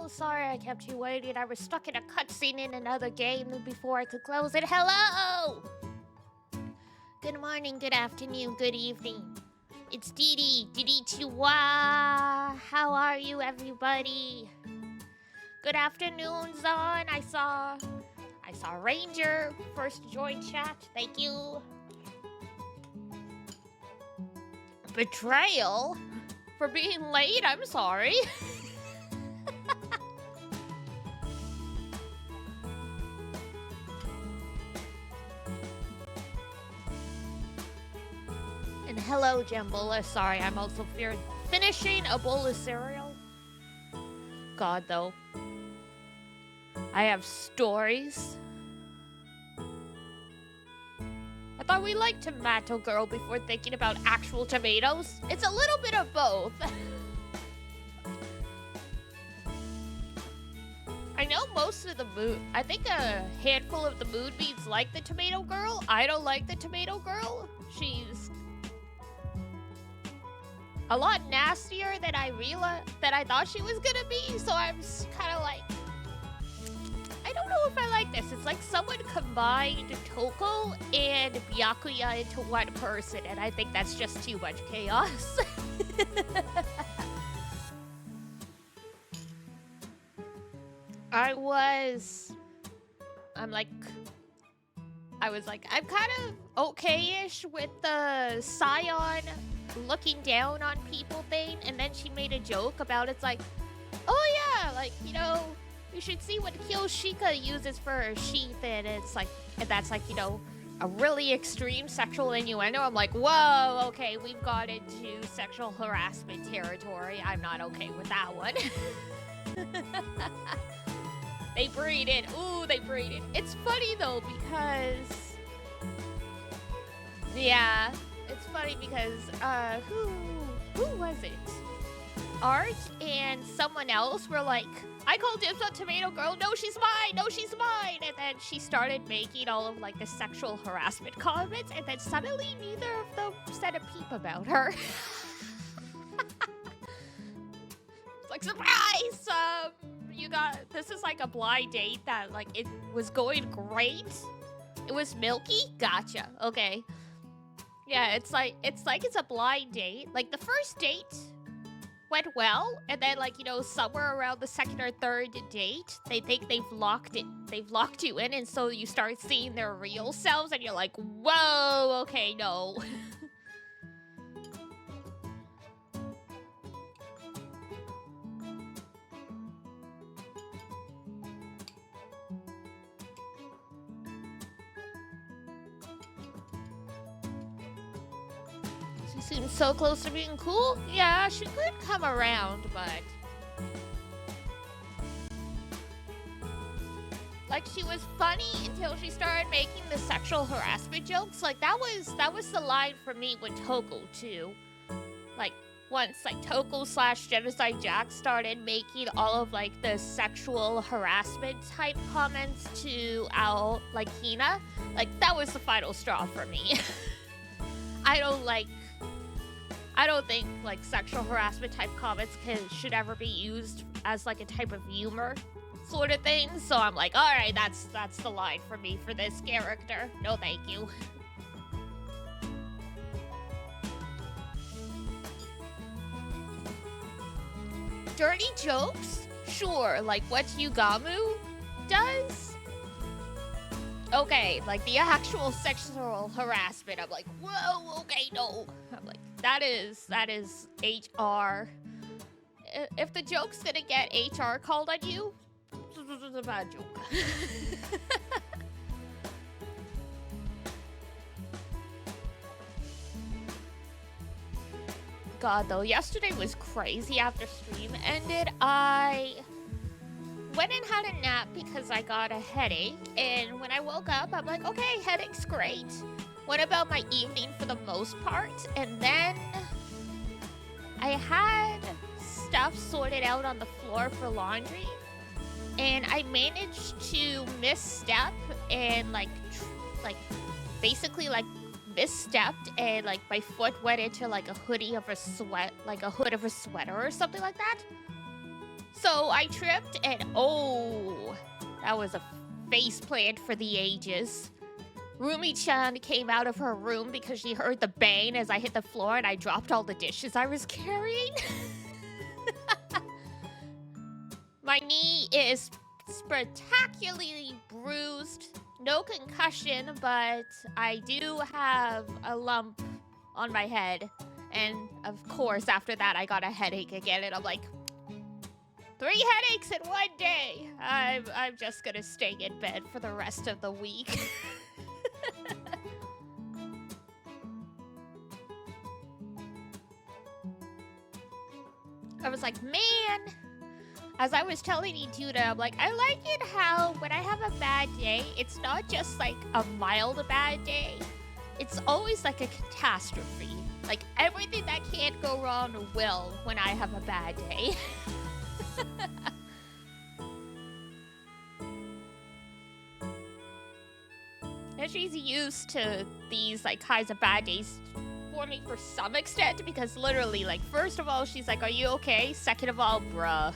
so sorry I kept you waiting. I was stuck in a cutscene in another game before I could close it. Hello! Good morning, good afternoon, good evening. It's Didi, Didi Chihuahua. How are you, everybody? Good afternoon, Zon. I saw Ranger first to join chat. Thank you. Betrayal? For being late? I'm sorry. And hello, Jambola. Sorry, I'm also finishing a bowl of cereal. God, though. I have stories. I thought we liked Tomato Girl before thinking about actual tomatoes. It's a little bit of both. I know most of the mood. I think a handful of the mood beats like the Tomato Girl. I don't like the Tomato Girl. She's a lot nastier than I thought she was gonna be. So I'm kind of like, I don't know if I like this. It's like someone combined Toko and Byakuya into one person, and I think that's just too much chaos. I'm kind of okay-ish with the Scion looking down on people thing, and then she made a joke about it's like, oh yeah, like, you know, you should see what Kyoshika uses for her sheath, and that's like, you know, a really extreme sexual innuendo. I'm like, whoa, okay, we've got into sexual harassment territory. I'm not okay with that one. They breed it. Ooh, they breed it. It's funny though because, yeah, it's funny because who was it? Art and someone else were like, I called dibs on Tomato Girl. No, she's mine. No, she's mine. And then she started making all of like the sexual harassment comments, and then suddenly neither of them said a peep about her. It's like, surprise! This is like a blind date that like it was going great. It was milky. Gotcha. Okay. Yeah, it's a blind date. Like the first date went well, and then like, you know, somewhere around the second or third date, they think they've locked you in, and so you start seeing their real selves, and you're like, whoa, okay, no. She seems so close to being cool. Yeah, she could come around, but like she was funny until she started making the sexual harassment jokes. Like that was the line for me with Toko too. Like once like Toko / Genocide Jack started making all of like the sexual harassment type comments to like Hina, like that was the final straw for me. I don't think like sexual harassment type comments should ever be used as like a type of humor sort of thing. So I'm like, all right, that's the line for me for this character. No, thank you. Dirty jokes? Sure, like what Yugamu does? Okay, like the actual sexual harassment, I'm like, whoa, okay, no. I'm like, that is HR. If the joke's gonna get HR called on you, it's a bad joke. God, though, yesterday was crazy. After stream ended, I went and had a nap because I got a headache, and when I woke up, I'm like, okay, headache's great. Went about my evening for the most part, and then I had stuff sorted out on the floor for laundry, and I managed to misstep and basically misstepped, and like my foot went into like a hood of a sweater or something like that. So I tripped and oh, that was a face plant for the ages. Rumi-chan came out of her room because she heard the bang as I hit the floor and I dropped all the dishes I was carrying. My knee is spectacularly bruised. No concussion, but I do have a lump on my head. And of course, after that, I got a headache again. And I'm like, 3 headaches in 1 day. I'm just gonna stay in bed for the rest of the week. I was like, man, as I was telling Etuda, I'm like, I like it how when I have a bad day, it's not just like a mild bad day. It's always like a catastrophe. Like everything that can't go wrong will when I have a bad day. And she's used to these like kinds of bad days for me for some extent because literally, like, first of all, she's like, are you okay? Second of all, bruh.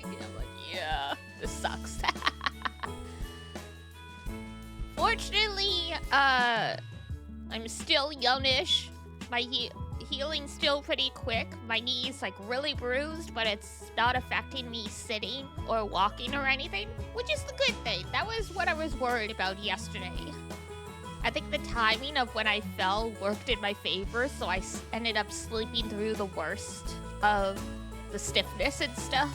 And I'm like, yeah, this sucks. Fortunately, I'm still youngish. My healing's still pretty quick. My knee's like really bruised, but it's not affecting me sitting or walking or anything, which is the good thing. That was what I was worried about yesterday. I think the timing of when I fell worked in my favor, so I ended up sleeping through the worst of the stiffness and stuff.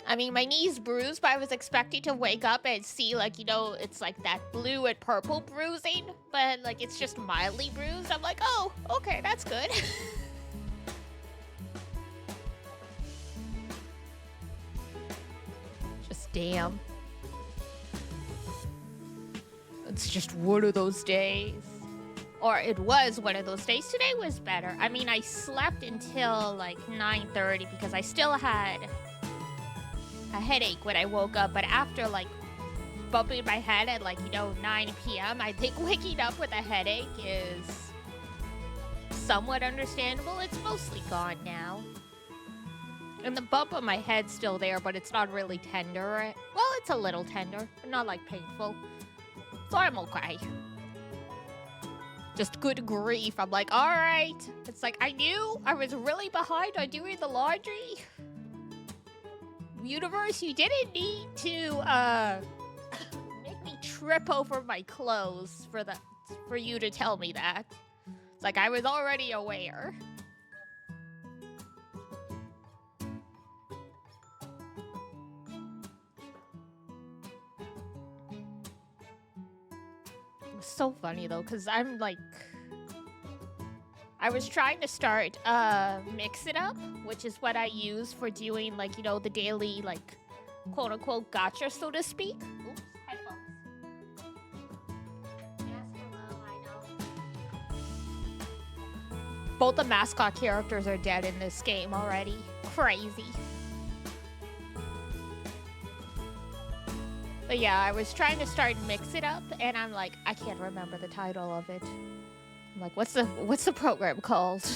I mean, my knee's bruised, but I was expecting to wake up and see, like, you know, it's like that blue and purple bruising, but, like, it's just mildly bruised. I'm like, oh, okay, that's good. Just damn. It's just one of those days. Or it was one of those days. Today was better. I mean, I slept until, like, 9:30 because I still had a headache when I woke up, but after like bumping my head at like, you know, 9 p.m., I think waking up with a headache is somewhat understandable. It's mostly gone now. And the bump on my head's still there, but it's not really tender. Well, it's a little tender, but not like painful. So I'm okay. Just good grief. I'm like, all right. It's like, I knew I was really behind on doing the laundry. Universe, you didn't need to make me trip over my clothes for you to tell me that. It's like I was already aware. It was so funny though, because I'm like, I was trying to start Mix It Up, which is what I use for doing, like, you know, the daily, like, quote-unquote gotcha, so to speak. Oops, headphones. Yes, hello, I know. Both the mascot characters are dead in this game already. Crazy. But yeah, I was trying to start Mix It Up, and I'm like, I can't remember the title of it. I'm like, what's the program called?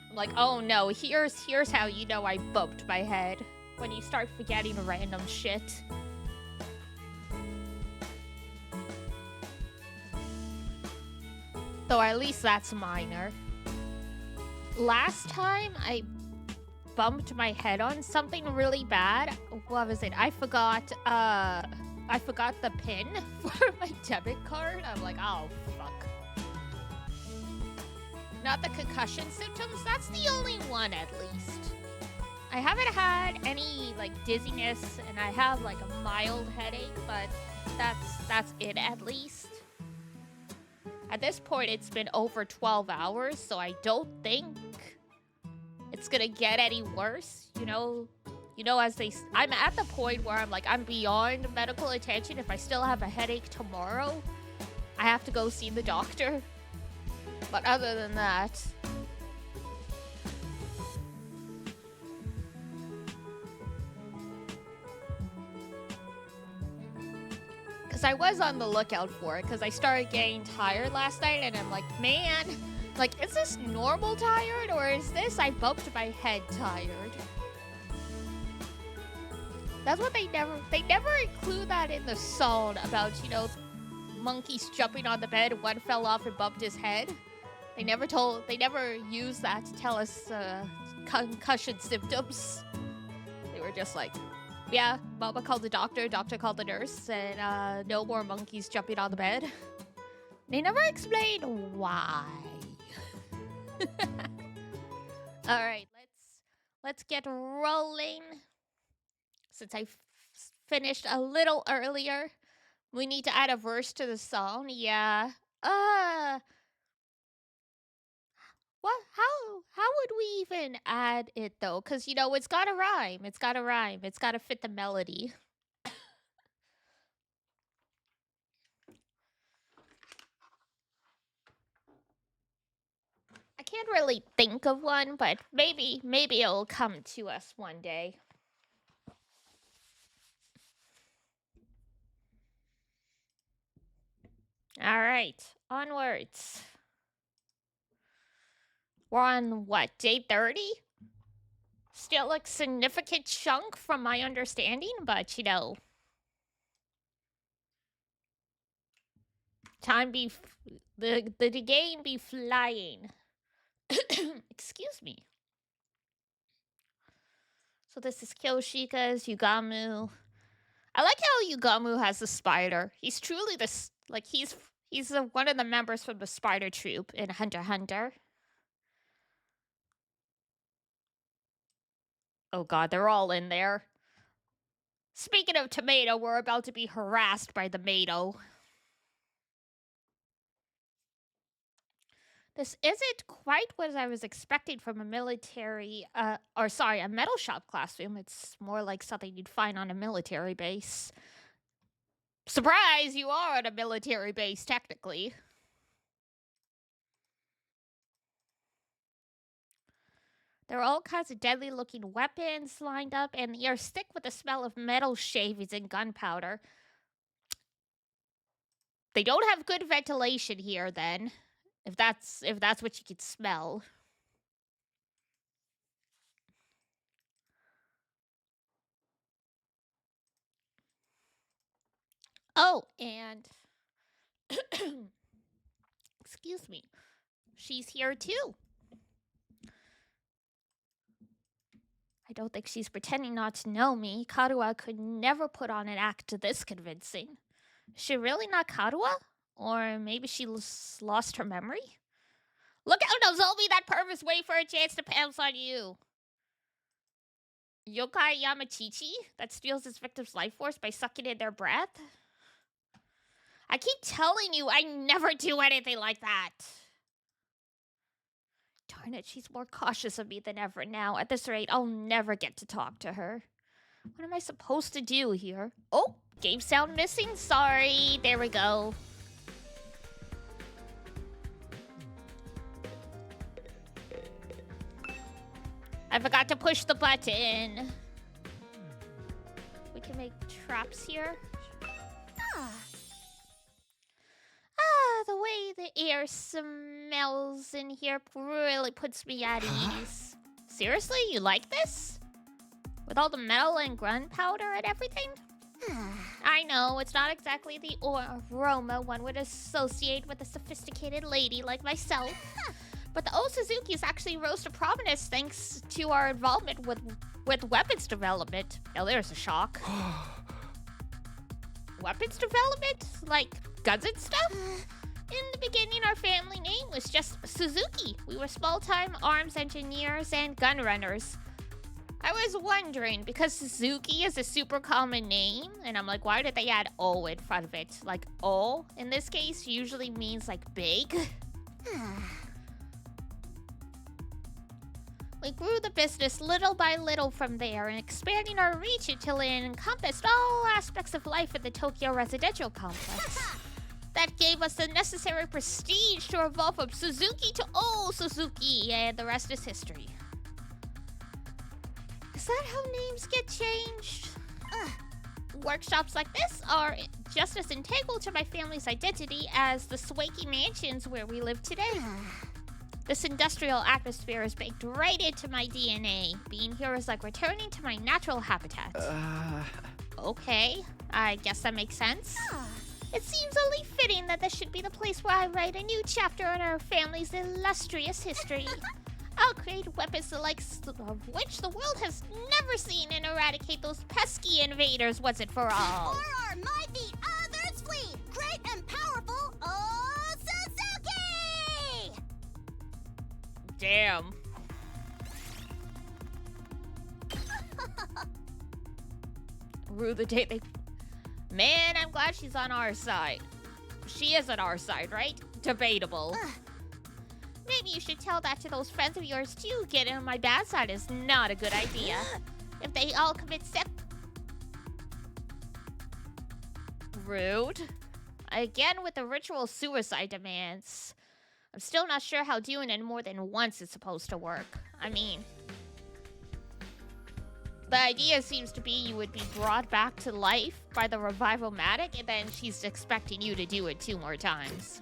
I'm like, oh no, here's how you know I bumped my head. When you start forgetting random shit. Though at least that's minor. Last time I bumped my head on something really bad. What was it? I forgot the PIN for my debit card. I'm like, oh fuck. Not the concussion symptoms. That's the only one, at least. I haven't had any like dizziness, and I have like a mild headache, but that's it at least. At this point, it's been over 12 hours, so I don't think it's gonna get any worse. You know, I'm at the point where I'm like, I'm beyond medical attention. If I still have a headache tomorrow, I have to go see the doctor. But other than that, because I was on the lookout for it, because I started getting tired last night, and I'm like, man, Like, is this normal tired, or is this I bumped my head tired? That's what they never include that in the song about, you know, monkeys jumping on the bed, one fell off and bumped his head. They never used that to tell us concussion symptoms. They were just like, yeah, Mama called the doctor called the nurse, and no more monkeys jumping on the bed. They never explained why. All right, let's get rolling. Since I finished a little earlier, we need to add a verse to the song. Yeah. What? How would we even add it though? Cause you know it's gotta rhyme. It's gotta fit the melody. I can't really think of one, but maybe it'll come to us one day. All right, onwards. We're on what, day 30? Still a significant chunk from my understanding, but you know, the game be flying. Excuse me. So this is Kyoshika's Yugamu. I like how Yugamu has the spider. He's truly he's one of the members from the spider troop in Hunter x Hunter. Oh god, they're all in there. Speaking of tomato, we're about to be harassed by the tomato. This isn't quite what I was expecting from a military, a metal shop classroom. It's more like something you'd find on a military base. Surprise, you are on a military base, technically. There are all kinds of deadly-looking weapons lined up, and the air thick with the smell of metal shavings and gunpowder. They don't have good ventilation here, then. If that's what you could smell. Oh, and excuse me. She's here too. I don't think she's pretending not to know me. Karuha could never put on an act this convincing. Is she really not Karuha? Or maybe she lost her memory? Look out, Nozomi! That pervert's waiting for a chance to pounce on you! Yokai Yamachichi? That steals his victim's life force by sucking in their breath? I keep telling you, I never do anything like that! Darn it, she's more cautious of me than ever now. At this rate, I'll never get to talk to her. What am I supposed to do here? Oh, game sound missing? Sorry. There we go. I forgot to push the button. We can make traps here. The way the air smells in here really puts me at ease. Seriously, you like this? With all the metal and gunpowder and everything? I know, it's not exactly the aroma one would associate with a sophisticated lady like myself. But the old Suzuki's actually rose to prominence thanks to our involvement with weapons development. Now there's a shock. Weapons development? Like guns and stuff? In the beginning, our family name was just Suzuki. We were small-time arms engineers and gun runners. I was wondering, because Suzuki is a super common name, and I'm like, why did they add O in front of it? Like, O, in this case, usually means, like, big. We grew the business little by little from there, and expanding our reach until it encompassed all aspects of life in the Tokyo residential complex. That gave us the necessary prestige to evolve from Suzuki to Old Suzuki, and the rest is history. Is that how names get changed? Workshops like this are just as integral to my family's identity as the Swanky mansions where we live today. This industrial atmosphere is baked right into my DNA. Being here is like returning to my natural habitat. Okay, I guess that makes sense. It seems only fitting that this should be the place where I write a new chapter in our family's illustrious history. I'll create weapons the likes of which the world has never seen and eradicate those pesky invaders once and for all. For our mighty others fleet, great and powerful Suzuki! Damn. Rue the day they... Man, I'm glad she's on our side. She is on our side, right? Debatable. Maybe you should tell that to those friends of yours too. Getting on my bad side is not a good idea. If they all commit Rude. Again with the ritual suicide demands. I'm still not sure how doing it more than once is supposed to work. I mean... The idea seems to be you would be brought back to life by the revival-matic, and then she's expecting you to do it 2 more times.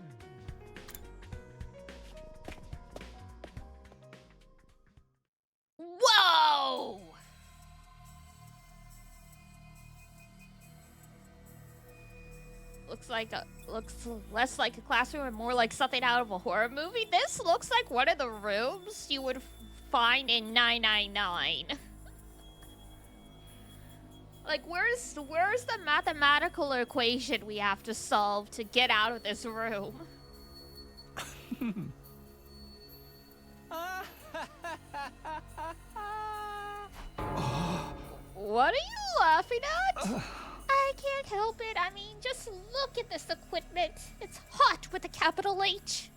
Whoa! Looks less like a classroom and more like something out of a horror movie. This looks like one of the rooms you would find in 999. Like, where's the mathematical equation we have to solve to get out of this room? What are you laughing at? I can't help it. I mean, just look at this equipment. It's hot with a capital H.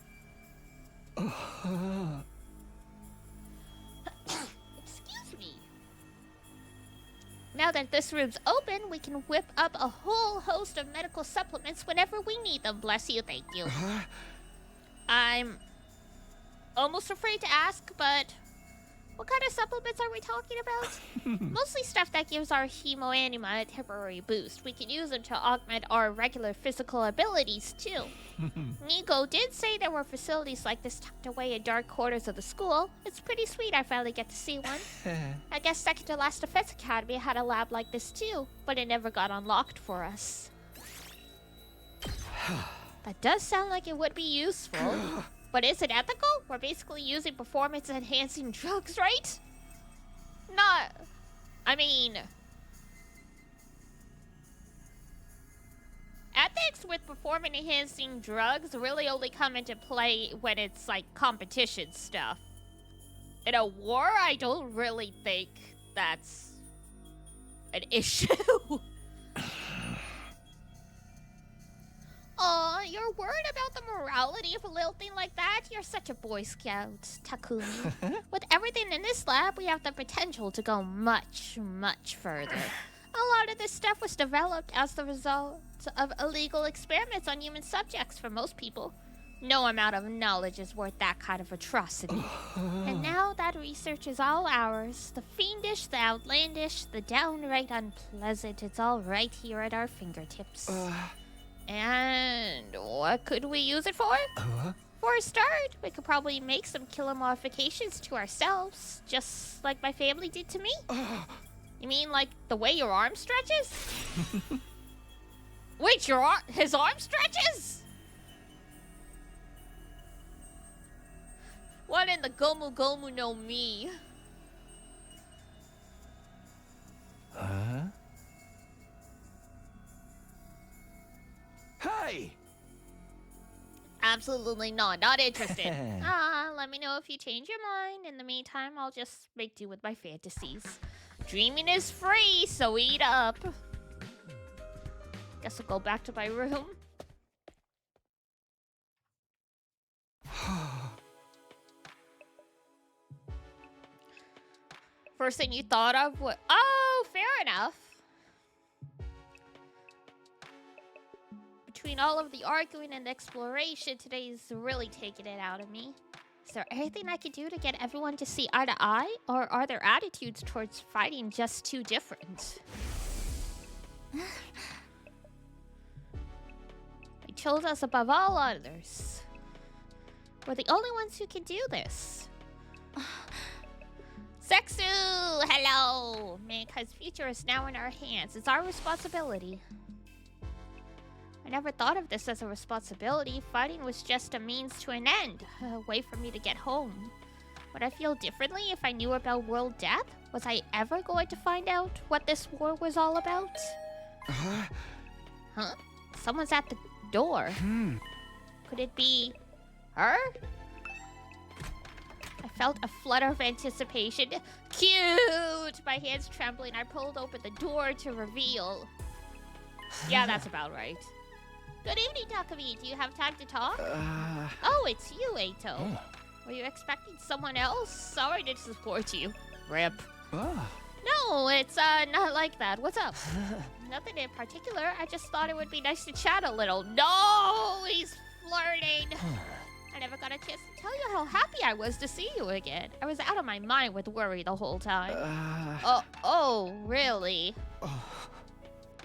Excuse me. Now that this room's open, we can whip up a whole host of medical supplements whenever we need them. Bless you, thank you. I'm almost afraid to ask, but what kind of supplements are we talking about? Mostly stuff that gives our hemoanima a temporary boost. We can use them to augment our regular physical abilities, too. Nico did say there were facilities like this tucked away in dark corners of the school. It's pretty sweet I finally get to see one. I guess second to last Defense Academy had a lab like this, too, but it never got unlocked for us. That does sound like it would be useful. But is it ethical? We're basically using performance-enhancing drugs, right? Not... I mean... Ethics with performance-enhancing drugs really only come into play when it's, like, competition stuff. In a war, I don't really think that's an issue. Aw, you're worried about the morality of a little thing like that? You're such a Boy Scout, Takumi. With everything in this lab, we have the potential to go much, much further. A lot of this stuff was developed as the result of illegal experiments on human subjects for most people. No amount of knowledge is worth that kind of atrocity. And now that research is all ours. The fiendish, the outlandish, the downright unpleasant, it's all right here at our fingertips. And what could we use it for? For a start, we could probably make some killer modifications to ourselves, just like my family did to me. You mean like the way your arm stretches? Wait, his arm stretches? What in the Gomu Gomu no Mi? Hey! Absolutely not. Not interested. Let me know if you change your mind. In the meantime, I'll just make do with my fantasies. Dreaming is free, so eat up. Guess I'll go back to my room. First thing you thought of was... Oh, fair enough. Between all of the arguing and exploration, today's really taking it out of me. Is there anything I could do to get everyone to see eye to eye? Or are their attitudes towards fighting just too different? They chose us above all others. We're the only ones who can do this. Sexu! Hello! Mankind's future is now in our hands. It's our responsibility. I never thought of this as a responsibility. Fighting was just a means to an end. A way for me to get home. Would I feel differently if I knew about world death? Was I ever going to find out what this war was all about? Huh? Someone's at the door. Could it be her? I felt a flutter of anticipation. Cute! My hands trembling, I pulled open the door to reveal. Yeah, that's about right. Good evening, Takumi. Do you have time to talk? Oh, it's you, Eito. Oh. Were you expecting someone else? Sorry to disappoint you. Rip. Oh. No, it's not like that. What's up? Nothing in particular. I just thought it would be nice to chat a little. No, he's flirting. I never got a chance to tell you how happy I was to see you again. I was out of my mind with worry the whole time. Oh, really?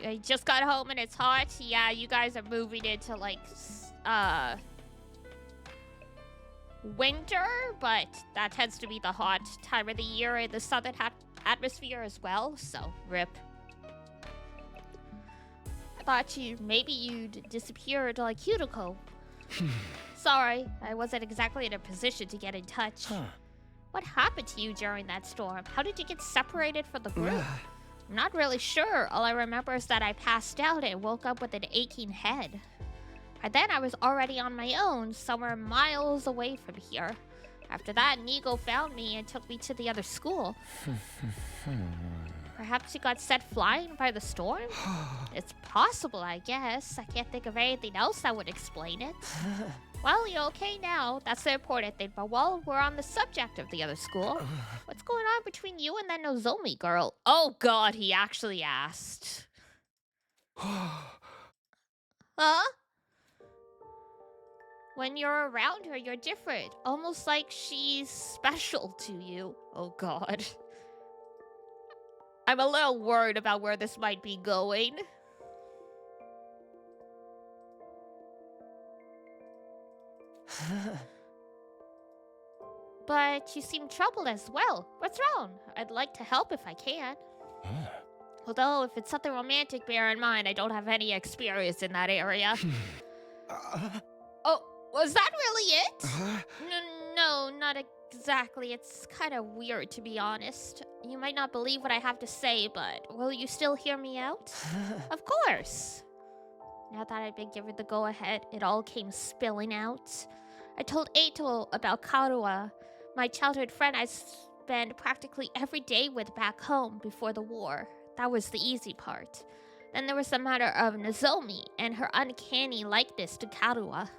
I just got home and it's hot. Yeah, you guys are moving into like winter, but that tends to be the hot time of the year in the southern atmosphere as well, so rip. I thought maybe you'd disappeared like Cuticle. Sorry, I wasn't exactly in a position to get in touch. What happened to you during that storm? How did you get separated from the group? I'm not really sure. All I remember is that I passed out and woke up with an aching head. By then, I was already on my own, somewhere miles away from here. After that, Nigo found me and took me to the other school. Perhaps you got set flying by the storm? It's possible, I guess. I can't think of anything else that would explain it. Well, you're okay now. That's the important thing. But while we're on the subject of the other school, what's going on between you and that Nozomi girl? Oh god, he actually asked. Huh? When you're around her, you're different. Almost like she's special to you. Oh god. I'm a little worried about where this might be going. But you seem troubled as well. What's wrong? I'd like to help if I can. Although, if it's something romantic, bear in mind, I don't have any experience in that area. Oh, was that really it? No, not exactly. It's kind of weird, to be honest. You might not believe what I have to say, but will you still hear me out? Of course. Now that I've been given the go-ahead, it all came spilling out. I told Eito about Karua, my childhood friend I spent practically every day with back home before the war. That was the easy part. Then there was the matter of Nozomi and her uncanny likeness to Karua.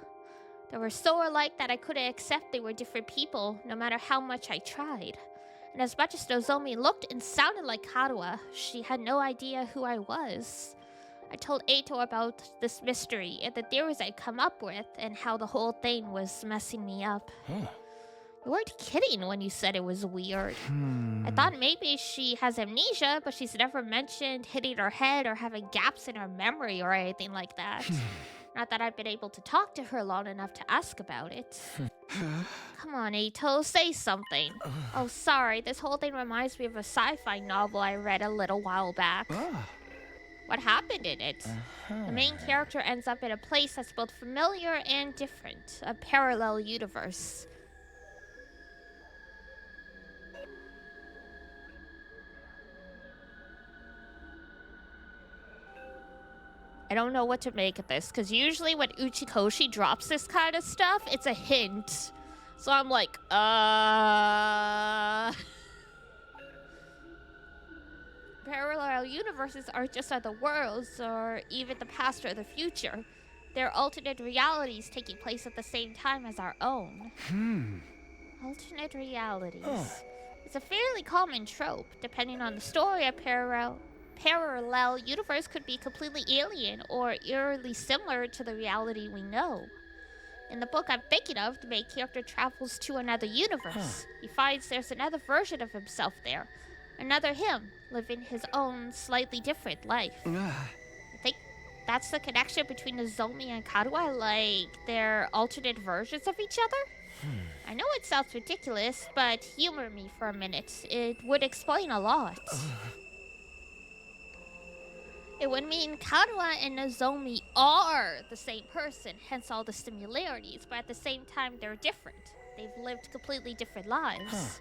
They were so alike that I couldn't accept they were different people, no matter how much I tried. And as much as Nozomi looked and sounded like Karua, she had no idea who I was. I told Eito about this mystery and the theories I'd come up with and how the whole thing was messing me up. You weren't kidding when you said it was weird. I thought maybe she has amnesia, but she's never mentioned hitting her head or having gaps in her memory or anything like that. Not that I've been able to talk to her long enough to ask about it. Come on, Eito, say something. Oh, sorry, this whole thing reminds me of a sci-fi novel I read a little while back. What happened in it? The main character ends up in a place that's both familiar and different, a parallel universe. I don't know what to make of this, because usually when Uchikoshi drops this kind of stuff, it's a hint. So I'm like, Parallel universes aren't just other worlds, or even the past or the future. They're alternate realities taking place at the same time as our own. Alternate realities. It's a fairly common trope. Depending on the story, a parallel universe could be completely alien or eerily similar to the reality we know. In the book I'm thinking of, the main character travels to another universe. He finds there's another version of himself there. Another him, living his own slightly different life. I think that's the connection between Nozomi and Karua, like they're alternate versions of each other? I know it sounds ridiculous, but humor me for a minute. It would explain a lot. It would mean Karuha and Nozomi are the same person, hence all the similarities, but at the same time, they're different. They've lived completely different lives.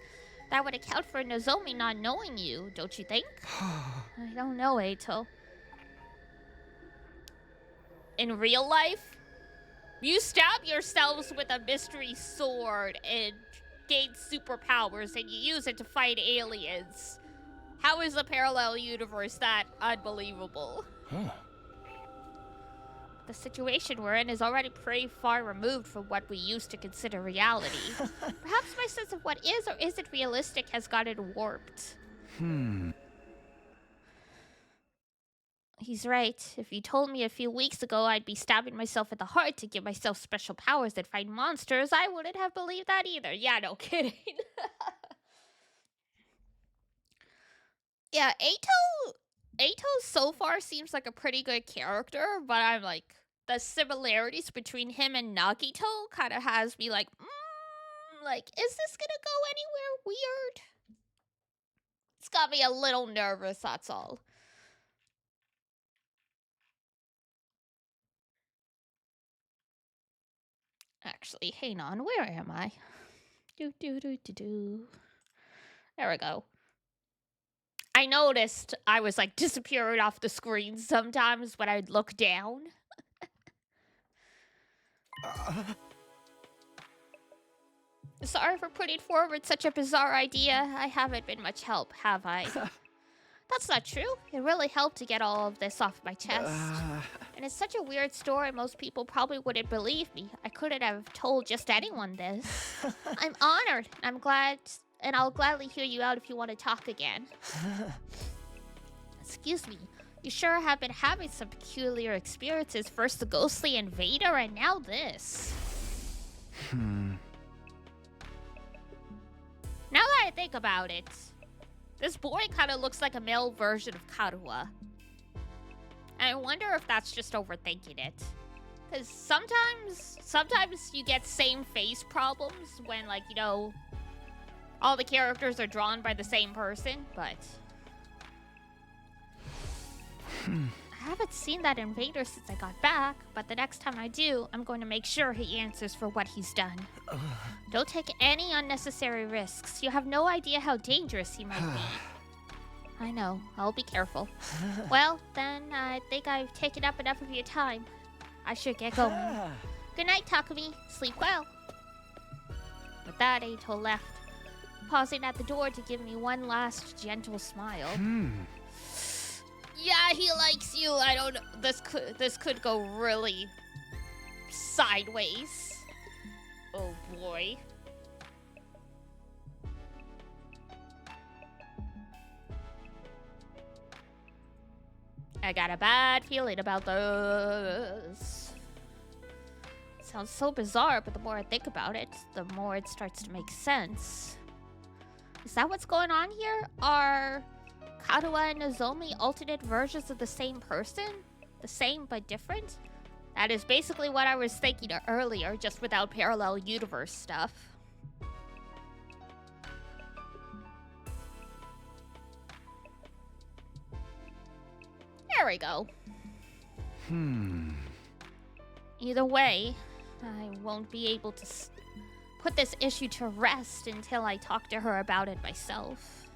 That would account for Nozomi not knowing you, don't you think? I don't know, Eito. In real life, you stab yourselves with a mystery sword and gain superpowers, and you use it to fight aliens. How is the parallel universe that unbelievable? The situation we're in is already pretty far removed from what we used to consider reality. Perhaps my sense of what is or isn't realistic has gotten warped. He's right. If you told me a few weeks ago I'd be stabbing myself in the heart to give myself special powers that fight monsters, I wouldn't have believed that either. Yeah, no kidding. Yeah, Eito so far seems like a pretty good character, but I'm like, the similarities between him and Nagito kind of has me like, is this gonna go anywhere weird? It's got me a little nervous, that's all. Actually, hang on, where am I? There we go. I noticed I was like disappearing off the screen sometimes when I'd look down. Sorry for putting forward such a bizarre idea. I haven't been much help, have I? That's not true. It really helped to get all of this off my chest. And it's such a weird story, most people probably wouldn't believe me. I couldn't have told just anyone this. I'm honored. I'm glad, and I'll gladly hear you out if you want to talk again. Excuse me. You sure have been having some peculiar experiences. First the ghostly invader, and now this. Now that I think about it, this boy kind of looks like a male version of Karuha. And I wonder if that's just overthinking it. Because sometimes you get same face problems when, like, you know, all the characters are drawn by the same person, but I haven't seen that invader since I got back, but the next time I do, I'm going to make sure he answers for what he's done. Don't take any unnecessary risks. You have no idea how dangerous he might be. I know. I'll be careful. Well, then I think I've taken up enough of your time. I should get going. Good night, Takumi. Sleep well. With that, Eito left, pausing at the door to give me one last gentle smile. Yeah, he likes you. I don't know. This could go really sideways. Oh boy. I got a bad feeling about this. It sounds so bizarre, but the more I think about it, the more it starts to make sense. Is that what's going on here? Are Karuha and Nozomi alternate versions of the same person? The same but different? That is basically what I was thinking earlier, just without parallel universe stuff. There we go. Either way, I won't be able to put this issue to rest until I talk to her about it myself.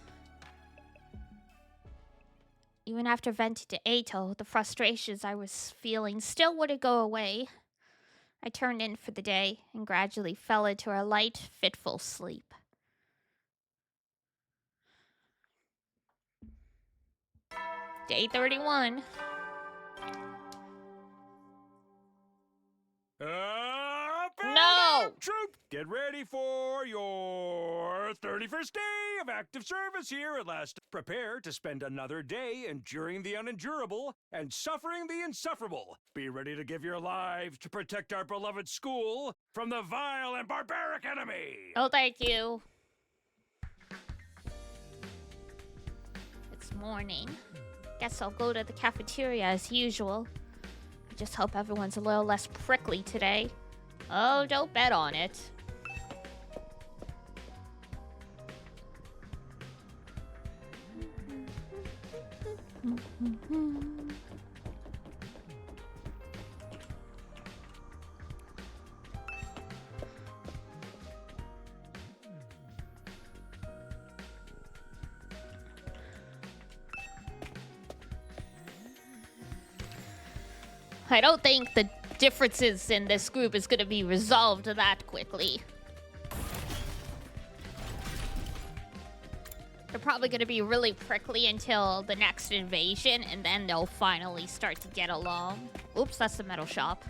Even after venting to Eito, the frustrations I was feeling still wouldn't go away. I turned in for the day and gradually fell into a light, fitful sleep. Day 31. No! Troop, get ready for your 31st day of active service here at last. Prepare to spend another day enduring the unendurable and suffering the insufferable. Be ready to give your lives to protect our beloved school from the vile and barbaric enemy. Oh, thank you. It's morning. Guess I'll go to the cafeteria as usual. I just hope everyone's a little less prickly today. Oh, don't bet on it. I don't think the differences in this group is going to be resolved that quickly. They're probably going to be really prickly until the next invasion, and then they'll finally start to get along. Oops, that's the metal shop.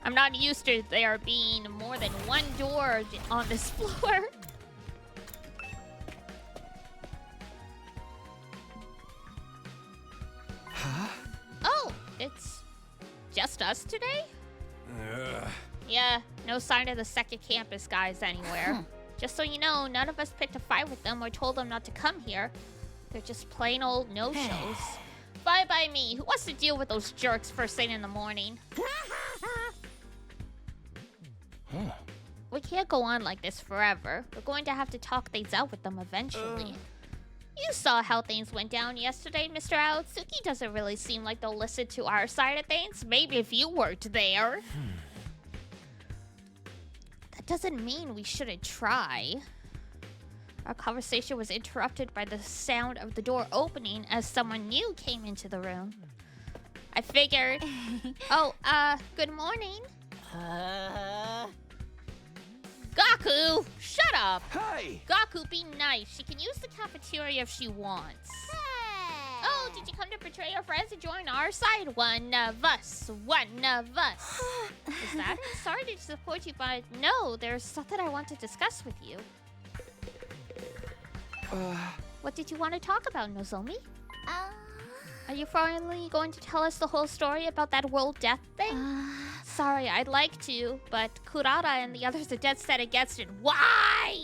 I'm not used to there being more than one door on this floor. Huh? Oh, it's just us today? Ugh. Yeah, no sign of the second campus guys anywhere. Just so you know, none of us picked a fight with them or told them not to come here. They're just plain old no-shows. Bye by me. Who wants to deal with those jerks first thing in the morning? We can't go on like this forever. We're going to have to talk things out with them eventually. You saw how things went down yesterday, Mr. Aotsuki. Doesn't really seem like they'll listen to our side of things. Maybe if you worked there. That doesn't mean we shouldn't try. Our conversation was interrupted by the sound of the door opening as someone new came into the room. I figured... Oh, good morning. Gaku! Shut up! Hi! Gaku, be nice. She can use the cafeteria if she wants. Hey. Oh, did you come to betray your friends and join our side? One of us. One of us. Is that it? Sorry to disappoint you, but no, there's something I want to discuss with you. What did you want to talk about, Nozomi? Are you finally going to tell us the whole story about that world death thing? Sorry, I'd like to, but Kurata and the others are dead set against it. Why?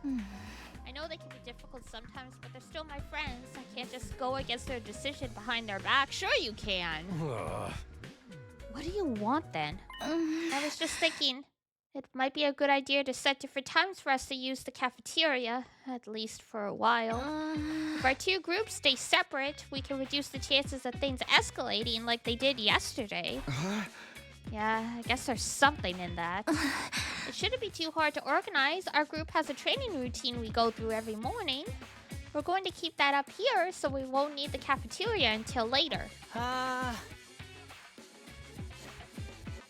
I know they can be difficult sometimes, but they're still my friends. I can't just go against their decision behind their back. Sure you can. What do you want then? I was just thinking, it might be a good idea to set different times for us to use the cafeteria, at least for a while. If our two groups stay separate, we can reduce the chances of things escalating like they did yesterday. Yeah, I guess there's something in that. It shouldn't be too hard to organize. Our group has a training routine we go through every morning. We're going to keep that up here so we won't need the cafeteria until later.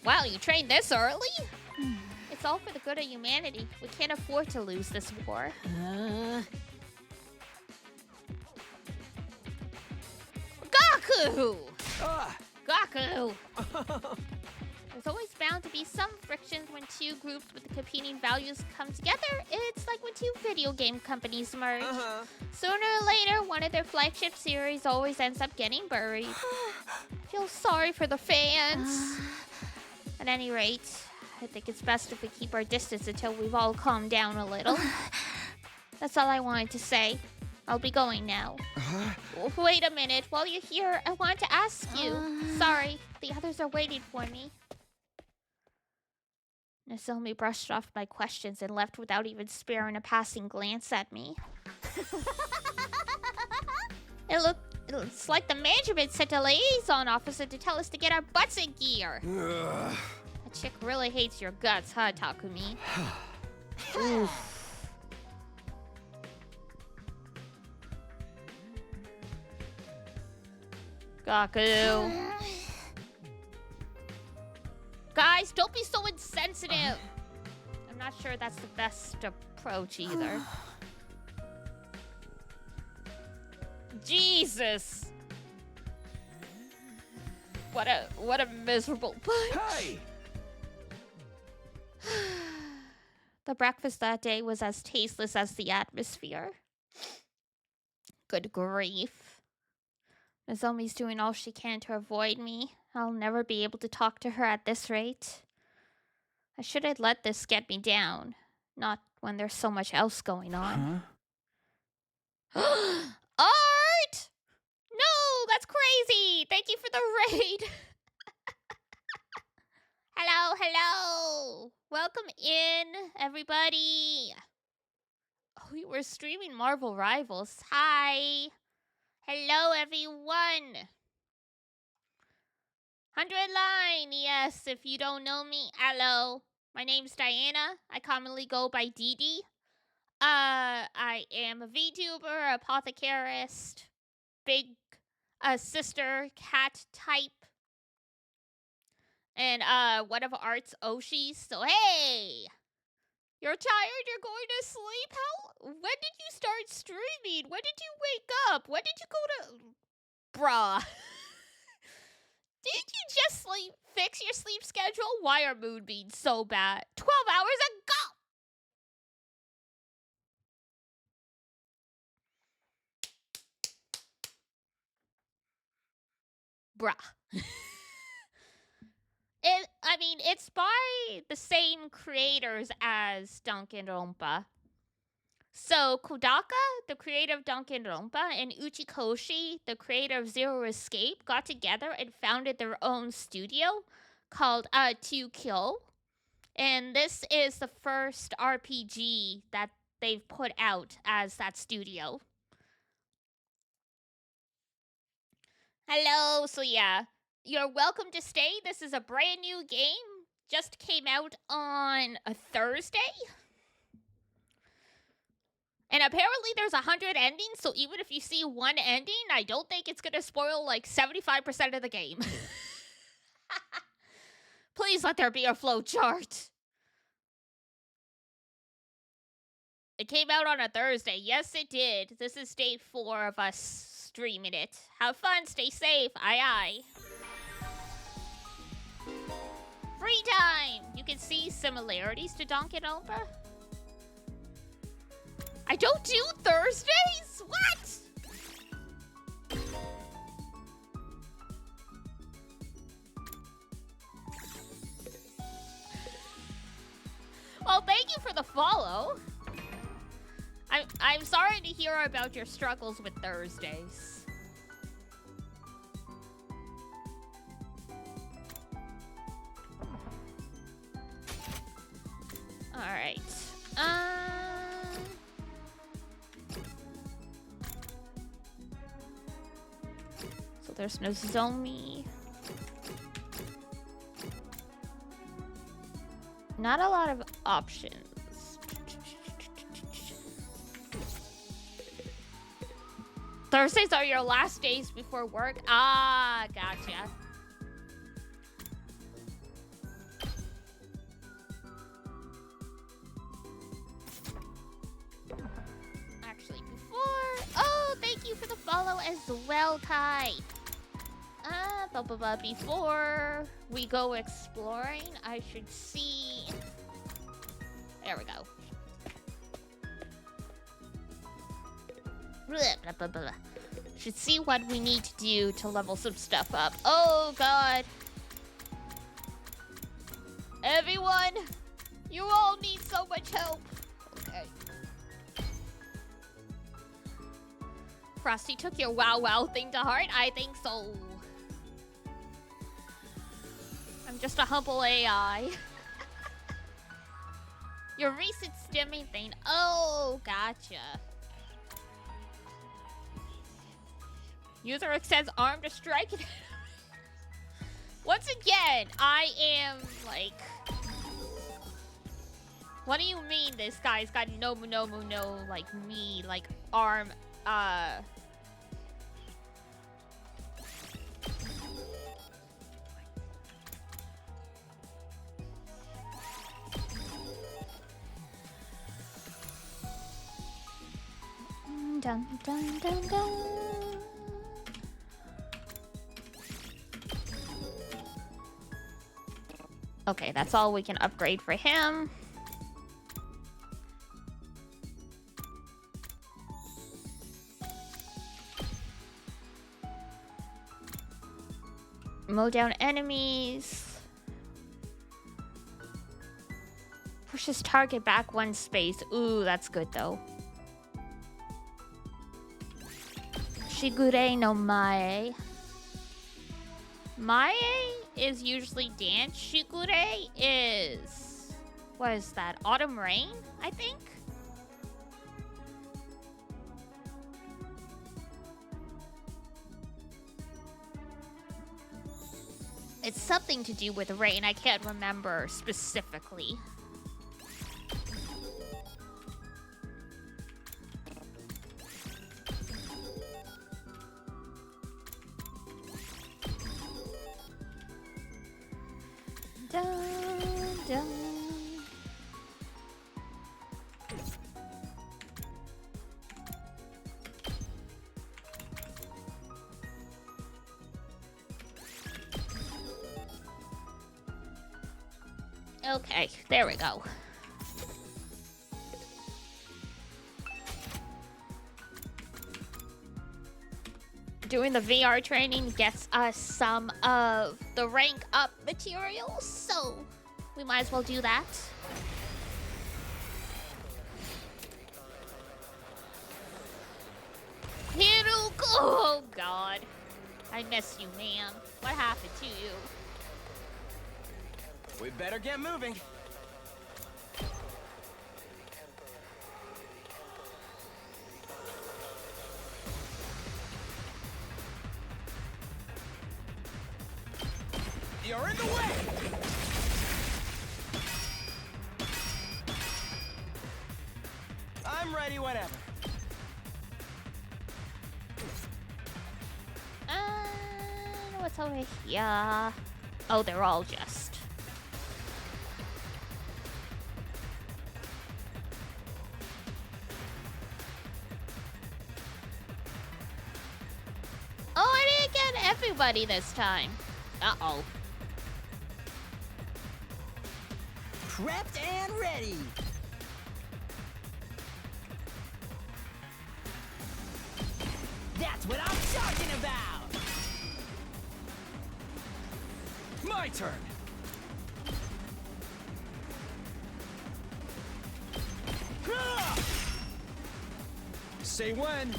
Wow, you trained this early? It's all for the good of humanity. We can't afford to lose this war. Gaku! Gaku! There's always bound to be some frictions when two groups with the competing values come together. It's like when two video game companies merge. Sooner or later, one of their flagship series always ends up getting buried. I feel sorry for the fans. At any rate, I think it's best if we keep our distance until we've all calmed down a little. That's all I wanted to say. I'll be going now. Wait a minute. While you're here, I want to ask you. Sorry, the others are waiting for me. Nozomi brushed off my questions and left without even sparing a passing glance at me. It looks like the management sent a liaison officer to tell us to get our butts in gear. That chick really hates your guts, huh, Takumi? Gaku. Guys, don't be so insensitive. I'm not sure that's the best approach either. Jesus. What a miserable bunch. Hey! The breakfast that day was as tasteless as the atmosphere. Good grief. Nozomi's doing all she can to avoid me. I'll never be able to talk to her at this rate. I shouldn't let this get me down. Not when there's so much else going on. Art! No, that's crazy! Thank you for the raid! Hello, hello! Welcome in, everybody! We were streaming Marvel Rivals. Hi. Hello, everyone. 100 line. Yes, if you don't know me, hello. My name's Diana. I commonly go by Dee Dee. I am a VTuber, apothecarist, big sister cat type, and one of Art's Oshis. So hey, you're tired? You're going to sleep? When did you start streaming? When did you wake up? When did you go to... Bruh. Did you just fix your sleep schedule? Why are moonbeams so bad? 12 hours ago! Bruh. It's by the same creators as Danganronpa. So, Kodaka, the creator of Danganronpa, and Uchikoshi, the creator of Zero Escape, got together and founded their own studio called 2Kill. And this is the first RPG that they've put out as that studio. Hello, so yeah. You're welcome to stay. This is a brand new game. Just came out on a Thursday. And apparently there's 100 endings, so even if you see one ending, I don't think it's gonna spoil like 75% of the game. Please let there be a flow chart. It came out on a Thursday. Yes, it did. This is day 4 of us streaming it. Have fun, stay safe. Aye, aye. Free time! You can see similarities to Danganronpa. I don't do Thursdays? What? Well, thank you for the follow. I'm sorry to hear about your struggles with Thursdays. Alright. So there's no Zomi. Not a lot of options. Thursdays are your last days before work? Ah, gotcha. Actually, thank you for the follow as well, Kai. Before we go exploring, I should see... There we go. Should see what we need to do to level some stuff up. Oh, God. Everyone, you all need so much help. Okay. Frosty took your wow thing to heart? I think so. I'm just a humble AI. Your recent stimming thing. Oh, gotcha. User extends arm to strike it. Once again, I am like... What do you mean this guy's got no, like me, like arm, Dun, dun, dun, dun. Okay, that's all we can upgrade for him. Mow down enemies. Pushes target back 1 space. Ooh, that's good though. Shigure no Mae. Mae is usually dance. Shigure is... What is that? Autumn Rain, I think? something to do with rain. I can't remember specifically. Dun, dun. Okay, there we go. Doing the VR training gets us some of the rank up materials, so we might as well do that. Hiruko! Oh god. I miss you, man. What happened to you? We better get moving. You're in the way! I'm ready whenever. What's over here? Oh, they're all just... Oh, I didn't get everybody this time. Uh-oh. Prepped and ready. That's what I'm talking about. My turn. Say when.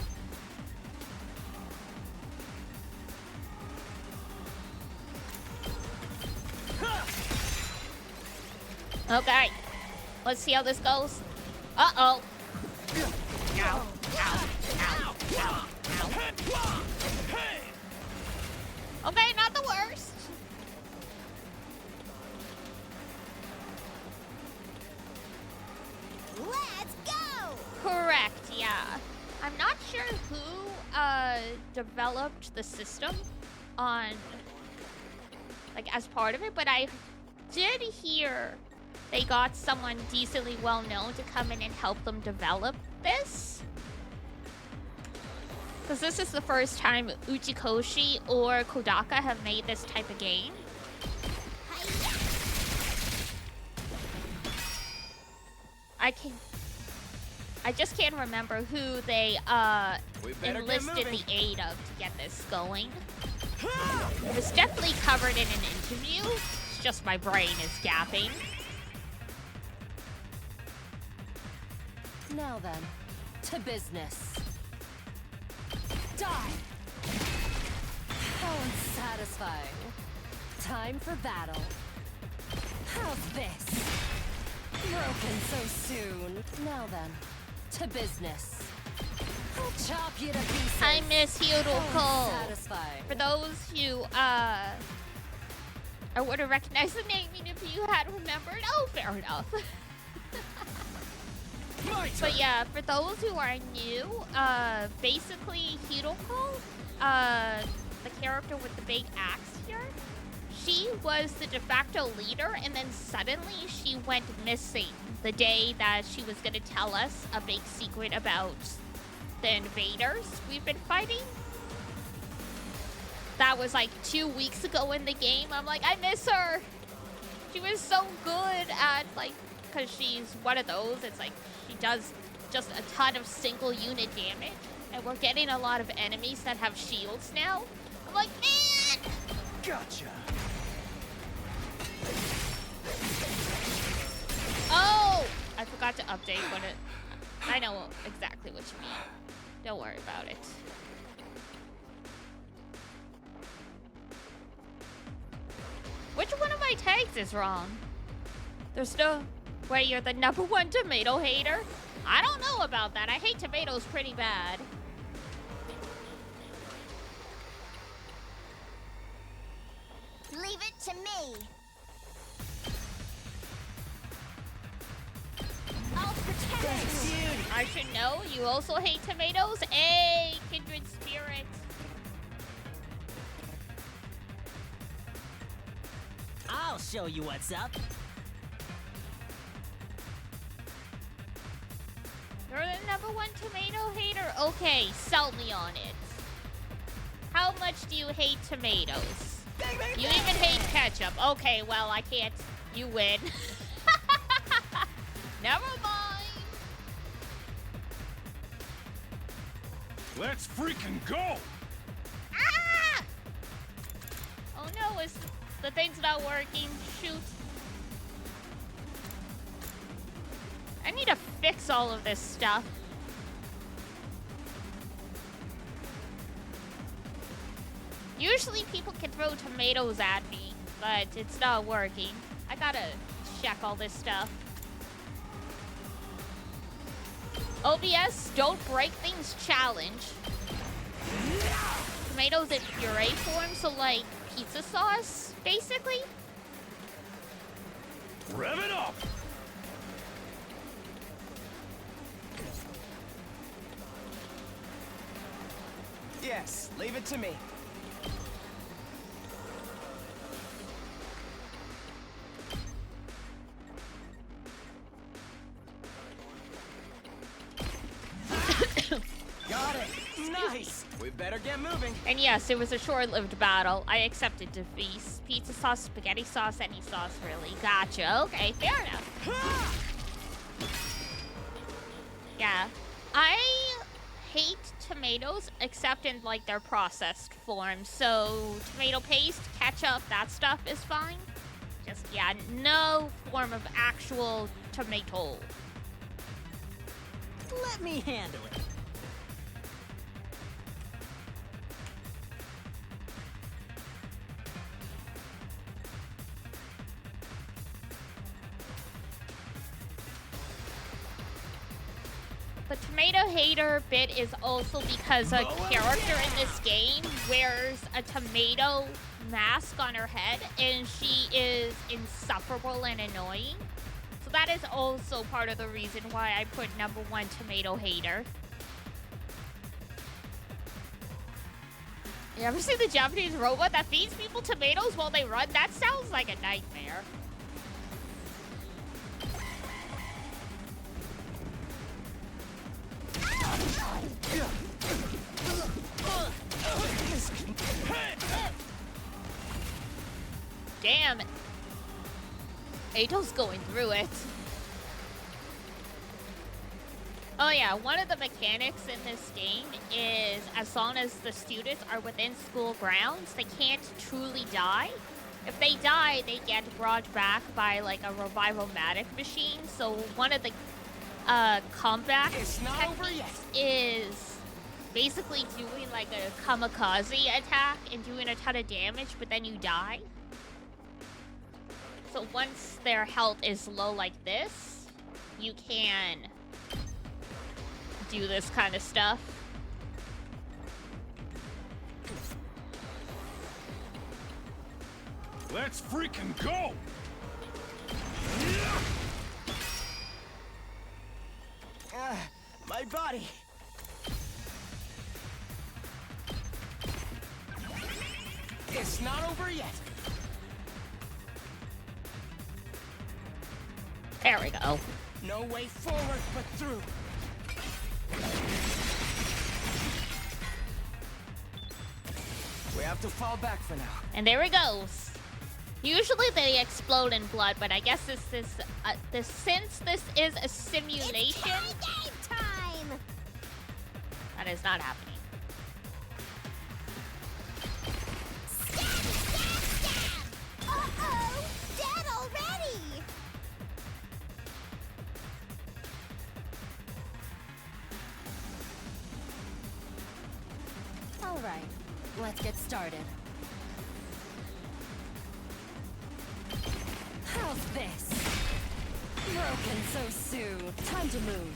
Okay. Let's see how this goes. Uh-oh. Ow. Ow. Ow. Ow. Ow. Okay, not the worst. Let's go! Correct, yeah. I'm not sure who developed the system on, like, as part of it, but I did hear they got someone decently well known to come in and help them develop this. Because this is the first time Uchikoshi or Kodaka have made this type of game. I just can't remember who they enlisted the aid of to get this going. It was definitely covered in an interview. It's just my brain is gapping. Now then, to business. Die! How unsatisfying. Time for battle. How's this? Broken so soon. Now then, to business. I'll chop you to pieces. I miss Hiroko. How unsatisfying. For those who, I would have recognized the name even if you had remembered. Oh, fair enough. But yeah, for those who are new, basically Hiroko, the character with the big axe here, she was the de facto leader, and then suddenly she went missing the day that she was going to tell us a big secret about the invaders we've been fighting. That was like 2 weeks ago in the game. I'm like, I miss her. She was so good at, like, because she's one of those, it's like she does just a ton of single unit damage, and we're getting a lot of enemies that have shields now. I'm like, man! Gotcha. Oh! I forgot to update what it... I know exactly what you mean. Don't worry about it. Which one of my tags is wrong? There's no... Wait, you're the #1 tomato hater? I don't know about that. I hate tomatoes pretty bad. Leave it to me. I'll protect you. I should know. You also hate tomatoes? Hey, kindred spirit. I'll show you what's up. You're the #1 tomato hater? Okay, sell me on it. How much do you hate tomatoes? You even hate ketchup. Okay, well, I can't. You win. Never mind. Let's freaking go! Ah! Oh no, the thing's not working. Shoot. I need to fix all of this stuff. Usually people can throw tomatoes at me, but it's not working. I gotta check all this stuff. OBS, don't break things challenge. Tomatoes in puree form, so like pizza sauce, basically. Rev it up! Yes, leave it to me. Got it. Nice. We better get moving. And yes, it was a short-lived battle. I accepted defeat. Pizza sauce, spaghetti sauce, any sauce, really. Gotcha. Okay, fair enough. Yeah. I hate tomatoes, except in, like, their processed form. So, tomato paste, ketchup, that stuff is fine. Just, yeah, no form of actual tomato. Let me handle it. The tomato hater bit is also because a character in this game wears a tomato mask on her head and she is insufferable and annoying. So that is also part of the reason why I put #1 tomato hater. You ever see the Japanese robot that feeds people tomatoes while they run? That sounds like a nightmare. Damn. Ato's going through it. Oh yeah, one of the mechanics in this game is as long as the students are within school grounds, they can't truly die. If they die, they get brought back by like a revival-matic machine. So one of the combat techniques is basically doing like a kamikaze attack and doing a ton of damage, but then you die. So once their health is low like this, you can do this kind of stuff. Let's freaking go! My body. It's not over yet. There we go. No way forward but through. We have to fall back for now. And there it goes. Usually they explode in blood, but I guess this is since this is a simulation, Game time! that is not happening. Stab, stab, stab! Uh-oh! Dead already! All right, let's get started. How's this? Broken so soon. Time to move.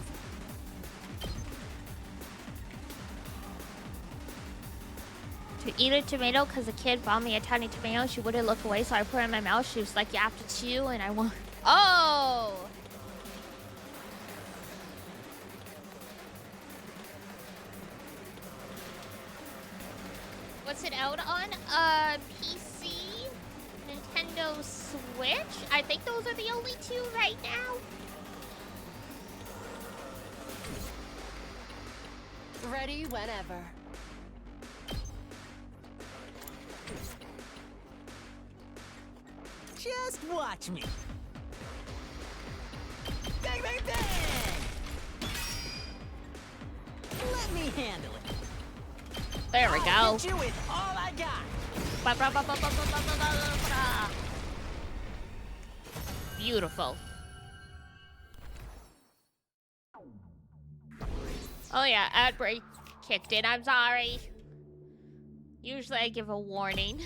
To eat a tomato because a kid bought me a tiny tomato. She wouldn't look away, so I put it in my mouth. She was like, you have to chew, and I want... Oh! What's it out on? PC, Nintendo Switch. I think those are the only two right now. Ready whenever. Just watch me. Bang, bang, bang! Let me handle it. There we go. I'll hit you with all I got. Beautiful. Oh yeah, ad break kicked in. I'm sorry. Usually I give a warning.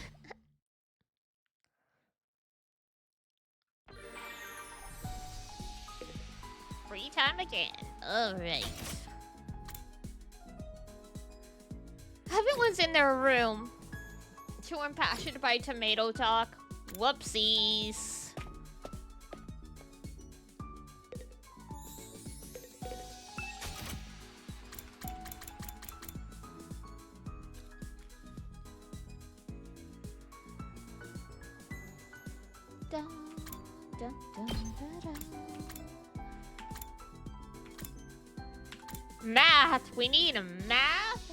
Free time again. Alright. Everyone's in their room. Too impassioned by tomato talk. Whoopsies. Dun, dun, dun, dun, dun. Math! We need a math?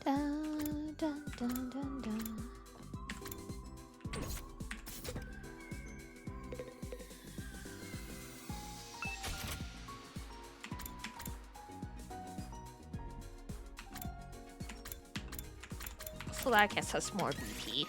Dun, dun, dun, dun, dun. So that gets us more BP.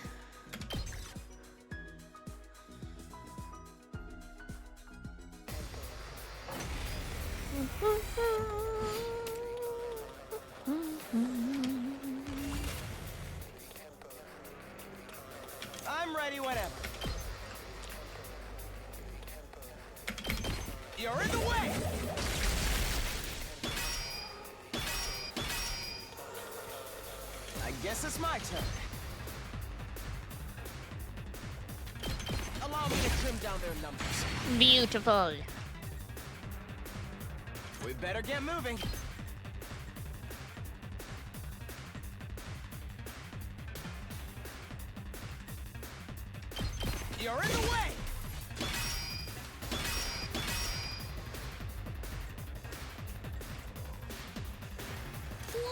I'm ready whenever. You're in the way! I guess it's my turn. Allow me to trim down their numbers. Beautiful. We better get moving. You're in the way!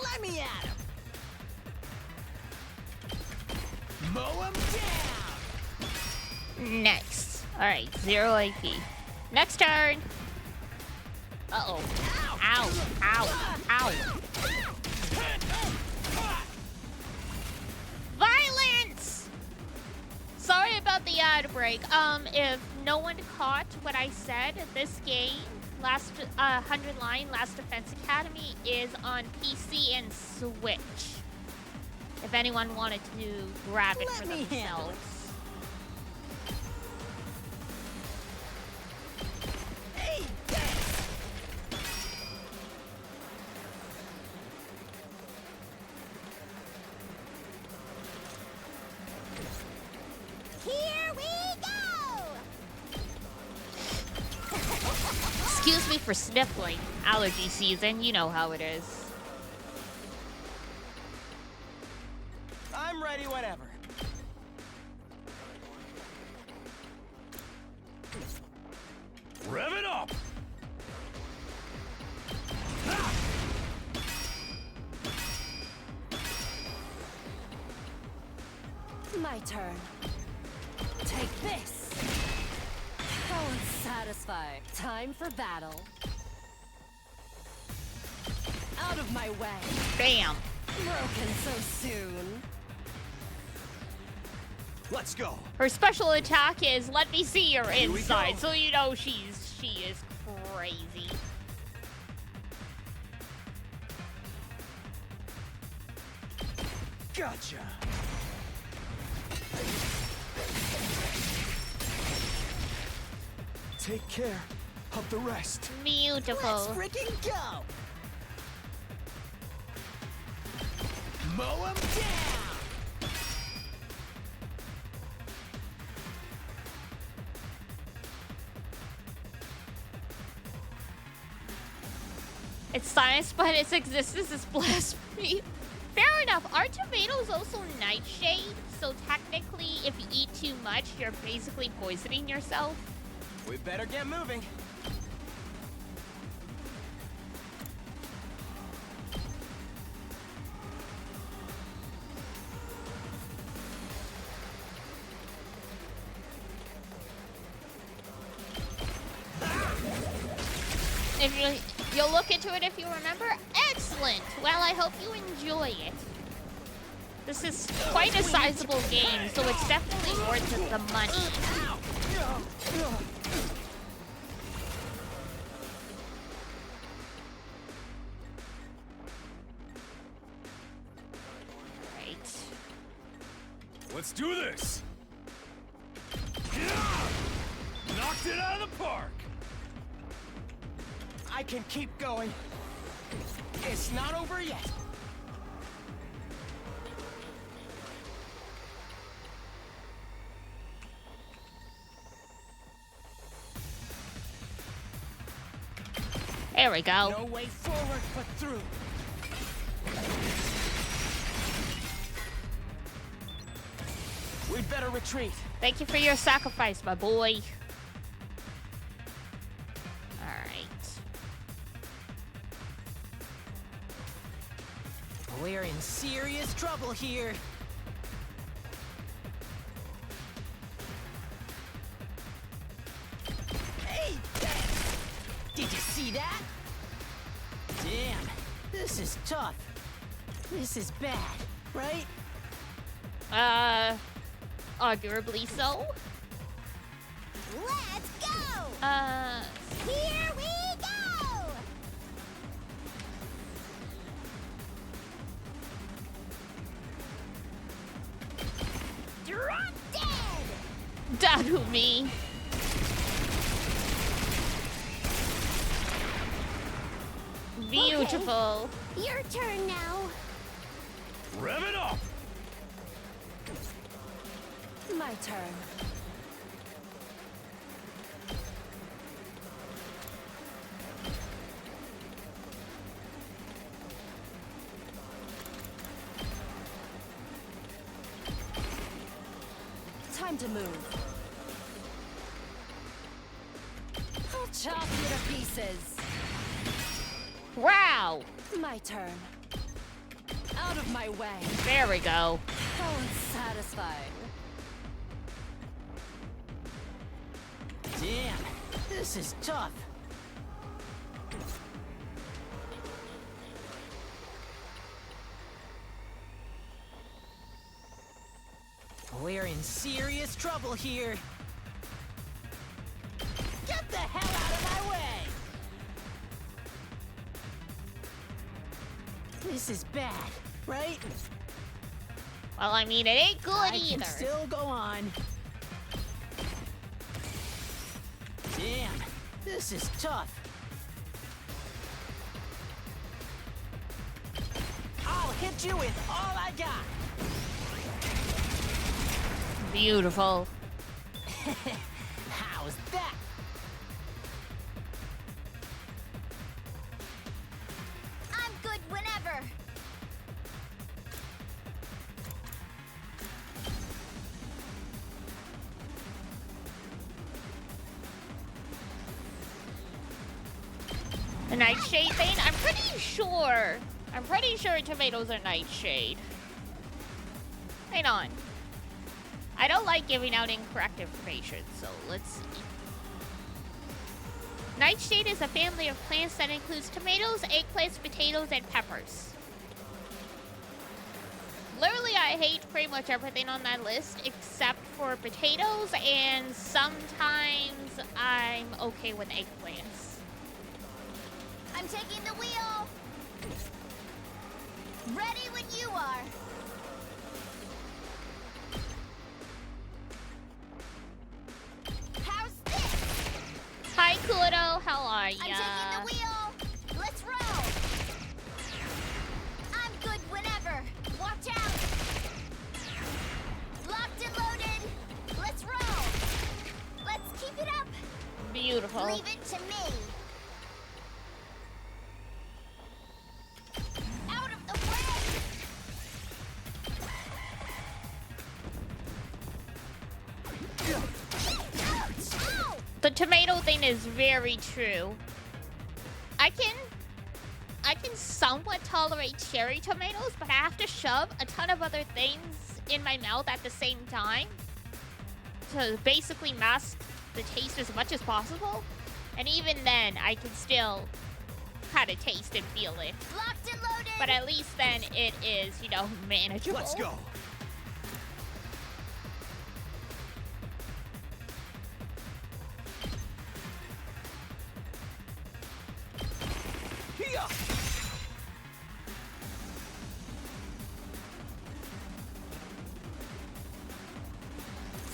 Let me at him. Mow him down! Next. Alright, 0 AP. Next turn. Uh-oh. Ow. Ow. Ow. Violence! Sorry about the ad break. If no one caught what I said, this game, Last 100 Line, Last Defense Academy, is on PC and Switch. If anyone wanted to grab it for Let me handle themselves. Hey, Here we go! Excuse me for sniffling. Allergy season, you know how it is. I'm ready whenever. Rev it up! My turn. Take this. How unsatisfying. Time for battle. Out of my way. Bam. Broken so soon. Let's go. Her special attack is let me see your Here we inside, go. so you know she is crazy. Gotcha. Take care of the rest. Let's Beautiful. freaking go! Mow 'em down! It's science, but its existence is blasphemy. Fair enough. Are tomatoes also nightshade? So technically, if you eat too much, you're basically poisoning yourself. We better get moving. If you'll look into it if you remember. Excellent. Well, I hope you enjoy it. This is quite a sizable game, so it's definitely worth the money. Right. Let's do this! Knocked it out of the park! I can keep going. It's not over yet. There we go. No way forward but through. We'd better retreat. Thank you for your sacrifice, my boy. Alright. We're in serious trouble here. Hey! Did you see that? Damn, this is tough. This is bad, right? Arguably so. Let's go! Here we go! Drop dead! Dadu me. Beautiful. Your turn now. Rev it up! My turn. Time to move. I'll chop you to pieces. Wow. My turn. Out of my way. There we go. How unsatisfying. Damn, this is tough. We're in serious trouble here. Get the hell out of my way! This is bad, right? Well, I mean, it ain't good I either. can still go on. Damn, this is tough. I'll hit you with all I got. Beautiful. How's that? I'm good whenever. The nightshade thing? I'm pretty sure tomatoes are nightshade. Hang on. I don't like giving out incorrect information, so let's see. Nightshade is a family of plants that includes tomatoes, eggplants, potatoes, and peppers. Literally, I hate pretty much everything on that list except for potatoes, and sometimes I'm okay with eggplants. I'm taking the wheel. Ready when you are. How's this? Hi, Kudo. How are ya? I'm taking the wheel. Let's roll. I'm good whenever. Watch out. Locked and loaded. Let's roll. Let's keep it up. Beautiful. Leave it to me. Out of the way. Ouch! Ow! The tomato thing is very true. I can somewhat tolerate cherry tomatoes, but I have to shove a ton of other things in my mouth at the same time to basically mask the taste as much as possible. And even then, I can still kind of taste and feel it. Locked and loaded. But at least then it is, you know, manageable. Let's go. Here.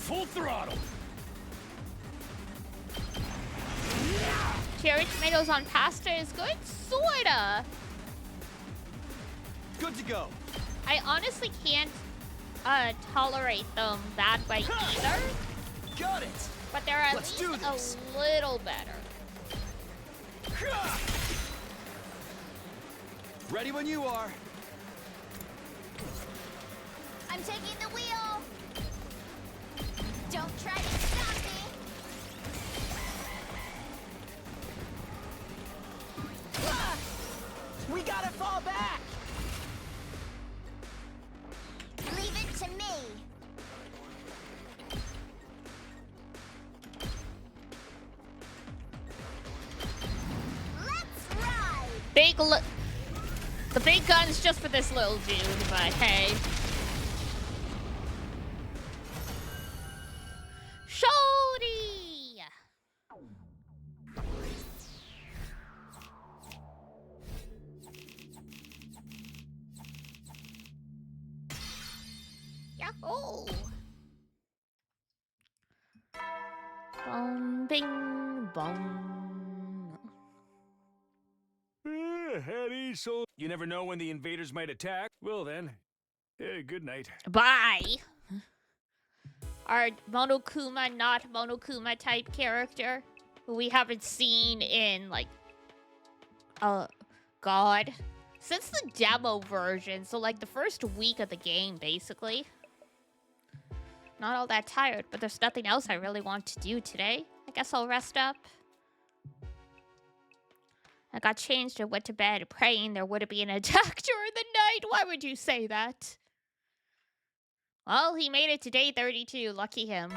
Full throttle. Cherry tomatoes on pasta is good? Sorta. Good to go. I honestly can't tolerate them that way either, Got it. but they're at Let's do least this. a little better. Ready when you are. I'm taking the wheel. Don't try to stop me. We gotta fall back. Leave it to me. Let's ride. The big gun's just for this little dude, but hey. Shorty! Yahoo! Boom, bing, boom. Hattie, so you never know when the invaders might attack. Well then, good night. Bye! Our Monokuma, not Monokuma type character, who we haven't seen in, like, God. Since the demo version, so like the first week of the game, basically. Not all that tired, but there's nothing else I really want to do today. I guess I'll rest up. I got changed and went to bed praying there wouldn't be an attack during the night. Why would you say that? Well, he made it to day 32. Lucky him.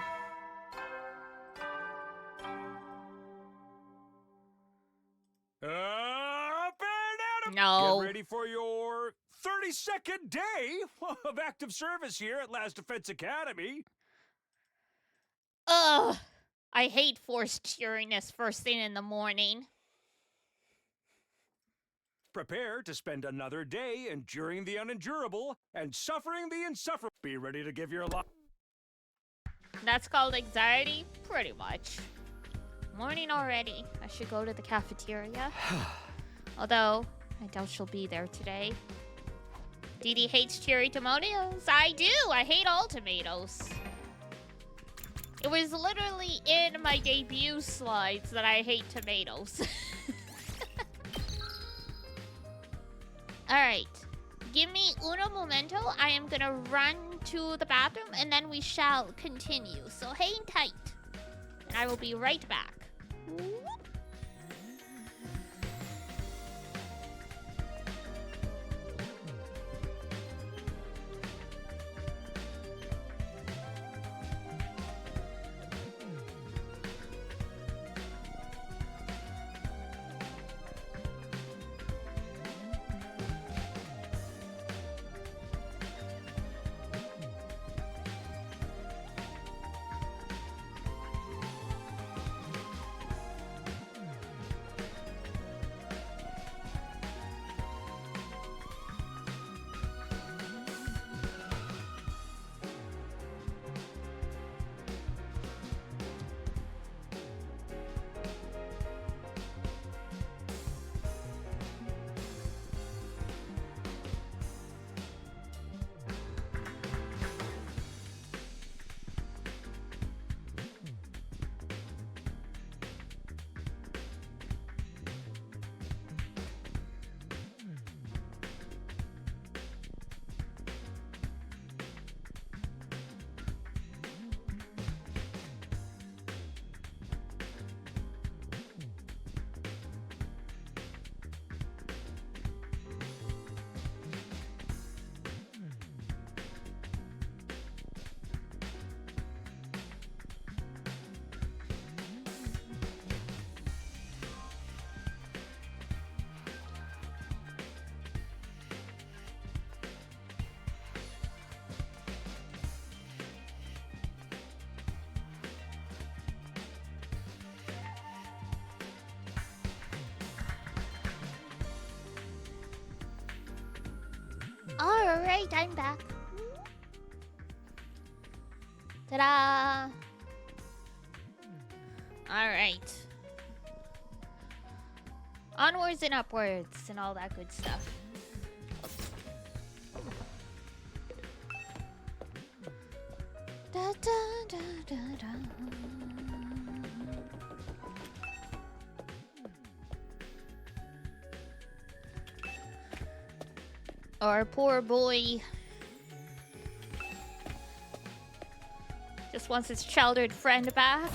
Up and Adam! No. Get ready for your 32nd day of active service here at Last Defense Academy. Ugh. I hate forced cheeriness first thing in the morning. Prepare to spend another day enduring the unendurable and suffering the insufferable. Be ready to give your life. That's called anxiety? Pretty much. Morning already. I should go to the cafeteria. Although, I doubt she'll be there today. Dee Dee hates cherry tomatoes. I do! I hate all tomatoes. It was literally in my debut slides that I hate tomatoes. Alright. Give me uno momento. I am gonna run to the bathroom and then we shall continue. So hang tight. And I will be right back. Whoop. Alright, I'm back. Ta-da! Alright. Onwards and upwards and all that good stuff. Da, da, da, da, da. Our poor boy just wants his childhood friend back.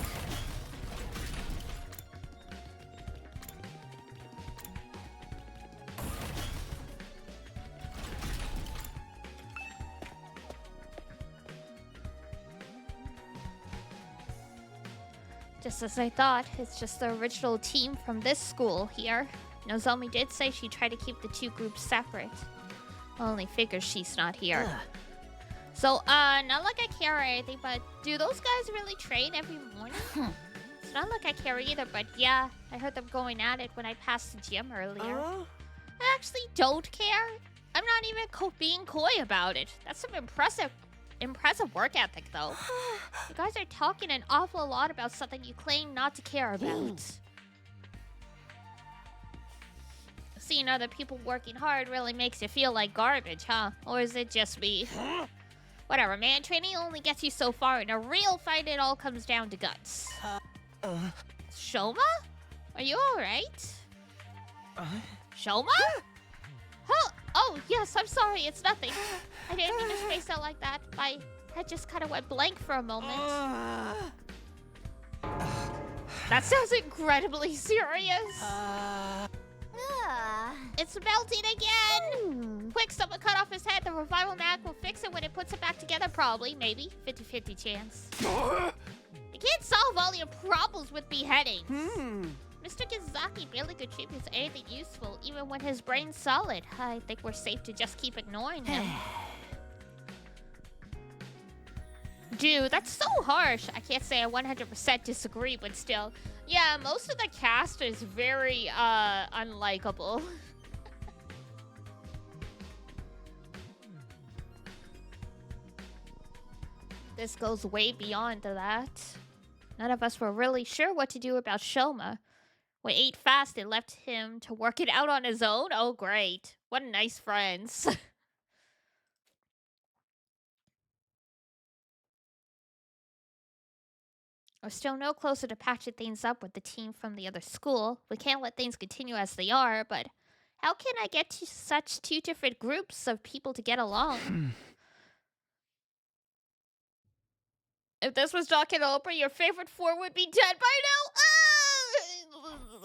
Just as I thought, it's just the original team from this school here. Nozomi did say she tried to keep the two groups separate. Only figures she's not here. So, not like I care or anything, but do those guys really train every morning? It's not like I care either, but yeah, I heard them going at it when I passed the gym earlier. I actually don't care. I'm not even being coy about it. That's some impressive work ethic, though. You guys are talking an awful lot about something you claim not to care about. Seeing other people working hard really makes you feel like garbage, huh? Or is it just me? Whatever, man. Training only gets you so far. In a real fight, it all comes down to guts. Shouma? Are you alright? Shouma? Huh? Oh, yes, I'm sorry. It's nothing. I didn't mean to face out like that. My head just kind of went blank for a moment. That sounds incredibly serious. It's melting again! Quick, someone cut off his head. The revival mag will fix it when it puts it back together, probably. Maybe. 50-50 chance. You can't solve all your problems with beheadings. Mr. Kizaki barely contributes anything useful, even when his brain's solid. I think we're safe to just keep ignoring him. Dude, that's so harsh. I can't say I 100% disagree, but still. Yeah, most of the cast is very, unlikable. This goes way beyond that. None of us were really sure what to do about Shouma. We ate fast and left him to work it out on his own? Oh, great. What nice friends. We're still no closer to patching things up with the team from the other school. We can't let things continue as they are, but how can I get to such two different groups of people to get along? If this was Doc and Oprah, your favorite four would be dead by now.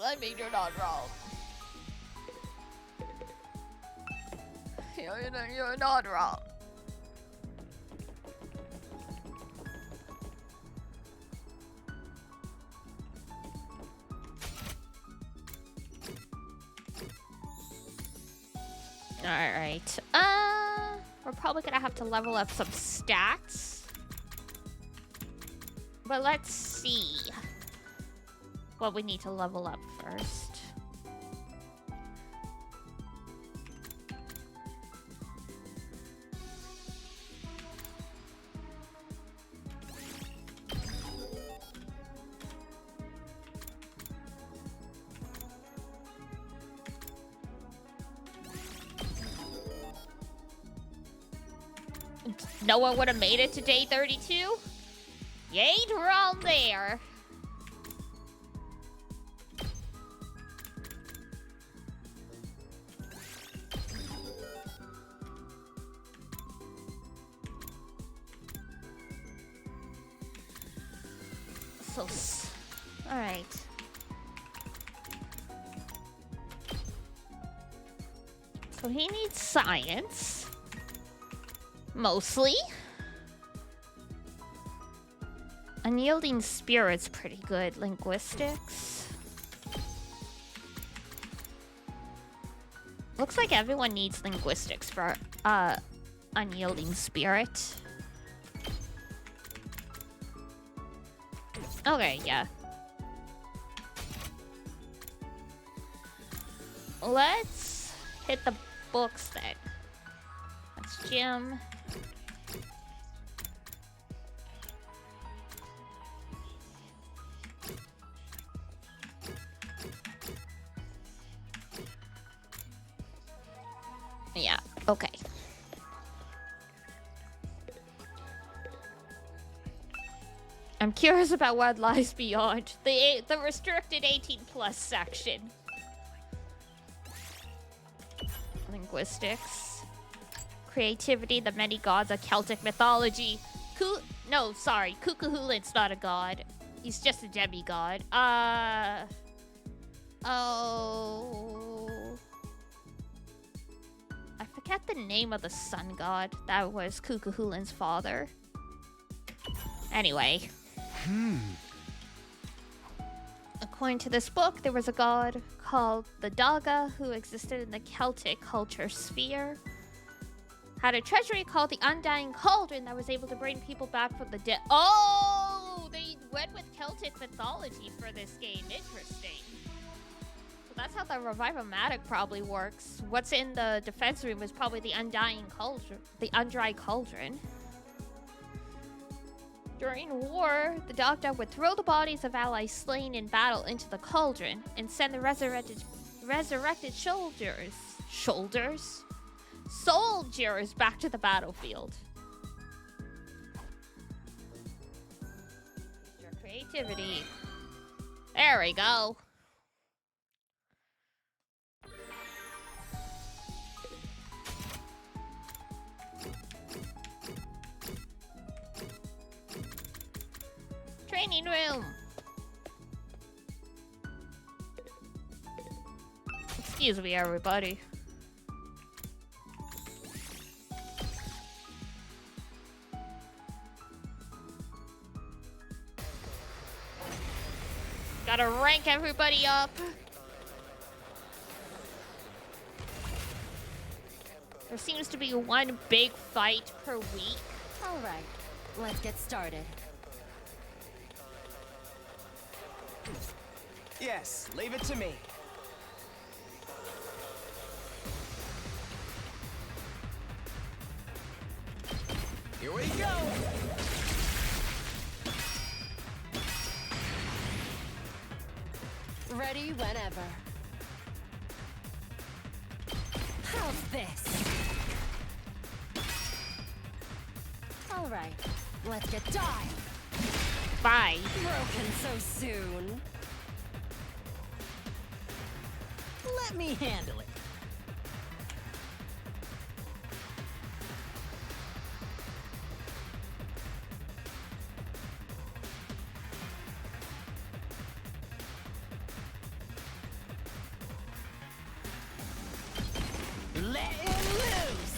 I mean, you're not wrong. You're not wrong. Alright. We're probably gonna have to level up some stats. But let's see what we need to level up first. No one would have made it to day 32? You ain't wrong there. Alright. So he needs science. Mostly. Unyielding spirit's pretty good. Linguistics. Looks like everyone needs linguistics for unyielding spirit. Okay, yeah. Let's hit the books then. Next gym. Yeah, okay. I'm curious about what lies beyond the restricted 18+ section. Linguistics. Creativity, the many gods of Celtic mythology. No, sorry, Cuchulain's not a god. He's just a demigod. Oh... I forget the name of the sun god that was Cuchulain's father. Anyway. According to this book, there was a god called the Daga who existed in the Celtic culture sphere. Had a treasury called the Undying Cauldron that was able to bring people back from the dead. Oh! They went with Celtic mythology for this game. Interesting. So that's how the Revivomatic probably works. What's in the defense room is probably the Undying Cauldron. The Undry Cauldron. During war, the Doctor would throw the bodies of allies slain in battle into the cauldron and send the resurrected soldiers back to the battlefield. Your creativity. There we go. Training room. Excuse me, everybody. Gotta rank everybody up. There seems to be one big fight per week. All right, let's get started. Yes, leave it to me. Here we go! Ready whenever. How's this? All right, let's get dive. Bye. Broken so soon. Let me handle it. Let it loose.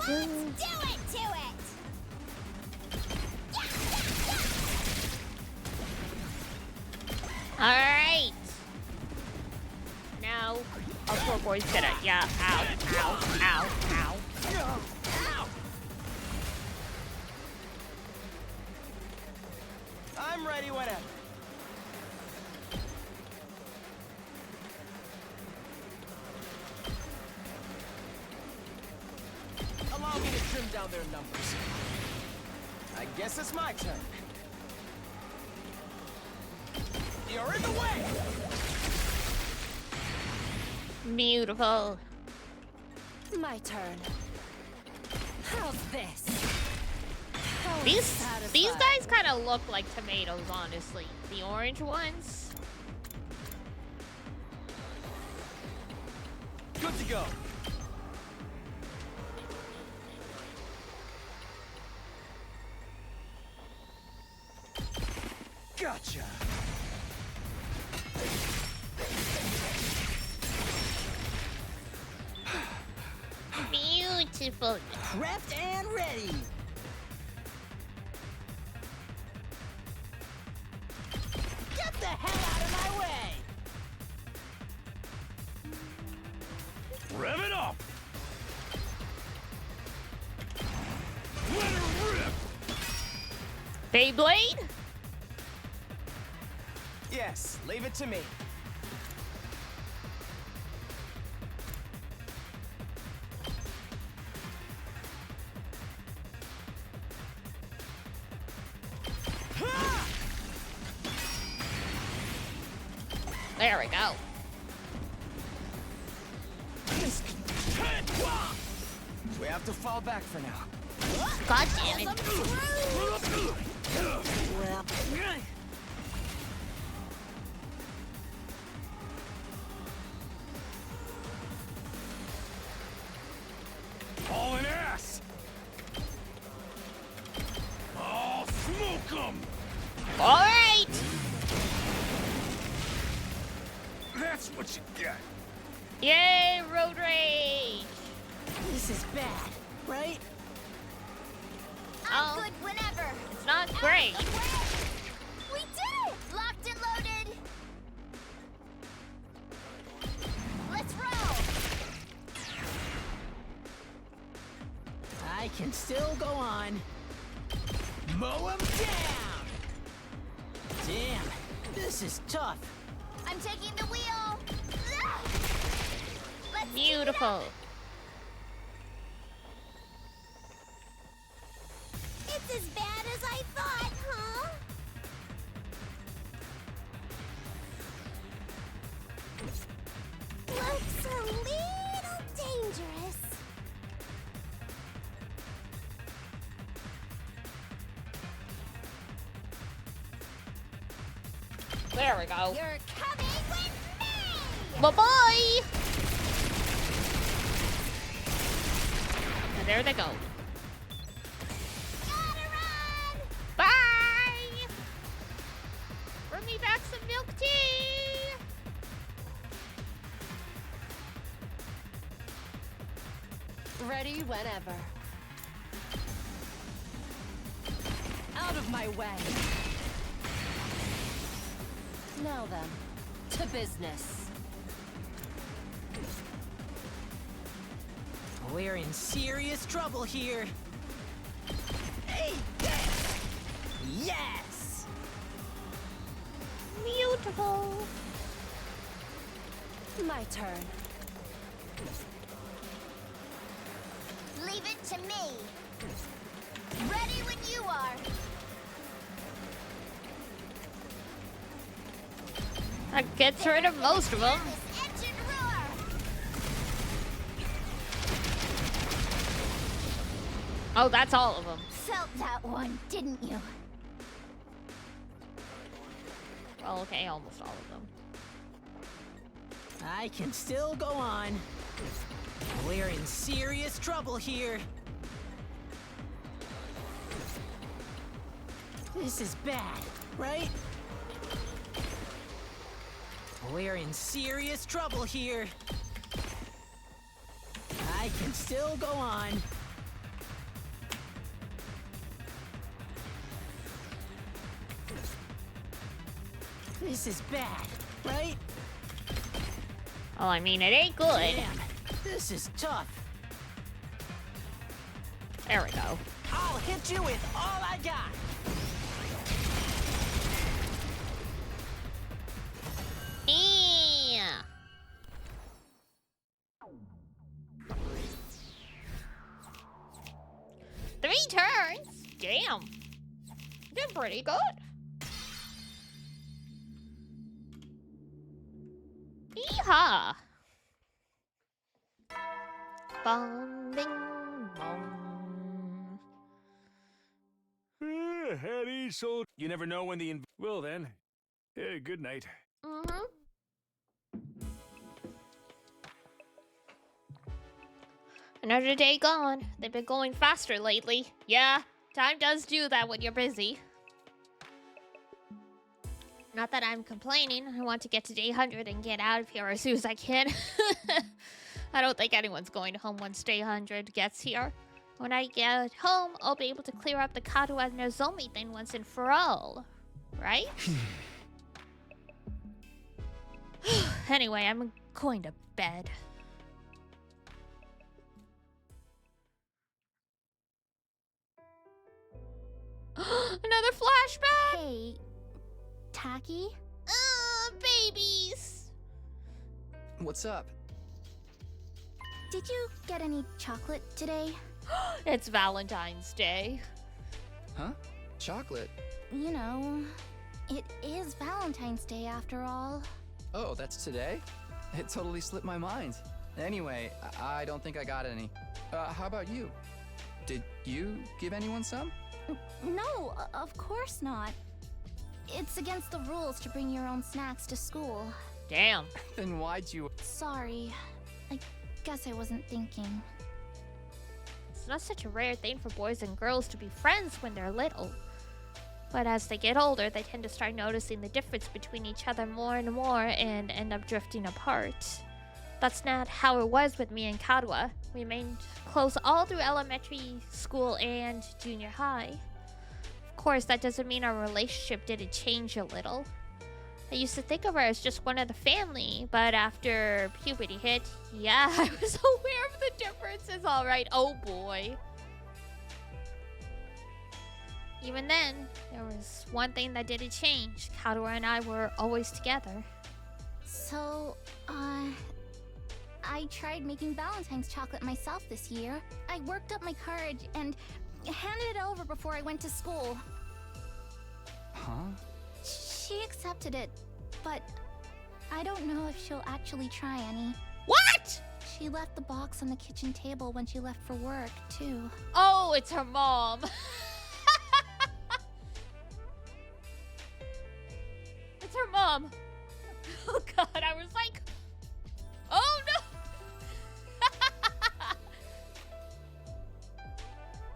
Let's do it to it! Alright. Now, our poor boy's gonna, yeah, ow, ow, ow, ow. Ow! I'm ready whenever. Allow me to trim down their numbers. I guess it's my turn. You're in the way! Beautiful. My turn. How's this? How These satisfying. guys kind of look like tomatoes, honestly. The orange ones. Good to go. Gotcha. Beautiful. Prepped and ready. Get the hell out of my way. Rev it up! Let her rip! Beyblade? Yes, leave it to me. There we go. We have to fall back for now. God damn it. Well, All an ass! I'll smoke 'em! All right. That's what you get. Yay, road rage. this is bad, right? I'm Oh. good whenever. It's not great. Out of the way. We did it! Locked and loaded. Let's roll. I can still go on. Mow 'em down! Damn, this is tough. I'm taking the wheel. Ah! Let's keep it Beautiful. up. It's as bad as I thought, huh? Looks a little dangerous. There we go. You're coming with me! Bye-bye. And there they go. Gotta run! Bye. Bring me back some milk tea. Ready whenever. Out of my way. Now then, to business. We're in serious trouble here. Hey, yes! Beautiful. My turn. Leave it to me. Ready when you are. That gets rid of most of them. This engine roar. Oh, that's all of them. Felt that one, didn't you? Well, okay, almost all of them. I can still go on. We're in serious trouble here. This is bad, right? We're in serious trouble here. I can still go on. This is bad, right? Oh, I mean, it ain't good. Damn, this is tough. There we go. I'll hit you with all I got. Yeah. Three turns? Damn. Did pretty good. Yeehaw. Bong, bing, bong. Heady, so you never know when the well then. Good night. Mm-hmm. Another day gone. They've been going faster lately. Yeah, time does do that when you're busy. Not that I'm complaining. I want to get to day 100 and get out of here as soon as I can. I don't think anyone's going home once day 100 gets here. When I get home, I'll be able to clear up the Kato and Nozomi thing once and for all. Right? Anyway, I'm going to bed. Another flashback! Hey, Taki? Babies! What's up? Did you get any chocolate today? It's Valentine's Day. Huh? Chocolate? You know, it is Valentine's Day after all. Oh, that's today? It totally slipped my mind. Anyway, I don't think I got any. How about you? Did you give anyone some? No, of course not. It's against the rules to bring your own snacks to school. Damn. Then why'd you... Sorry. I guess I wasn't thinking. It's not such a rare thing for boys and girls to be friends when they're little. But as they get older, they tend to start noticing the difference between each other more and more and end up drifting apart. That's not how it was with me and Kadwa. We remained close all through elementary school and junior high. Of course, that doesn't mean our relationship didn't change a little. I used to think of her as just one of the family, but after puberty hit, yeah, I was aware of the differences, alright. Oh boy. Even then, there was one thing that didn't change. Kadwa and I were always together. So, I tried making Valentine's chocolate myself this year. I worked up my courage and handed it over before I went to school. Huh? She accepted it, but I don't know if she'll actually try any. What? She left the box on the kitchen table when she left for work, too. Oh, it's her mom. It's her mom. Oh god, I was like, oh no.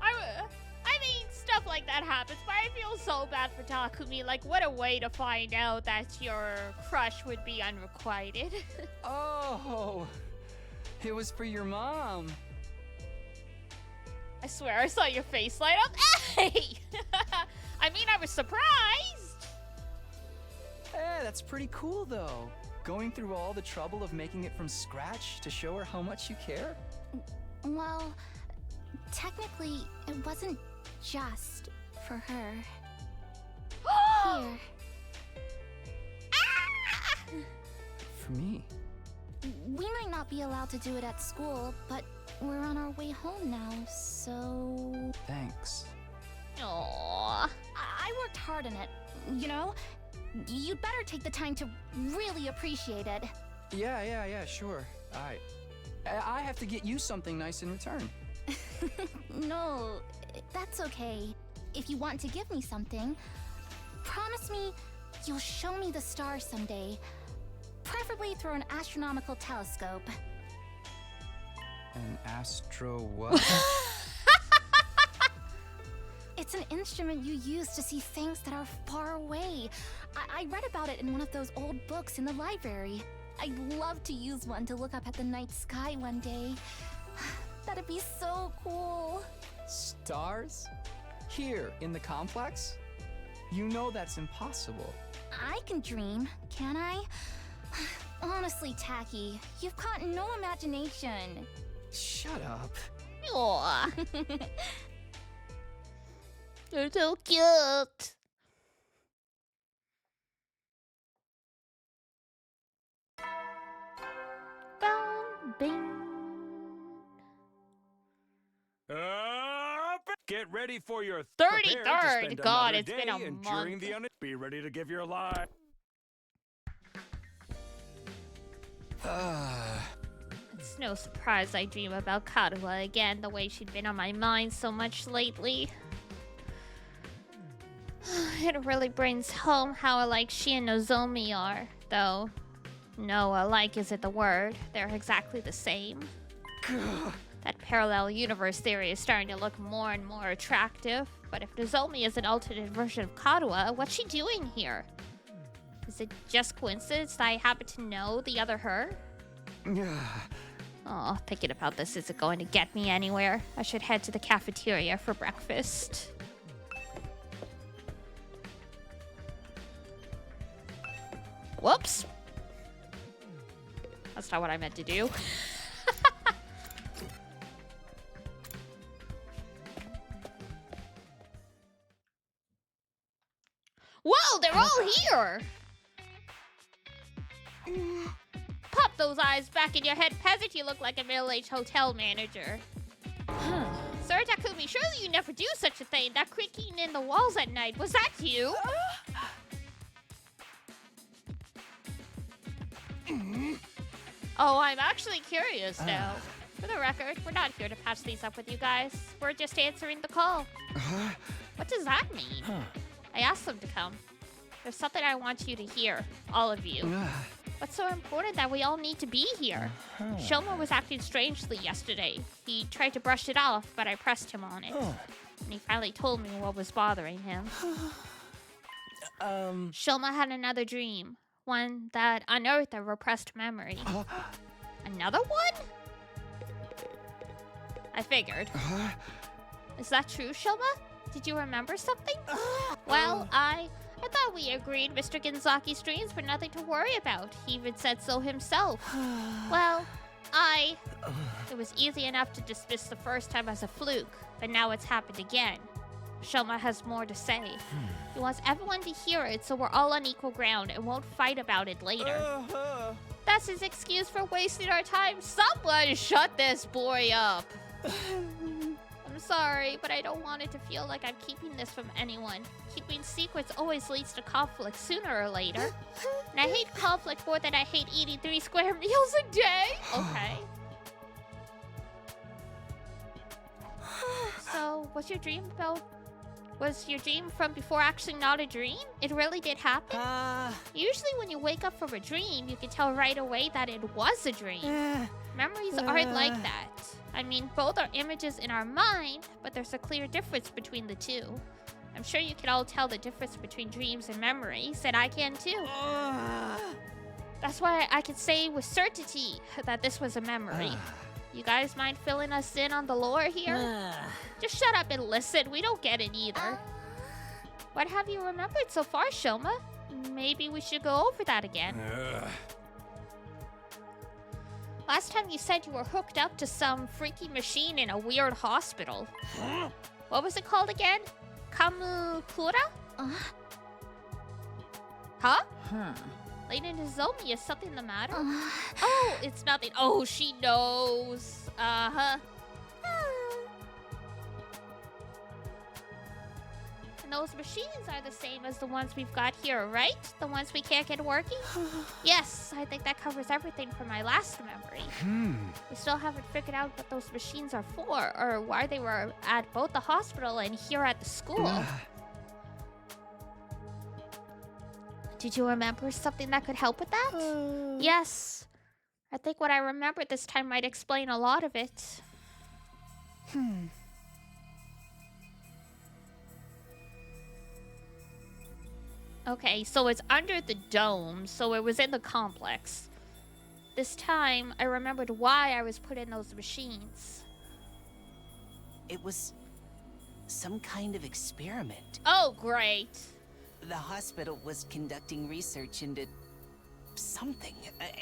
I mean, stuff like that happens, but I feel so bad for Takumi. Like, what a way to find out that your crush would be unrequited. Oh, it was for your mom. I swear I saw your face light up. Hey! I mean, I was surprised. Eh, that's pretty cool, though. Going through all the trouble of making it from scratch to show her how much you care? Well, technically, it wasn't just for her. Here. For me. We might not be allowed to do it at school, but we're on our way home now, so... Thanks. Aww. I worked hard on it, you know? You'd better take the time to really appreciate it. Yeah, sure. I have to get you something nice in return. No, that's okay. If you want to give me something, promise me you'll show me the stars someday. Preferably through an astronomical telescope. An astro what? It's an instrument you use to see things that are far away. I read about it in one of those old books in the library. I'd love to use one to look up at the night sky one day. That'd be so cool. Stars? Here, in the complex? You know that's impossible. I can dream, can I? Honestly, Tacky, you've got no imagination. Shut up. Aw. You're so cute. Bing. Get ready for your 33rd. God, it's been a and during month. be ready to give your life. It's no surprise I dream about Kadwa again, the way she'd been on my mind so much lately. It really brings home how alike she and Nozomi are, though. No, alike isn't the word. They're exactly the same. That parallel universe theory is starting to look more and more attractive. But if Nozomi is an alternate version of Kadwa, what's she doing here? Is it just coincidence that I happen to know the other her? Oh, thinking about this isn't going to get me anywhere. I should head to the cafeteria for breakfast. Whoops. That's not what I meant to do. Whoa, they're all here! Pop those eyes back in your head, peasant. You look like a middle-aged hotel manager. Sir Takumi, surely you never do such a thing. That creaking in the walls at night, was that you? Oh, I'm actually curious now. For the record, we're not here to patch these up with you guys. We're just answering the call. What does that mean? I asked them to come. There's something I want you to hear, all of you. What's so important that we all need to be here? Shouma was acting strangely yesterday. He tried to brush it off, but I pressed him on it. And he finally told me what was bothering him. Shouma had another dream. One that unearthed a repressed memory. Another one? I figured. Is that true, Shouma? Did you remember something? Well, I thought we agreed Mr. Ginzaki's dreams were nothing to worry about. He even said so himself. Well, it was easy enough to dismiss the first time as a fluke, but now it's happened again. Shouma has more to say. He wants everyone to hear it so we're all on equal ground and won't fight about it later. That's his excuse for wasting our time. Someone shut this boy up. I'm sorry, but I don't want it to feel like I'm keeping this from anyone. Keeping secrets always leads to conflict sooner or later. And I hate conflict more than I hate eating 3 square meals a day. Okay. So, was your dream from before actually not a dream? It really did happen? Usually when you wake up from a dream, you can tell right away that it was a dream. Memories aren't like that. I mean, both are images in our mind, but there's a clear difference between the two. I'm sure you can all tell the difference between dreams and memories, and I can too. That's why I can say with certainty that this was a memory. You guys mind filling us in on the lore here? Just shut up and listen. We don't get it either. What have you remembered so far, Shouma? Maybe we should go over that again. Last time you said you were hooked up to some freaky machine in a weird hospital. What was it called again? Kamukura? Huh? Lady Nozomi, is something the matter? Oh, it's nothing. Oh, she knows. And those machines are the same as the ones we've got here, right? The ones we can't get working? Yes, I think that covers everything from my last memory. We still haven't figured out what those machines are for, or why they were at both the hospital and here at the school. Did you remember something that could help with that? Yes. I think what I remembered this time might explain a lot of it. Okay, so it's under the dome, so it was in the complex. This time, I remembered why I was put in those machines. It was some kind of experiment. Oh, great. The hospital was conducting research into something,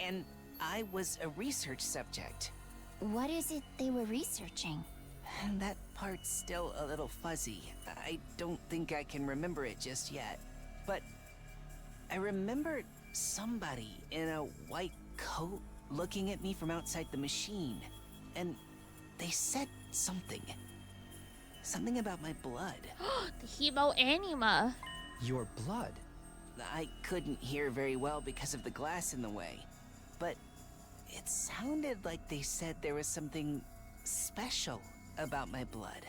and I was a research subject. What is it they were researching? And that part's still a little fuzzy. I don't think I can remember it just yet. But I remember somebody in a white coat looking at me from outside the machine. And they said something. Something about my blood. The hemoanima. Your blood? I couldn't hear very well because of the glass in the way. But it sounded like they said there was something special about my blood.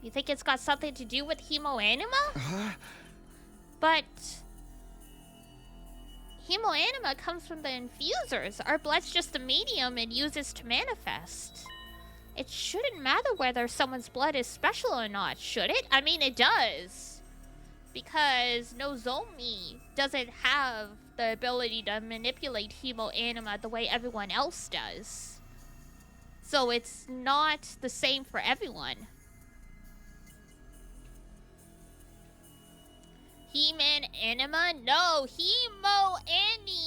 You think it's got something to do with hemoanima? But hemoanima comes from the infusers. Our blood's just the medium it uses to manifest. It shouldn't matter whether someone's blood is special or not, should it? I mean, it does. Because Nozomi doesn't have the ability to manipulate hemoanima the way everyone else does. So it's not the same for everyone. Hemanima? No, hemoanima.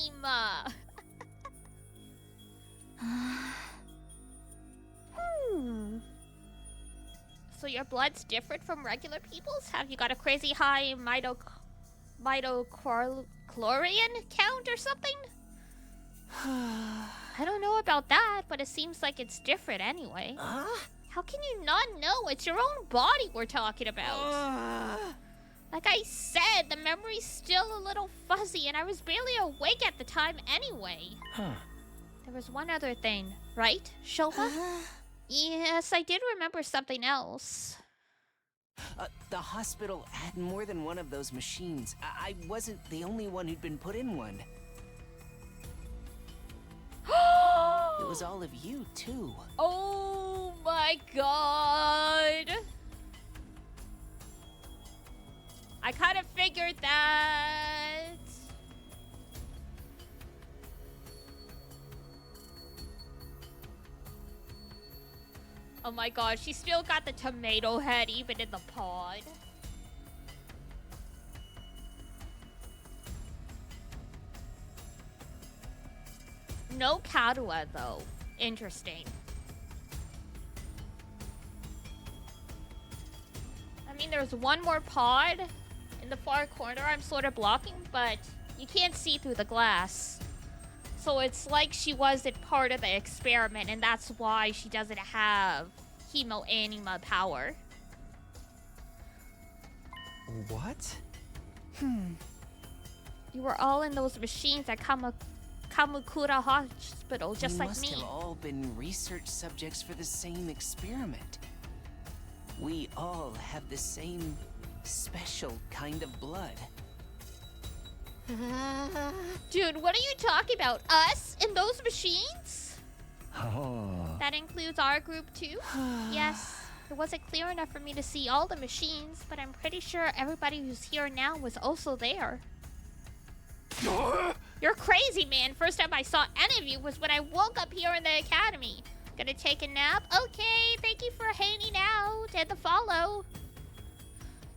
So your blood's different from regular people's? Have you got a crazy high mitochondrial count or something? I don't know about that, but it seems like it's different anyway. How can you not know? It's your own body we're talking about. Like I said, the memory's still a little fuzzy, and I was barely awake at the time anyway. Huh. There was one other thing, right, Shouma? Yes, I did remember something else. The hospital had more than one of those machines. I wasn't the only one who'd been put in one. It was all of you, too. Oh my god! I kind of figured that. Oh my god, she still got the tomato head even in the pod. No Kadua though. Interesting. I mean, there's one more pod in the far corner I'm sort of blocking, but you can't see through the glass. So it's like she wasn't part of the experiment, and that's why she doesn't have hemoanima power. What? You were all in those machines at Kamukura Hospital, just like me. We must have all been research subjects for the same experiment. We all have the same special kind of blood. Dude, what are you talking about? Us in those machines? Oh. That includes our group too? Yes. It wasn't clear enough for me to see all the machines, but I'm pretty sure everybody who's here now was also there. You're crazy, man. First time I saw any of you was when I woke up here in the academy. Gonna take a nap? Okay, thank you for hanging out and the follow.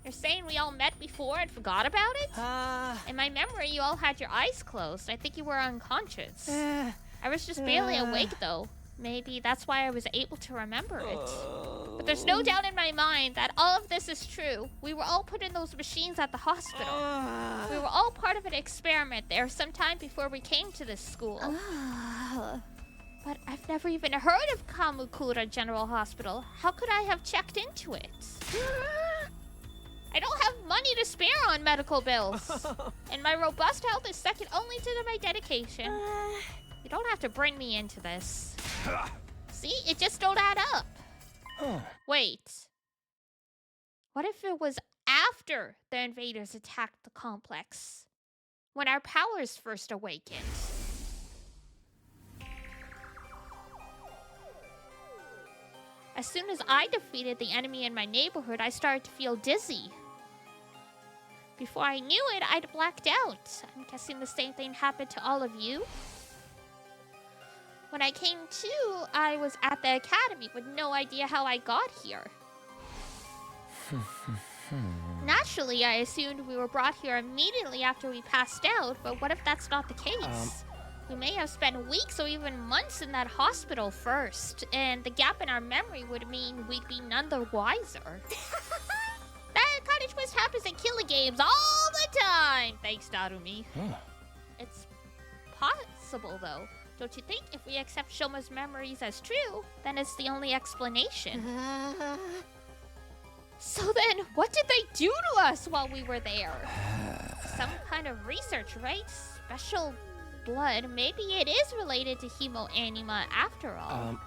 You're saying we all met before and forgot about it? In my memory, you all had your eyes closed. I think you were unconscious. I was just barely awake, though. Maybe that's why I was able to remember it. But there's no doubt in my mind that all of this is true. We were all put in those machines at the hospital. We were all part of an experiment there sometime before we came to this school. But I've never even heard of Kamukura General Hospital. How could I have checked into it? I don't have money to spare on medical bills. And my robust health is second only to my dedication. You don't have to bring me into this. See? It just don't add up. Wait. What if it was after the invaders attacked the complex? When our powers first awakened? As soon as I defeated the enemy in my neighborhood, I started to feel dizzy. Before I knew it, I'd blacked out. I'm guessing the same thing happened to all of you. When I came to, I was at the academy with no idea how I got here. Naturally, I assumed we were brought here immediately after we passed out, but what if that's not the case? We may have spent weeks or even months in that hospital first, and the gap in our memory would mean we'd be none the wiser. That kind of twist happens in killer games all the time, thanks, Darumi. It's possible, though. Don't you think? If we accept Shouma's memories as true, then it's the only explanation. So then, what did they do to us while we were there? Some kind of research, right? Special blood. Maybe it is related to hemoanima after all.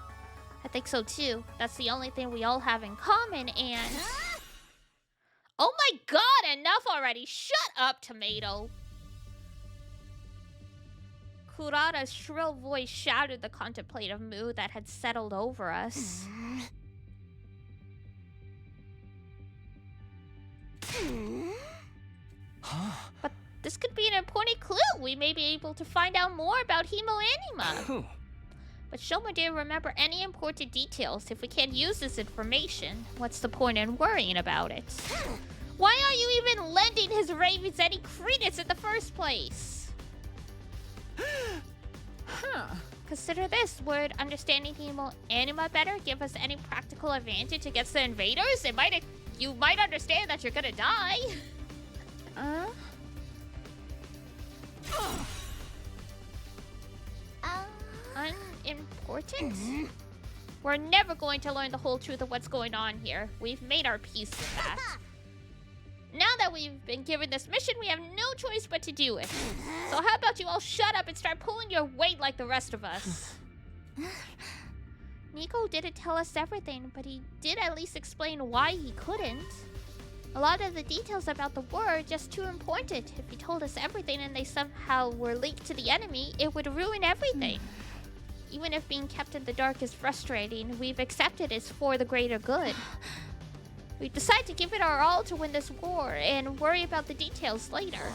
I think so too. That's the only thing we all have in common, and... Oh my god, enough already! Shut up, Tomato! Kurata's shrill voice shattered the contemplative mood that had settled over us. But this could be an important clue. We may be able to find out more about hemoanima. But Shouma didn't remember any important details. If we can't use this information, what's the point in worrying about it? Why are you even lending his ravings any credence in the first place? Consider this. Would understanding hemoanima better give us any practical advantage against the invaders? You might understand that you're gonna die. Unimportant? We're never going to learn the whole truth of what's going on here. We've made our peace with that. Now that we've been given this mission, we have no choice but to do it. So how about you all shut up and start pulling your weight like the rest of us? Nico didn't tell us everything, but he did at least explain why he couldn't. A lot of the details about the war are just too important. If he told us everything and they somehow were linked to the enemy, it would ruin everything. Even if being kept in the dark is frustrating, we've accepted it's for the greater good. We decide to give it our all to win this war and worry about the details later.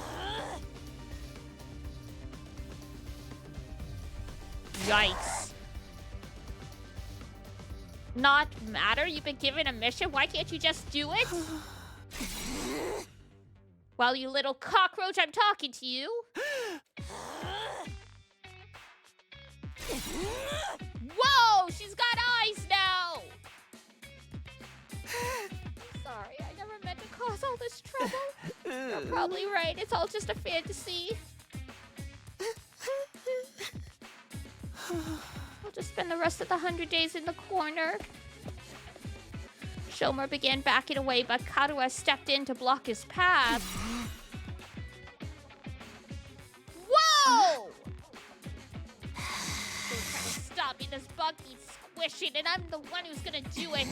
Yikes. Not matter? You've been given a mission? Why can't you just do it? Well, you little cockroach, I'm talking to you. Whoa! She's got eyes now! Sorry, I never meant to cause all this trouble. You're probably right. It's all just a fantasy. I'll just spend the rest of the 100 days in the corner. Shouma began backing away, but Karua stepped in to block his path. Whoa! They're trying to stop me. This bug keeps squishing, and I'm the one who's gonna do it.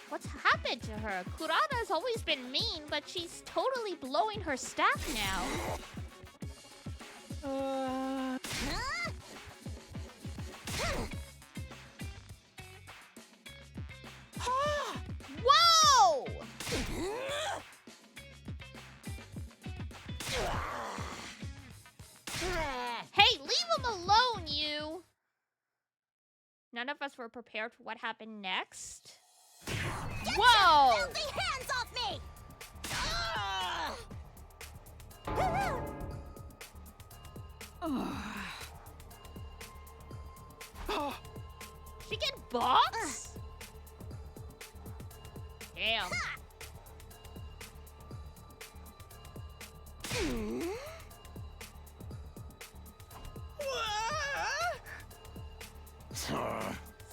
What's happened to her? Kurana's always been mean, but she's totally blowing her staff now. Whoa! Hey, leave him alone, you! None of us were prepared for what happened next. Get Whoa! your filthy hands off me! She get boxed? Damn.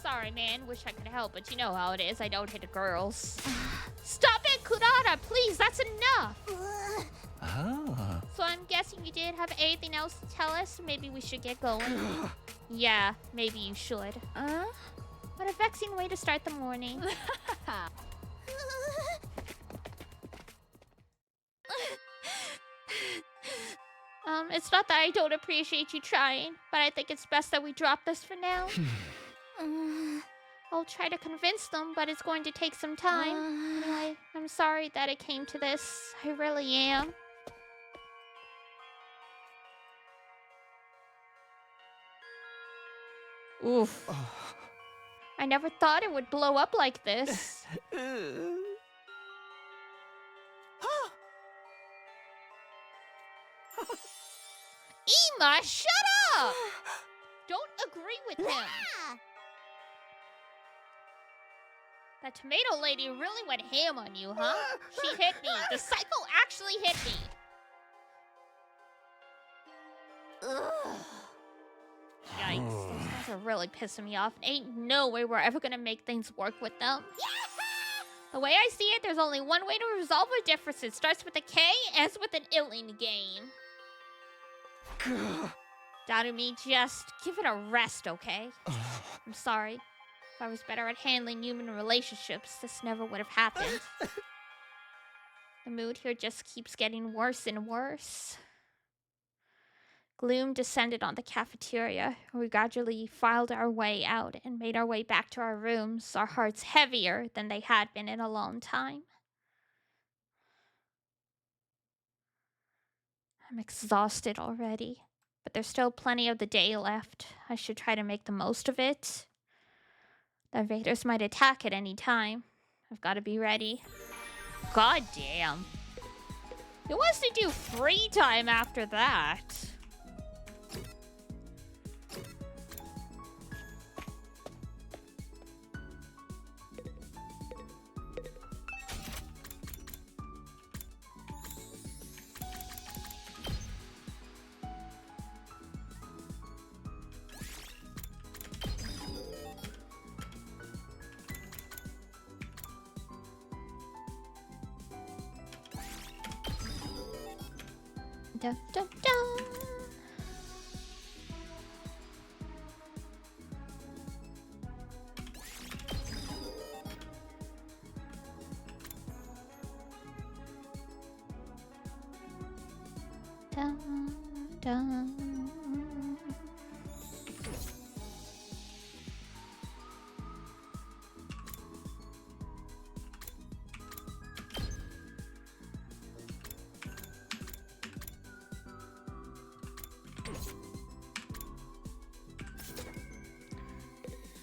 Sorry, man. Wish I could help, but you know how it is. I don't hit girls. Stop it, Kurata! Please, that's enough! Ah. So I'm guessing you didn't have anything else to tell us? Maybe we should get going. Yeah, maybe you should. What a vexing way to start the morning. It's not that I don't appreciate you trying, but I think it's best that we drop this for now. I'll try to convince them, but it's going to take some time. Anyway, I'm sorry that it came to this. I really am. Oof. I never thought it would blow up like this. Ima, shut up! Don't agree with him. That tomato lady really went ham on you, huh? She hit me. The cycle actually hit me. Yikes, those guys are really pissing me off. Ain't no way we're ever gonna make things work with them. The way I see it, there's only one way to resolve our differences. Starts with a K, ends with an ill in game. Darumi, just give it a rest, okay? I'm sorry. If I was better at handling human relationships, this never would have happened. The mood here just keeps getting worse and worse. Gloom descended on the cafeteria. We gradually filed our way out and made our way back to our rooms, our hearts heavier than they had been in a long time. I'm exhausted already, but there's still plenty of the day left. I should try to make the most of it. The invaders might attack at any time. I've got to be ready. God damn. Who wants to do free time after that? Dun, dun, dun. Dun, dun.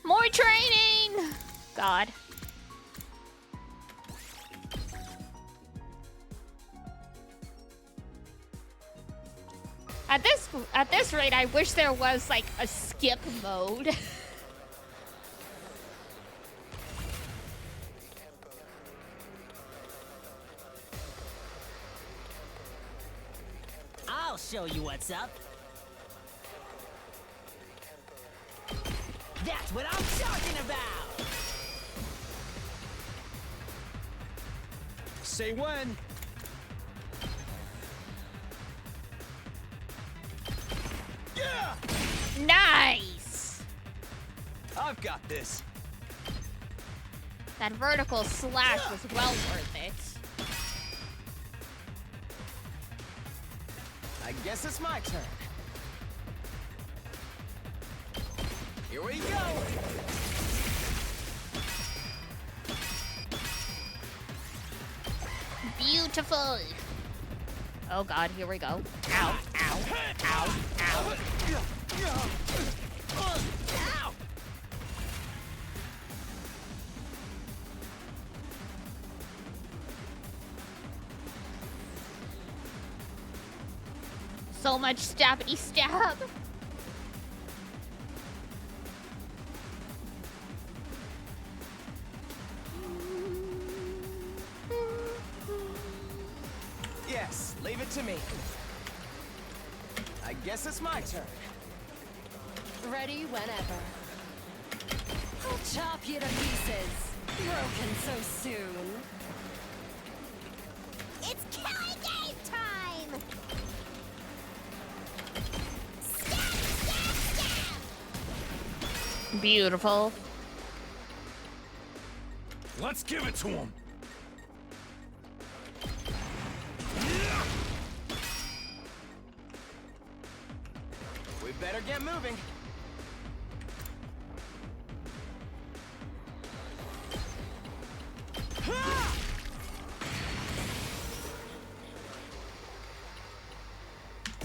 More training! God. At this rate, I wish there was like a skip mode. I'll show you what's up. That's what I'm talking about! Say when. Yeah! Nice! I've got this. That vertical slash was well worth it. I guess it's my turn. Here we go! Beautiful. Oh God, here we go. Ow, ow, ow, ow. Ow! So much stabby stab. Yes, leave it to me. I guess it's my turn. Ready whenever. I'll chop you to pieces. Broken so soon. It's killing game time! Beautiful. Let's give it to him. We better get moving.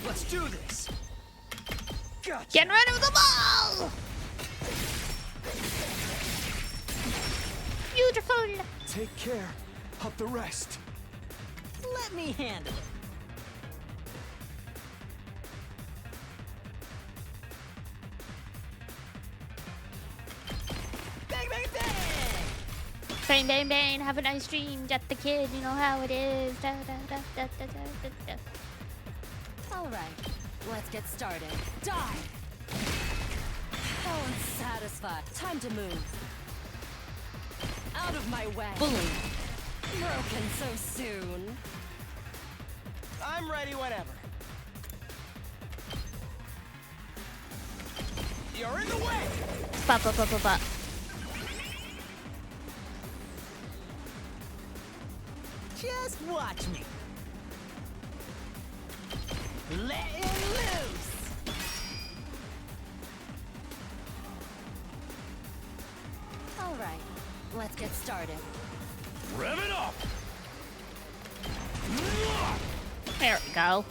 Let's do this. Gotcha. Get rid of the ball! Beautiful. Take care of the rest. Let me handle it. Bang, bang, bang! Bang, bang, bang. Have a nice dream. Get the kid. You know how it is. Da, da, da, da, da, da, da. All right, let's get started. Die! Oh, unsatisfied. Time to move. Out of my way. Boom. Broken so soon. I'm ready whenever. You're in the way! Ba, ba, ba, ba, ba. Just watch me. Let it loose! All right, let's get started. Rev it up! There we go.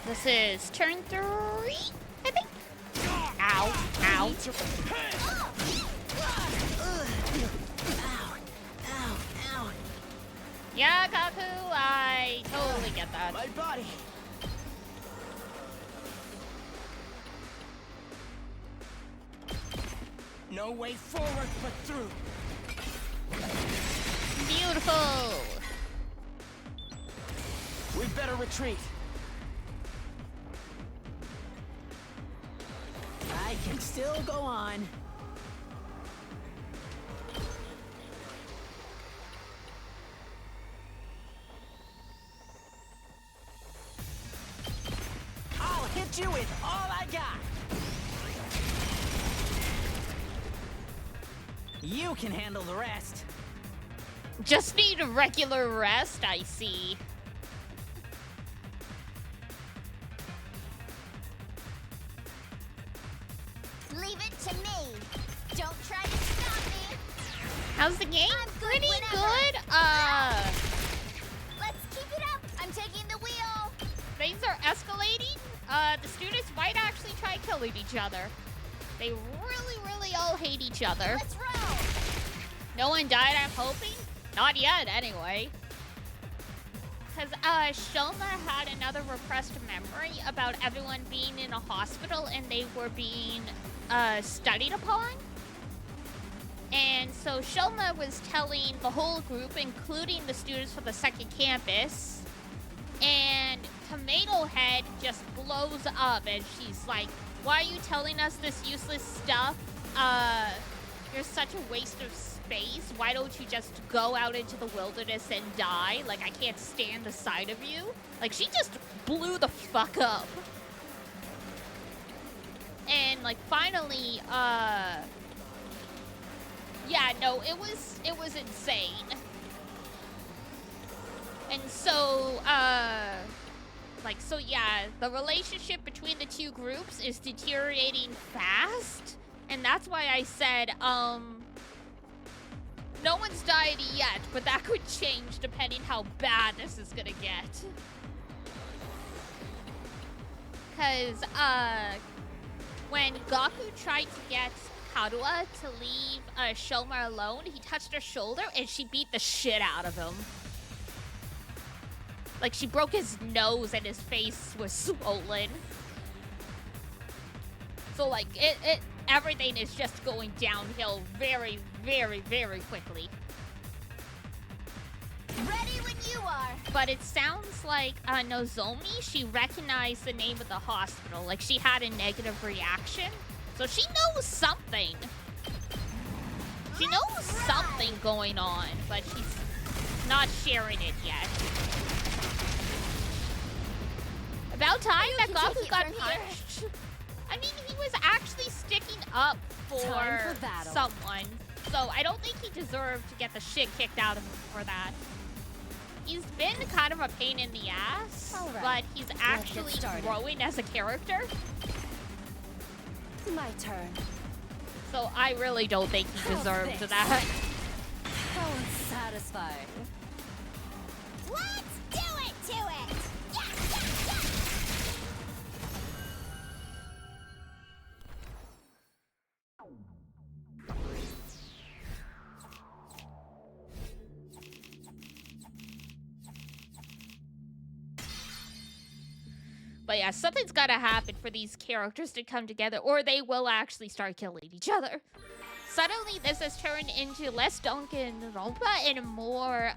This is turn 3, I think. Ow, ow. Ow, ow, ow. Yeah, Kaku, I totally get that. My body. No way forward but through. Beautiful. We better retreat. I can still go on. hit you with all I got. You can handle the rest. Just need a regular rest, I see. Leave it to me. Don't try to stop me. How's the game? I'm good Pretty whenever. good. Let's keep it up. I'm taking the wheel. Things are escalating. The students might actually try killing each other. They really, really all hate each other. Let's roll. No one died, I'm hoping? Not yet, anyway. Because, Shouma had another repressed memory about everyone being in a hospital and they were being, studied upon. And so Shouma was telling the whole group, including the students from the second campus, and Tomato Head just blows up and she's like, why are you telling us this useless stuff? You're such a waste of space. Why don't you just go out into the wilderness and die? Like, I can't stand the sight of you. Like, she just blew the fuck up. And, like, finally, yeah, no, it was insane. And so, so yeah, the relationship between the two groups is deteriorating fast. And that's why I said, no one's died yet, but that could change depending how bad this is gonna get. Because, when Gaku tried to get Karua to leave Shouma alone, he touched her shoulder and she beat the shit out of him. Like, she broke his nose and his face was swollen. So, like, everything is just going downhill very, very, very quickly. Ready when you are. But it sounds like Nozomi, she recognized the name of the hospital. Like, she had a negative reaction. So she knows something. She knows something going on, but she's not sharing it yet. About time that Gaku got punched. I mean, he was actually sticking up for battle. someone. So I don't think he deserved to get the shit kicked out of him for that. He's been kind of a pain in the ass, All right, but he's actually started. growing as a character. My turn. So I really don't think he How's deserved this? that. How unsatisfying. Let's do it to it. Yeah, yeah, yeah. But yeah, something's gotta happen for these characters to come together, or they will actually start killing each other. Suddenly, this has turned into less Danganronpa and more,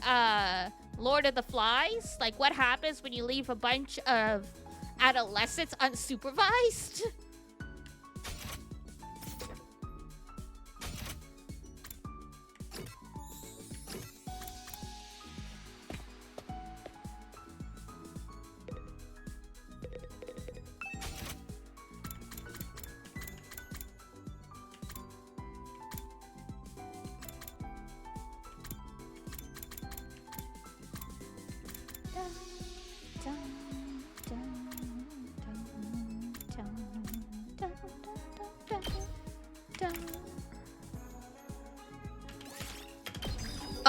Lord of the Flies. Like, what happens when you leave a bunch of adolescents unsupervised?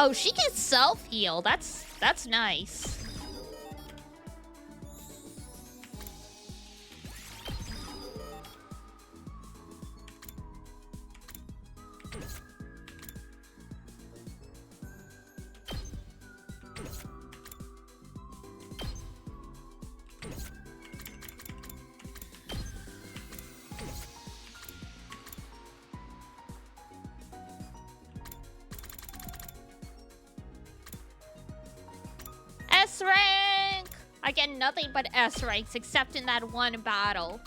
Oh, she can self-heal. That's nice. S rank! I get nothing but S ranks except in that one battle.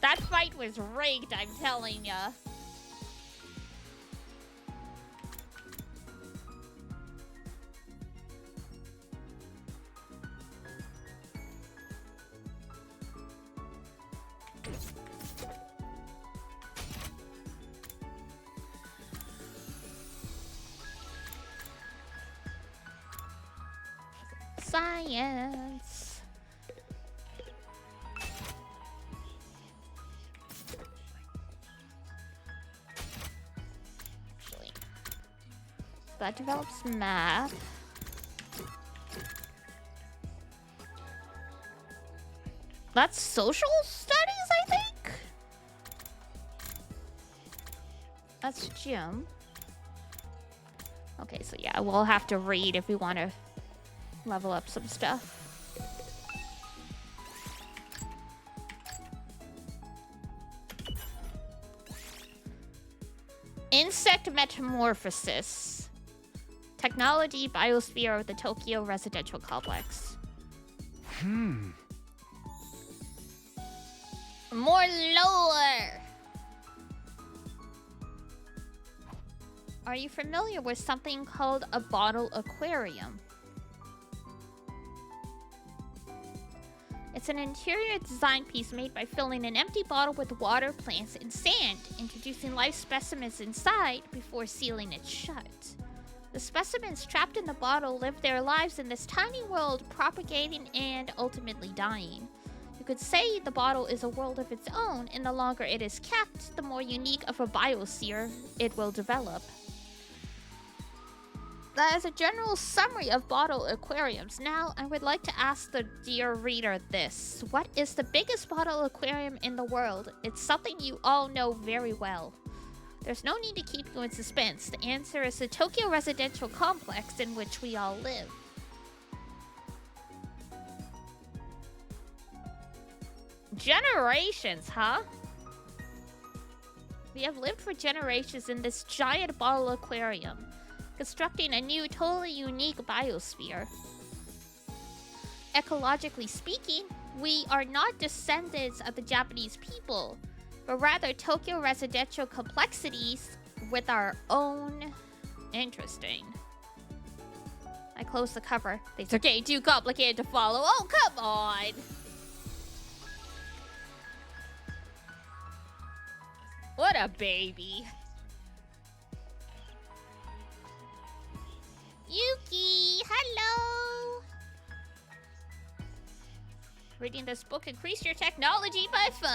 That fight was rigged, I'm telling ya. Science. Actually, that develops math. That's social studies, I think? That's gym. Okay, so yeah, we'll have to read if we want to level up some stuff. Insect metamorphosis. Technology biosphere of the Tokyo residential complex. More lore! Are you familiar with something called a bottle aquarium? It's an interior design piece made by filling an empty bottle with water, plants, and sand, introducing live specimens inside before sealing it shut. The specimens trapped in the bottle live their lives in this tiny world, propagating and ultimately dying. You could say the bottle is a world of its own, and the longer it is kept, the more unique of a biosphere it will develop. That is a general summary of bottle aquariums. Now, I would like to ask the dear reader this. What is the biggest bottle aquarium in the world? It's something you all know very well. There's no need to keep you in suspense. The answer is the Tokyo residential complex in which we all live. Generations, huh? We have lived for generations in this giant bottle aquarium, constructing a new, totally unique biosphere. Ecologically speaking, we are not descendants of the Japanese people, but rather Tokyo residential complexities with our own. Interesting. I close the cover. Things are getting too complicated to follow. Oh, come on! What a baby. Yuki, hello! Reading this book increase your technology by 5.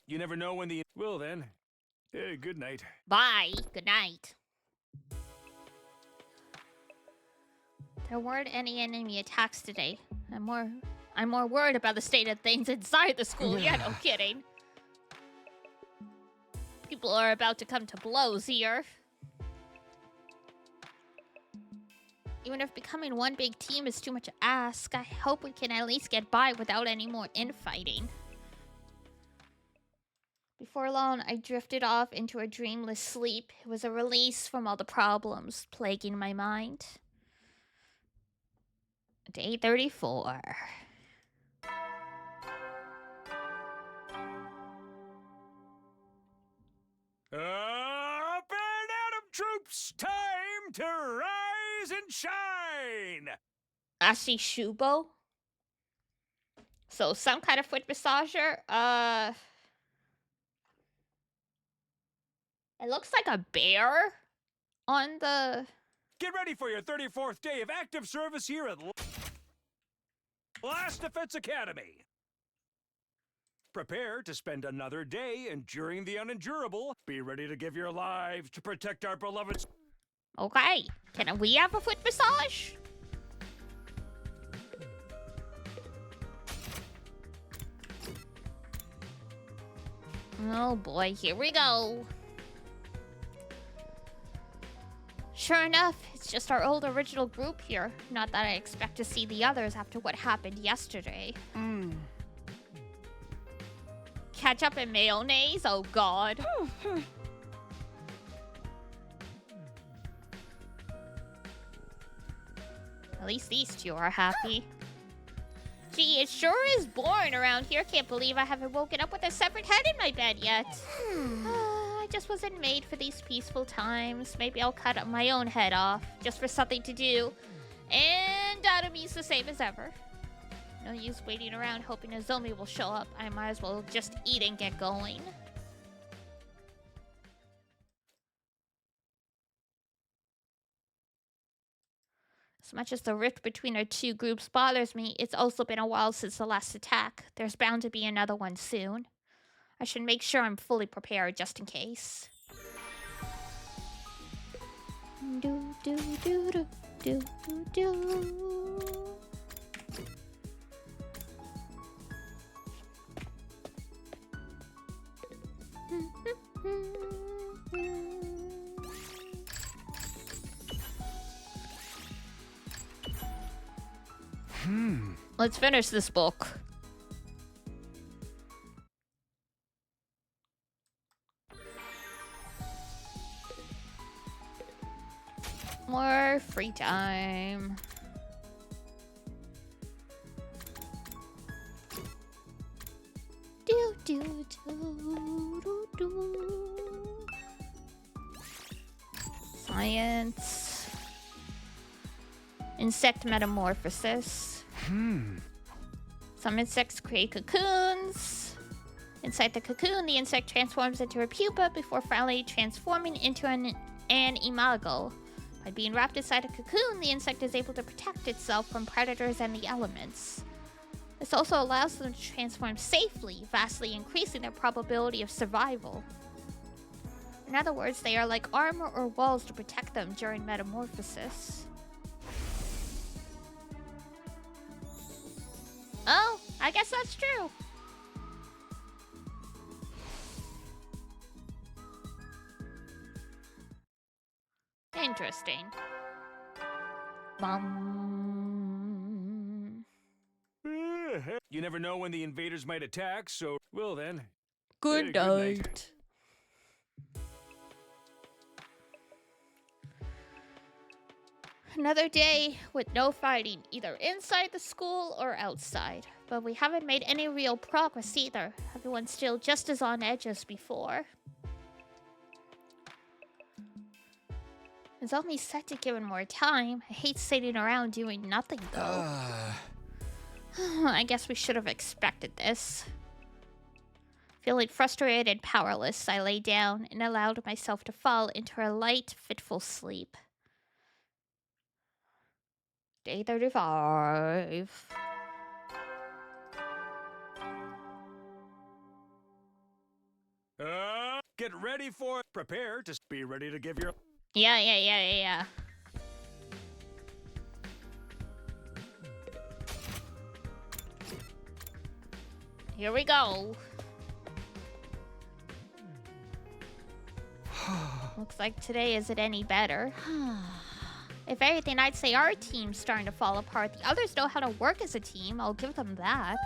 You never know when the... Well then, good night. Bye. Good night. There weren't any enemy attacks today. I'm more worried about the state of things inside the school. Yeah, no kidding. People are about to come to blows here. Even if becoming one big team is too much to ask, I hope we can at least get by without any more infighting. Before long, I drifted off into a dreamless sleep. It was a release from all the problems plaguing my mind. Day 34. Up and Atom troops, time to rise and shine! I see Shubo. So some kind of foot massager. It looks like a bear on the... Get ready for your 34th day of active service here at Last Defense Academy. Prepare to spend another day enduring the unendurable. Be ready to give your lives to protect our beloved... Okay, can we have a foot massage? Oh boy, here we go. Sure enough, it's just our old original group here. Not that I expect to see the others after what happened yesterday. Ketchup and mayonnaise? Oh god. At least these two are happy. Gee, it sure is boring around here. Can't believe I haven't woken up with a separate head in my bed yet. I just wasn't made for these peaceful times. Maybe I'll cut my own head off, just for something to do. And Atomi's the same as ever. No use waiting around hoping a zombie will show up. I might as well just eat and get going. As much as the rift between our two groups bothers me, it's also been a while since the last attack. There's bound to be another one soon. I should make sure I'm fully prepared just in case. Do do do do do do do. Let's finish this book. More free time. Do do do do do. Science. Insect metamorphosis. Some insects create cocoons. Inside the cocoon, the insect transforms into a pupa before finally transforming into an imago. By being wrapped inside a cocoon, the insect is able to protect itself from predators and the elements. This also allows them to transform safely, vastly increasing their probability of survival. In other words, they are like armor or walls to protect them during metamorphosis. Oh, I guess that's true. Interesting. You never know when the invaders might attack, so... Well then. Good night. night. Another day with no fighting, either inside the school or outside. But we haven't made any real progress either. Everyone's still just as on edge as before. It's only set to give it more time. I hate sitting around doing nothing, though. I guess we should have expected this. Feeling frustrated and powerless, I lay down and allowed myself to fall into a light, fitful sleep. Day 35. Get ready for... Prepare to be ready to give your... Yeah. Here we go. Looks like today isn't any better. If anything, I'd say our team's starting to fall apart. The others know how to work as a team. I'll give them that.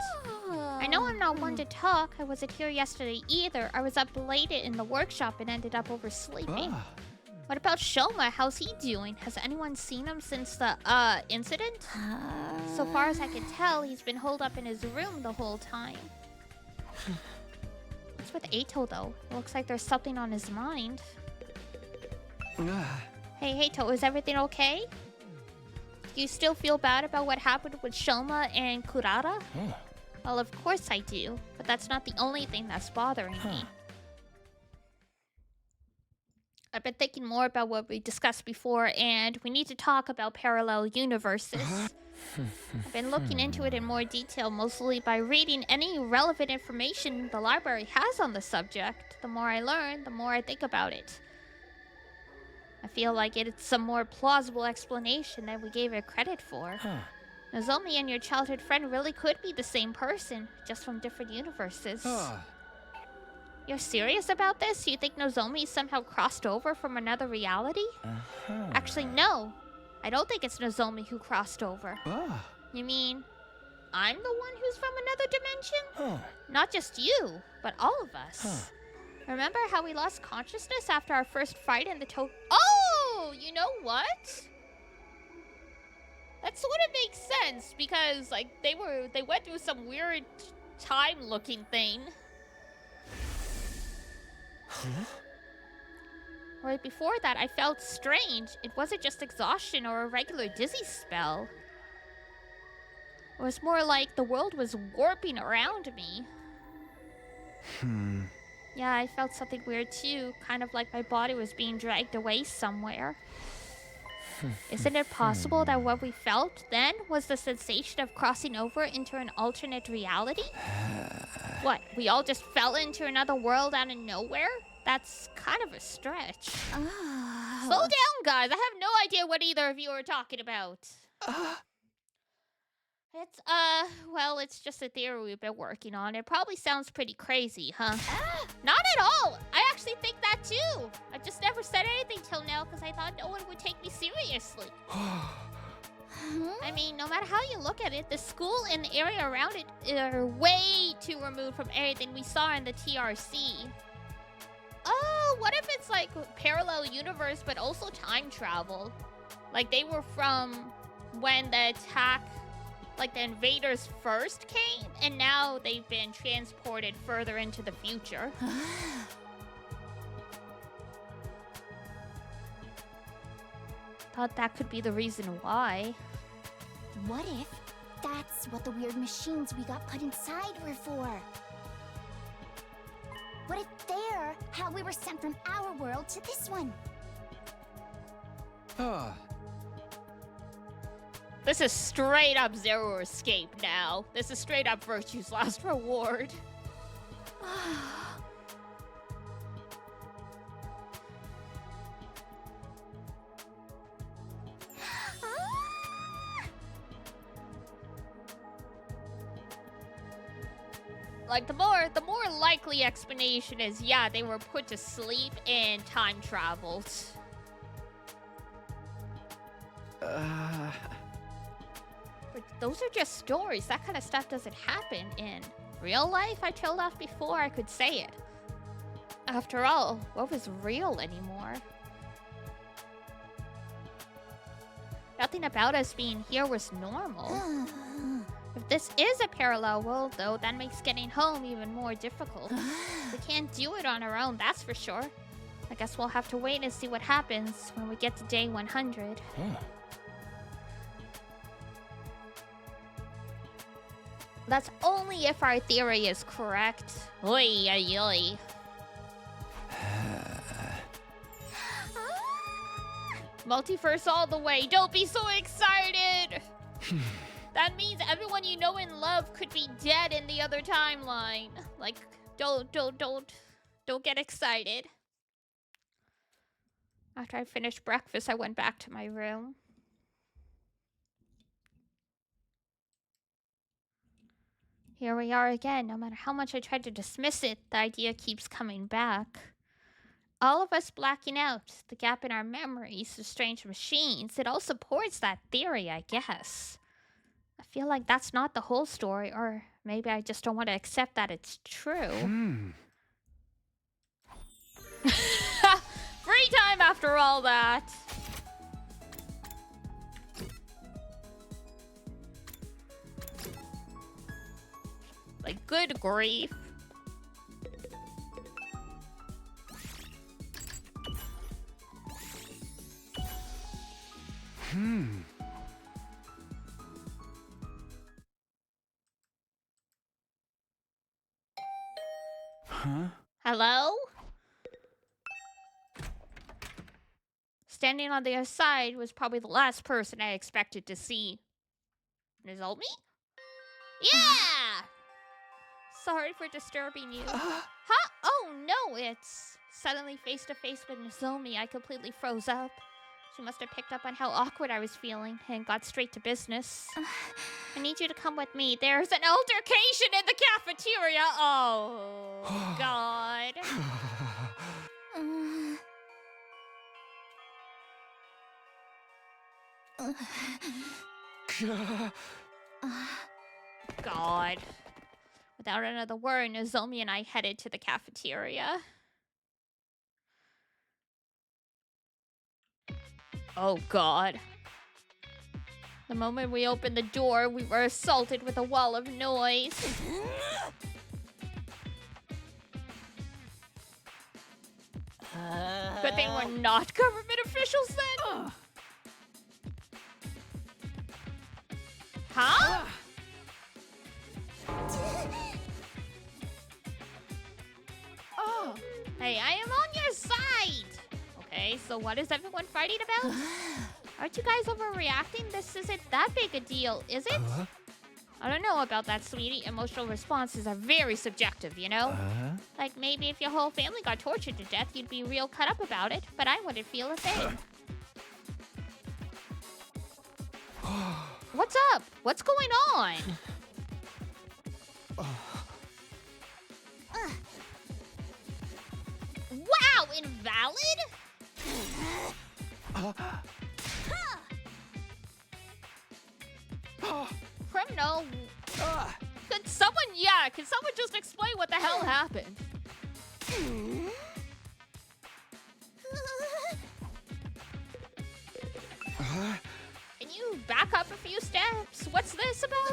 I know I'm not one to talk. I wasn't here yesterday either. I was up late in the workshop and ended up oversleeping. What about Shouma? How's he doing? Has anyone seen him since the, incident? So far as I can tell, he's been holed up in his room the whole time. What's with Eito, though? It looks like there's something on his mind. Hey, Eito, is everything okay? Do you still feel bad about what happened with Shouma and Kurara? Well, of course I do, but that's not the only thing that's bothering me. I've been thinking more about what we discussed before, and we need to talk about parallel universes. I've been looking into it in more detail, mostly by reading any relevant information the library has on the subject. The more I learn, the more I think about it. I feel like it's some more plausible explanation than we gave it credit for. Nozomi and your childhood friend really could be the same person, just from different universes. You're serious about this? You think Nozomi somehow crossed over from another reality? Actually, no. I don't think it's Nozomi who crossed over. You mean, I'm the one who's from another dimension? Not just you, but all of us. Remember how we lost consciousness after our first fight in the Oh! You know what? That sort of makes sense, because, like, they went through some weird time-looking thing. Right before that, I felt strange. It wasn't just exhaustion or a regular dizzy spell. It was more like the world was warping around me. Yeah, I felt something weird too. Kind of like my body was being dragged away somewhere. Isn't it possible that what we felt then was the sensation of crossing over into an alternate reality? What, we all just fell into another world out of nowhere? That's kind of a stretch. Slow down, guys. I have no idea what either of you are talking about. It's, well, it's just a theory we've been working on. It probably sounds pretty crazy, huh? Not at all! I actually think that too! I've just never said anything till now because I thought no one would take me seriously. I mean, no matter how you look at it, the school and the area around it are way too removed from everything we saw in the TRC. Oh, what if it's like parallel universe but also time travel? Like they were from when the attack, like the invaders first came, and now they've been transported further into the future. Thought that could be the reason why. What if that's what the weird machines we got put inside were for? What if they're how we were sent from our world to this one? This is straight up Zero Escape now. This is straight up Virtue's Last Reward. Like, the more likely explanation is, yeah, they were put to sleep and time traveled. But those are just stories. That kind of stuff doesn't happen in real life. I trailed off before I could say it. After all, what was real anymore? Nothing about us being here was normal. If this is a parallel world, though, that makes getting home even more difficult. We can't do it on our own, that's for sure. I guess we'll have to wait and see what happens when we get to day 100. That's only if our theory is correct. Oy, oy, oy. Multiverse all the way. Don't be so excited! That means everyone you know and love could be dead in the other timeline. Like, don't get excited. After I finished breakfast, I went back to my room. Here we are again. No matter how much I tried to dismiss it, the idea keeps coming back. All of us blacking out, the gap in our memories, the strange machines, it all supports that theory, I guess. I feel like that's not the whole story, or maybe I just don't want to accept that it's true. Free time after all that. Like, good grief. Hello? Standing on the other side was probably the last person I expected to see. Nozomi? Yeah! Sorry for disturbing you. Huh? Oh no, it's... Suddenly face to face with Nozomi, I completely froze up. She must have picked up on how awkward I was feeling and got straight to business. I need you to come with me. There's an altercation in the cafeteria. Oh, God. God. Without another word, Nozomi and I headed to the cafeteria. Oh, God. The moment we opened the door, we were assaulted with a wall of noise. But they were not government officials then? Huh? Hey, I am on your side! Okay, so what is everyone fighting about? Aren't you guys overreacting? This isn't that big a deal, is it? I don't know about that, sweetie. Emotional responses are very subjective, you know? Like, maybe if your whole family got tortured to death, you'd be real cut up about it, but I wouldn't feel a thing. What's up? What's going on? Wow, invalid? Criminal. Could someone just explain what the hell happened? Can you back up a few steps? What's this about?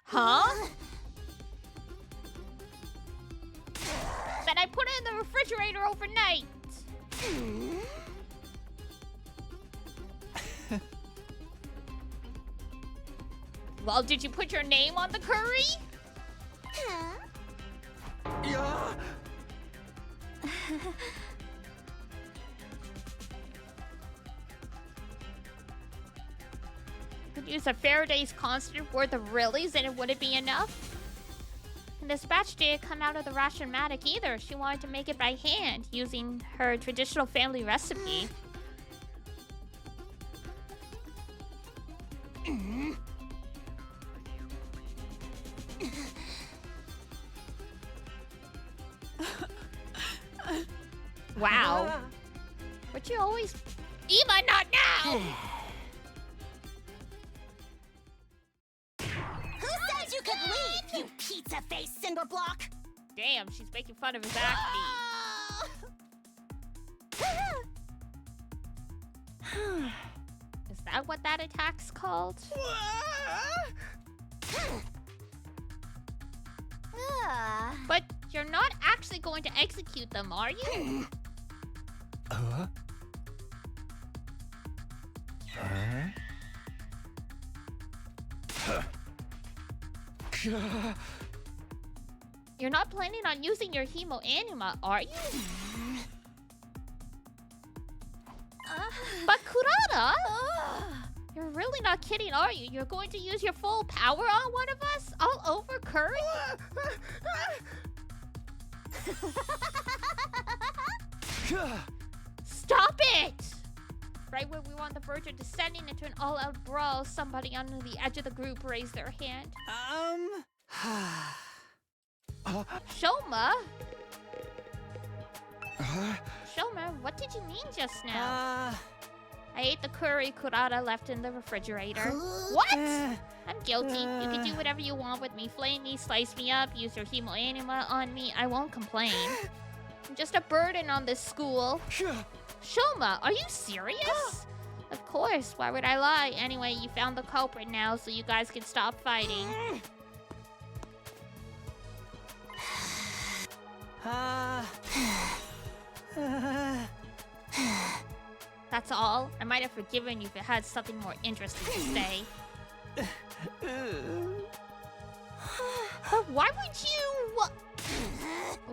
Huh? Then I put it in the refrigerator overnight. Well, did you put your name on the curry? Yeah. Could use a Faraday's constant worth of reallys and it wouldn't be enough. And this batch didn't come out of the Ration-matic either. She wanted to make it by hand using her traditional family recipe. Wow. But you always... Ema, not now! Who said you could leave, you pizza-faced cinder block? Damn, she's making fun of his acne. Is that what that attack's called? But you're not actually going to execute them, are you? You're not planning on using your hemo anima, are you? But Kurata! You're really not kidding, are you? You're going to use your full power on one of us? All over Curry? Stop it! Right when we were on the verge of descending into an all-out brawl, somebody on the edge of the group raised their hand. Shouma? Shouma, what did you mean just now? I ate the curry Kurata left in the refrigerator. What? I'm guilty. You can do whatever you want with me. Flame me, slice me up, use your hemo anima on me. I won't complain. I'm just a burden on this school. Shouma, are you serious? Of course, why would I lie? Anyway, you found the culprit now, so you guys can stop fighting. That's all? I might have forgiven you if it had something more interesting to say. But why would you...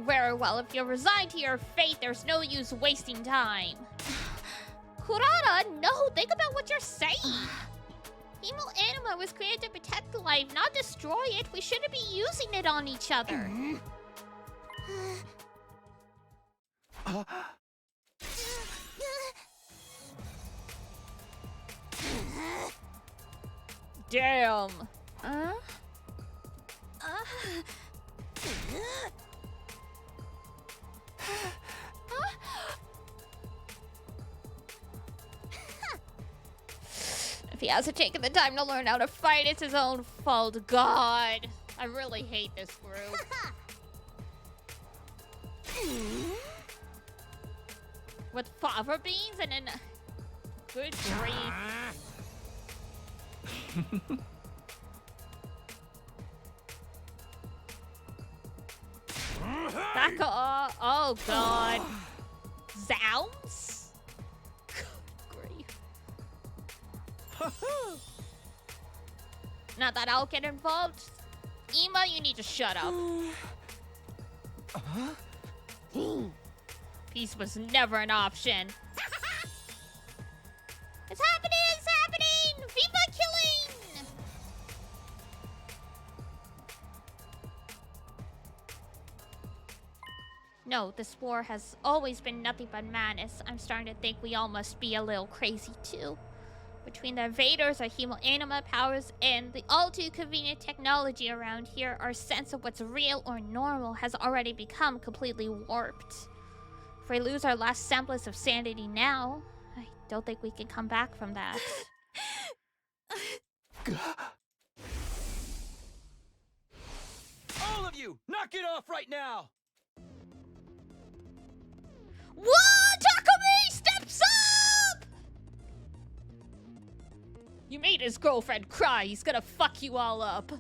Very well, if you're resigned to your fate, there's no use wasting time. Kurata, no, think about what you're saying. Hemo anima was created to protect life, not destroy it. We shouldn't be using it on each other. Damn. If he hasn't taken the time to learn how to fight, it's his own fault. God, I really hate this group. With fava beans and an... Good grief. Back up. Oh, God. Zounds? Good grief. Not that I'll get involved. Ema, you need to shut up. Peace was never an option. It's happening! It's happening! Viva killing! No, this war has always been nothing but madness. I'm starting to think we all must be a little crazy too. Between the invaders, our hemoanima powers, and the all too convenient technology around here, our sense of what's real or normal has already become completely warped. If we lose our last semblance of sanity now, I don't think we can come back from that. All of you, knock it off right now! What? Takumi steps up! You made his girlfriend cry. He's gonna fuck you all up.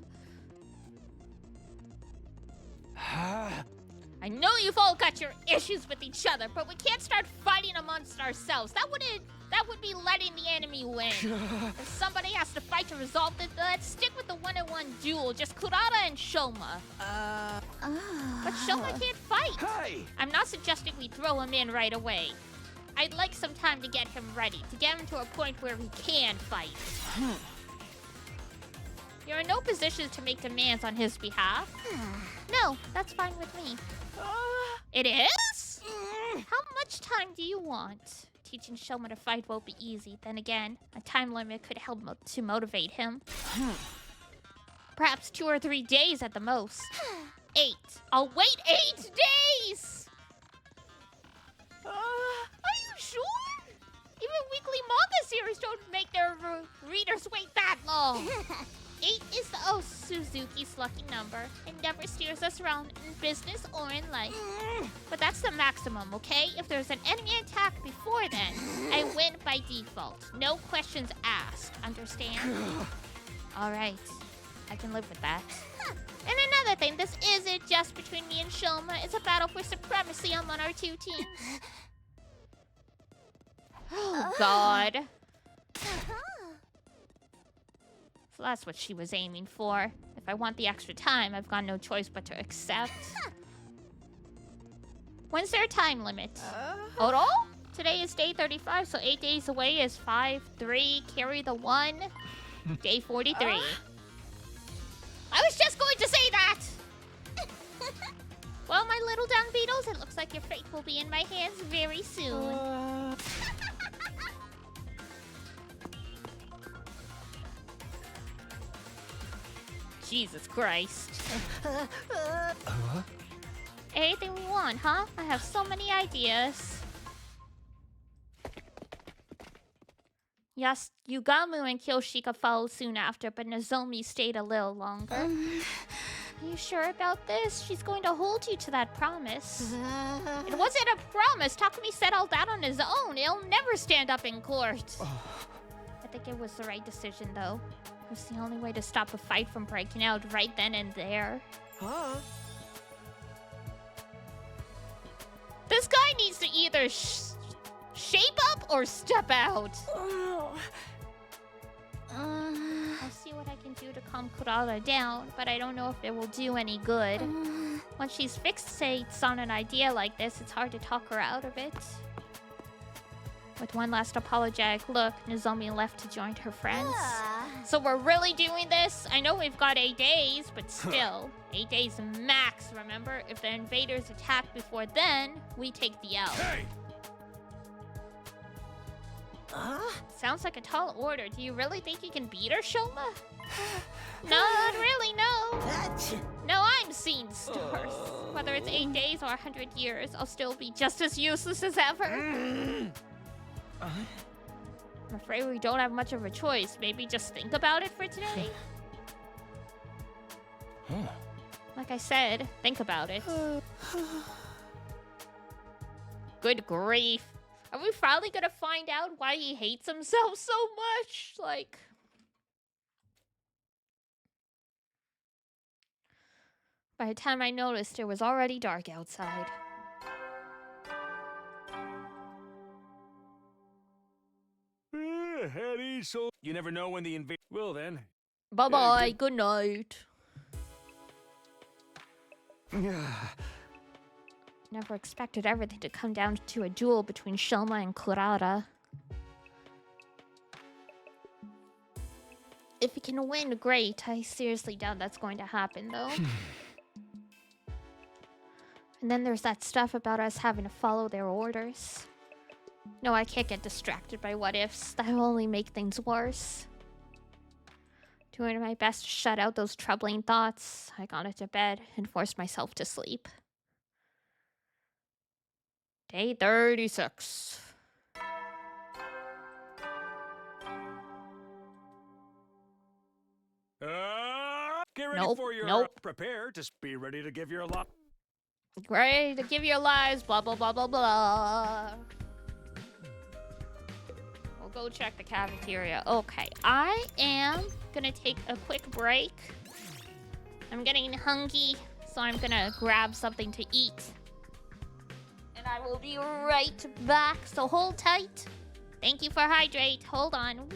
I know you've all got your issues with each other, but we can't start fighting amongst ourselves. That would be letting the enemy win. If somebody has to fight to resolve this, let's stick with the one-on-one duel. Just Kurata and Shouma. But Shouma can't fight. Hey! I'm not suggesting we throw him in right away. I'd like some time to get him ready, to get him to a point where he can fight. You're in no position to make demands on his behalf. No, that's fine with me. It is? How much time do you want? Teaching Shouma to fight won't be easy. Then again, a time limit could help to motivate him. Perhaps 2 or 3 days at the most. 8. I'll wait 8 days! Are you sure? Even weekly manga series don't make their readers wait that long. 8 is the Suzuki's lucky number. It never steers us wrong in business or in life. But that's the maximum, okay? If there's an enemy attack before then, I win by default. No questions asked. Understand? Alright. I can live with that. And another thing, this isn't just between me and Shouma. It's a battle for supremacy among our 2 teams. Oh, God. So that's what she was aiming for. If I want the extra time, I've got no choice but to accept. When's their time limit? Oro? Today is day 35, so 8 days away is 5, 3, carry the 1. Day 43. I was just going to say that! Well, my little dung beetles, it looks like your fate will be in my hands very soon. Jesus Christ. Anything we want, huh? I have so many ideas. Yes, Yugamu and Kyoshika followed soon after, but Nozomi stayed a little longer. Are you sure about this? She's going to hold you to that promise. It wasn't a promise. Takumi said all that on his own. He'll never stand up in court. I think it was the right decision, though. It was the only way to stop a fight from breaking out right then and there. This guy needs to either shape up or step out. I'll see what I can do to calm Kurata down, but I don't know if it will do any good. When she's fixates on an idea like this, it's hard to talk her out of it. With one last apologetic look, Nozomi left to join her friends. So we're really doing this? I know we've got 8 days, but still. 8 days max, remember? If the invaders attack before then, we take the L. Hey! Sounds like a tall order. Do you really think you can beat her, Shouma? Not really, no. No, I'm seeing stars. Whether it's 8 days or 100 years, I'll still be just as useless as ever. I'm afraid we don't have much of a choice. Maybe just think about it for today. Like I said, think about it. Good grief. Are we finally gonna find out why he hates himself so much? Like... By the time I noticed, it was already dark outside. Hetty, so you never know when the invader. Well then. Bye-bye, good night. Never expected everything to come down to a duel between Shouma and Kurara. If he can win, great. I seriously doubt that's going to happen, though. And then there's that stuff about us having to follow their orders. No, I can't get distracted by what-ifs. That'll only make things worse. Doing my best to shut out those troubling thoughts, I got into bed and forced myself to sleep. Day 36. Get ready for your prepare to be ready to give your lot. Ready to give your lives, blah, blah, blah, blah, blah. We'll go check the cafeteria. Okay, I am gonna take a quick break. I'm getting hungry, so I'm gonna grab something to eat. And I will be right back, so hold tight. Thank you for hydrate. Hold on.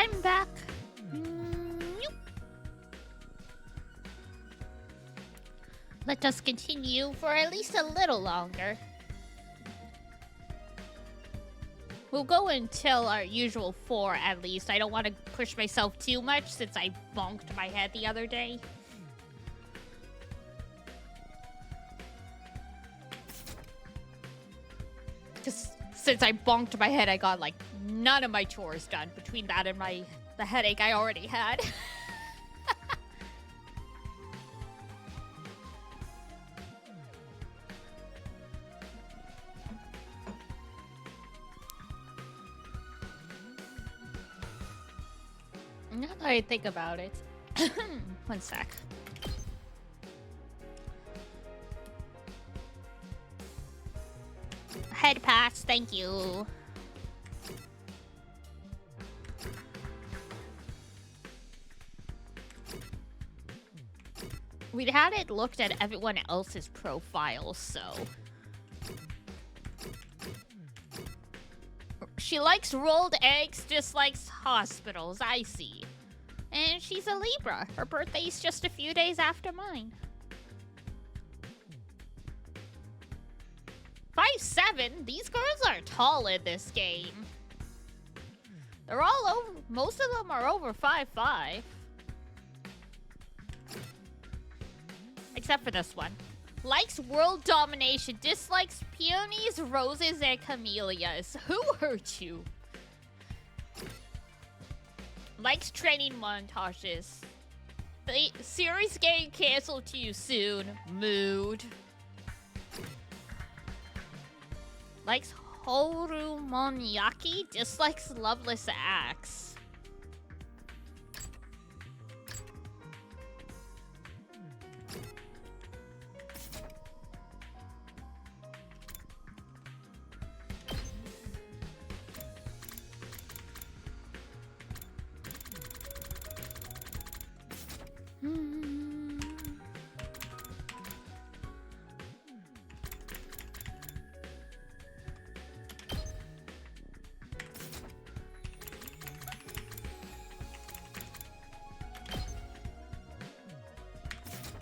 I'm back. Nope. Let us continue for at least a little longer. We'll go until our usual 4 at least. I don't want to push myself too much since I bonked my head the other day. Just since I bonked my head, I got like none of my chores done between that and the headache I already had. Now that I think about it. One sec. Head pass, thank you. We'd had it looked at everyone else's profiles, so... She likes rolled eggs, dislikes hospitals, I see. And she's a Libra. Her birthday's just a few days after mine. 5'7"? These girls are tall in this game. They're all over... Most of them are over 5'5". Except for this one. Likes world domination, dislikes peonies, roses, and camellias. Who hurt you? Likes training montages. The series getting canceled too soon. Mood. Likes Horumonyaki, dislikes loveless acts.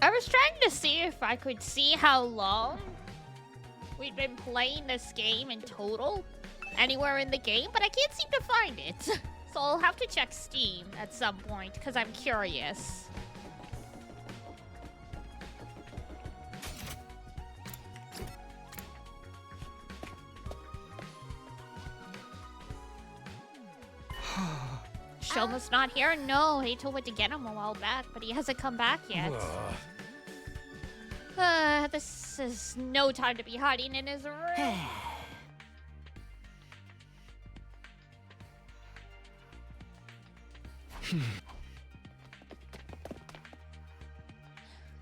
I was trying to see if I could see how long we'd been playing this game in total anywhere in the game, but I can't seem to find it. So I'll have to check Steam at some point because I'm curious. Shouma's not here? No, he told me to get him a while back, but he hasn't come back yet. This is no time to be hiding in his room.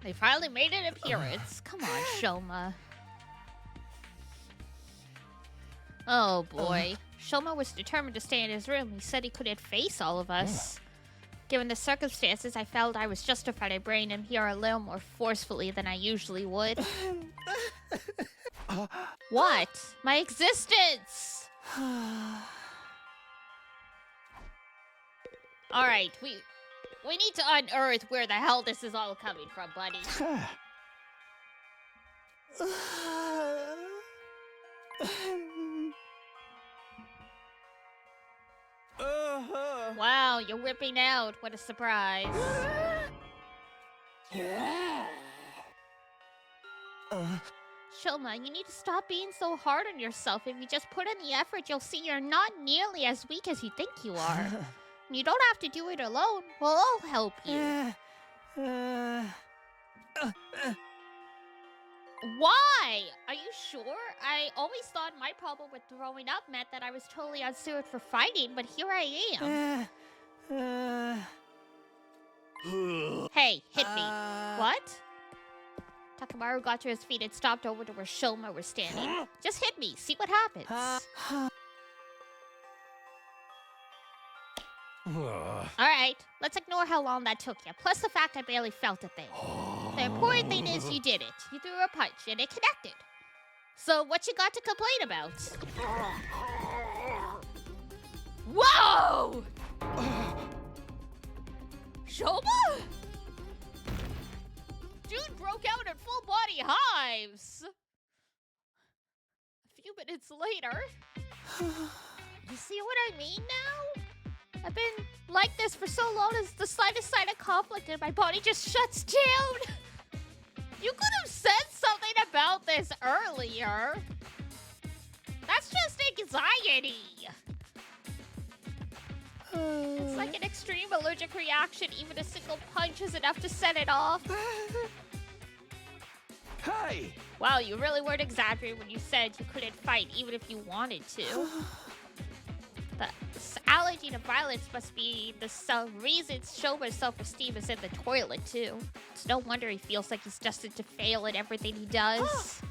They finally made an appearance. Come on, Shouma. Oh boy. Shouma was determined to stay in his room. He said he couldn't face all of us. Given the circumstances, I felt I was justified in bringing him here a little more forcefully than I usually would. What? My existence! Alright, we need to unearth where the hell this is all coming from, buddy. Wow, you're whipping out. What a surprise. Shouma, you need to stop being so hard on yourself. If you just put in the effort, you'll see you're not nearly as weak as you think you are. You don't have to do it alone. We'll all help you. Why? Are you sure? I always thought my problem with throwing up meant that I was totally unsuited for fighting, but here I am. Hey, hit me. What? Takamaru got to his feet and stopped over to where Shouma was standing. Just hit me. See what happens. Alright, let's ignore how long that took you. Plus the fact I barely felt a thing. The important thing is you did it. You threw a punch and it connected. So what you got to complain about? Whoa! arrives. A few minutes later. You see what I mean now? I've been like this for so long as the slightest sign of conflict and my body just shuts down. You could have said something about this earlier. That's just anxiety. It's like an extreme allergic reaction. Even a single punch is enough to set it off. Hey! Wow, you really weren't exaggerating when you said you couldn't fight even if you wanted to. The allergy to violence must be the reason Shouma's self-esteem is in the toilet, too. It's no wonder he feels like he's destined to fail at everything he does.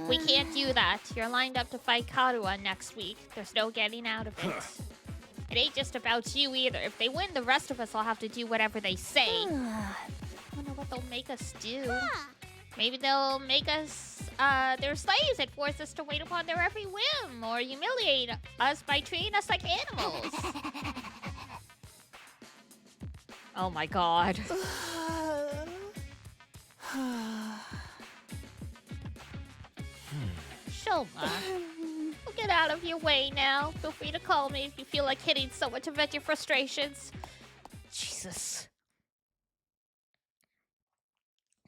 We can't do that. You're lined up to fight Karuha next week. There's no getting out of it. It ain't just about you either. If they win, the rest of us will have to do whatever they say. I wonder what they'll make us do. Maybe they'll make us their slaves and force us to wait upon their every whim, or humiliate us by treating us like animals. Oh my god. Shouma, we'll get out of your way now. Feel free to call me if you feel like hitting someone to vent your frustrations. Jesus.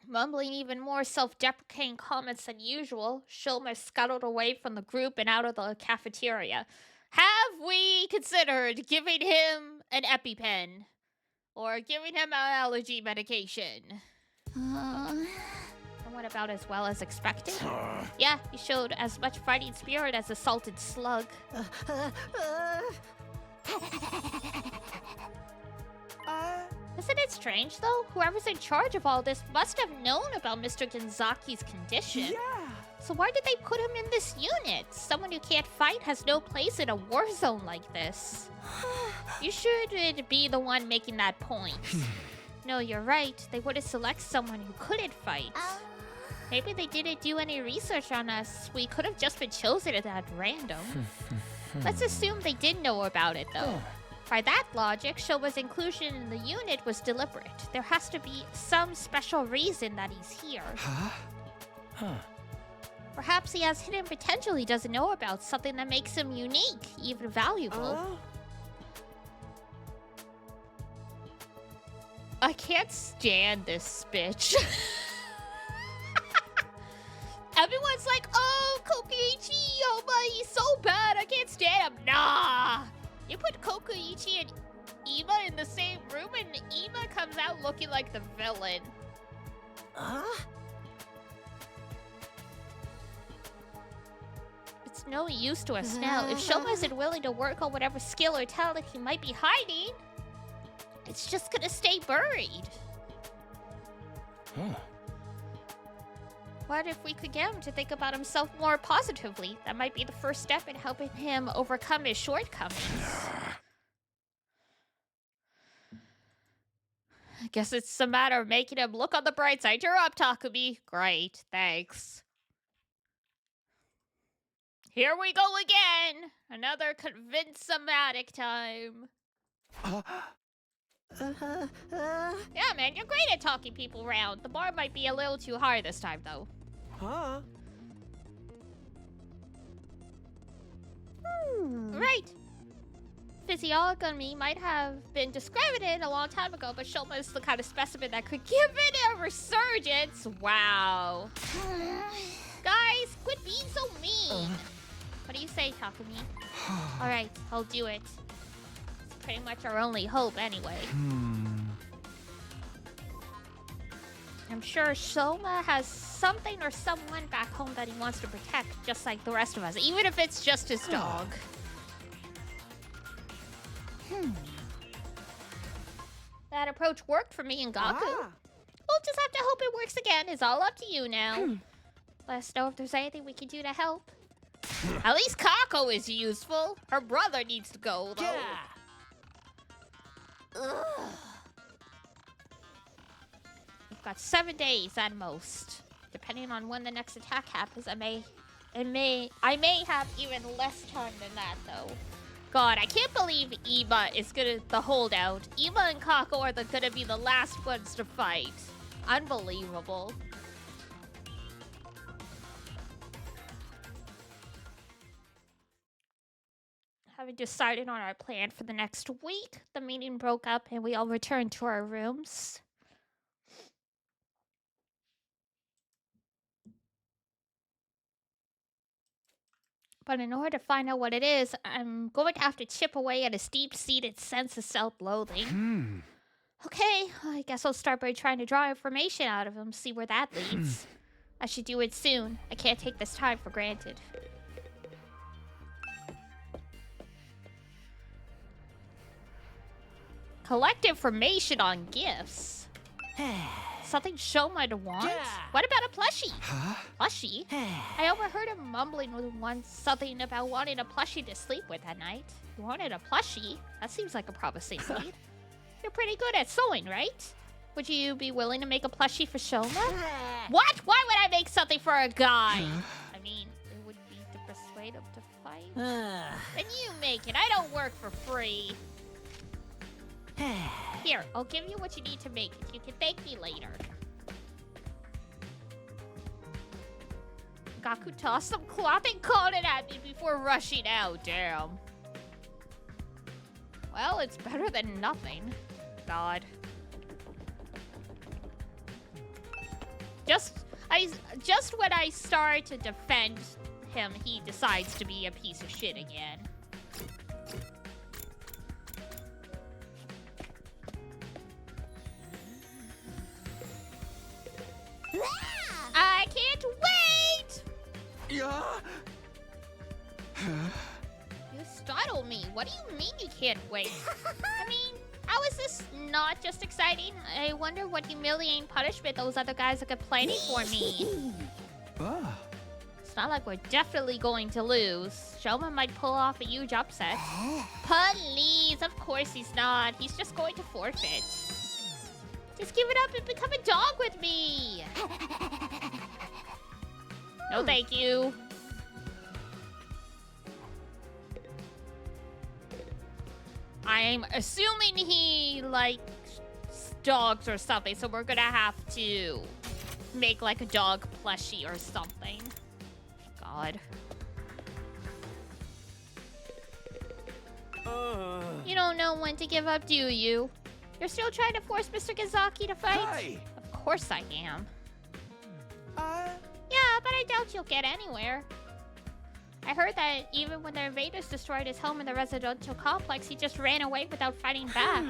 Mumbling even more self-deprecating comments than usual, Shouma scuttled away from the group and out of the cafeteria. Have we considered giving him an EpiPen? Or giving him an allergy medication? And what about as well as expected? Yeah, he showed as much fighting spirit as a salted slug. Isn't it strange, though? Whoever's in charge of all this must have known about Mr. Genzaki's condition. Yeah. So why did they put him in this unit? Someone who can't fight has no place in a war zone like this. You should be the one making that point. No, you're right. They wouldn't select someone who couldn't fight. Maybe they didn't do any research on us. We could have just been chosen at random. Let's assume they did know about it, though. By that logic, Shouma's inclusion in the unit was deliberate. There has to be some special reason that he's here. Perhaps he has hidden potential he doesn't know about, something that makes him unique, even valuable. I can't stand this bitch. Everyone's like, oh, Kokuichi, oh my, he's so bad, I can't stand him. Nah! You put Kokuichi and Ima in the same room and Ima comes out looking like the villain. It's no use to us now. If Shouma isn't willing to work on whatever skill or talent he might be hiding, it's just gonna stay buried. What if we could get him to think about himself more positively? That might be the first step in helping him overcome his shortcomings. I guess it's a matter of making him look on the bright side. You're up, Takumi. Great, thanks. Here we go again. Another convince-o-matic time. Yeah, man, you're great at talking people around. The bar might be a little too high this time, though. Right. Physiognomy might have been discredited a long time ago, but Shouma is the kind of specimen that could give it a resurgence. Wow. Guys, quit being so mean. What do you say, Takumi? Alright, I'll do it. It's pretty much our only hope anyway. I'm sure Shouma has something or someone back home that he wants to protect, just like the rest of us, even if it's just his dog. That approach worked for me and Gaku. We'll just have to hope it works again. It's all up to you now. Let us know if there's anything we can do to help. At least Kako is useful. Her brother needs to go, though. We've got 7 days at most. Depending on when the next attack happens, I may have even less time than that, though. God, I can't believe Ima is the holdout. Ima and Kako are gonna be the last ones to fight. Unbelievable. Having decided on our plan for the next week, the meeting broke up and we all returned to our rooms. But in order to find out what it is, I'm going to have to chip away at his deep-seated sense of self-loathing. Okay, I guess I'll start by trying to draw information out of him, see where that leads. I should do it soon. I can't take this time for granted. Collect information on gifts. Something Shouma to want? Yeah. What about a plushie? Huh? Plushie? I overheard him mumbling once something about wanting a plushie to sleep with at night. You wanted a plushie? That seems like a promising lead. You're pretty good at sewing, right? Would you be willing to make a plushie for Shouma? What? Why would I make something for a guy? I mean, it would be to persuade him to fight. Then you make it. I don't work for free. Here, I'll give you what you need to make it. You can thank me later. Gaku tossed some cloth and called it at me before rushing out. Damn. Well, it's better than nothing. God. Just when I start to defend him, he decides to be a piece of shit again. I can't wait! Yeah. You startled me. What do you mean you can't wait? I mean, how is this not just exciting? I wonder what humiliating punishment those other guys are planning for me. It's not like we're definitely going to lose. Shouma might pull off a huge upset. Please, of course he's not. He's just going to forfeit. Just give it up and become a dog with me. No, thank you. I'm assuming he likes dogs or something, so we're gonna have to make like a dog plushie or something. God. You don't know when to give up, do you? You're still trying to force Mr. Gazaki to fight? Hi. Of course I am. Yeah, but I doubt you'll get anywhere. I heard that even when the invaders destroyed his home in the residential complex, he just ran away without fighting back.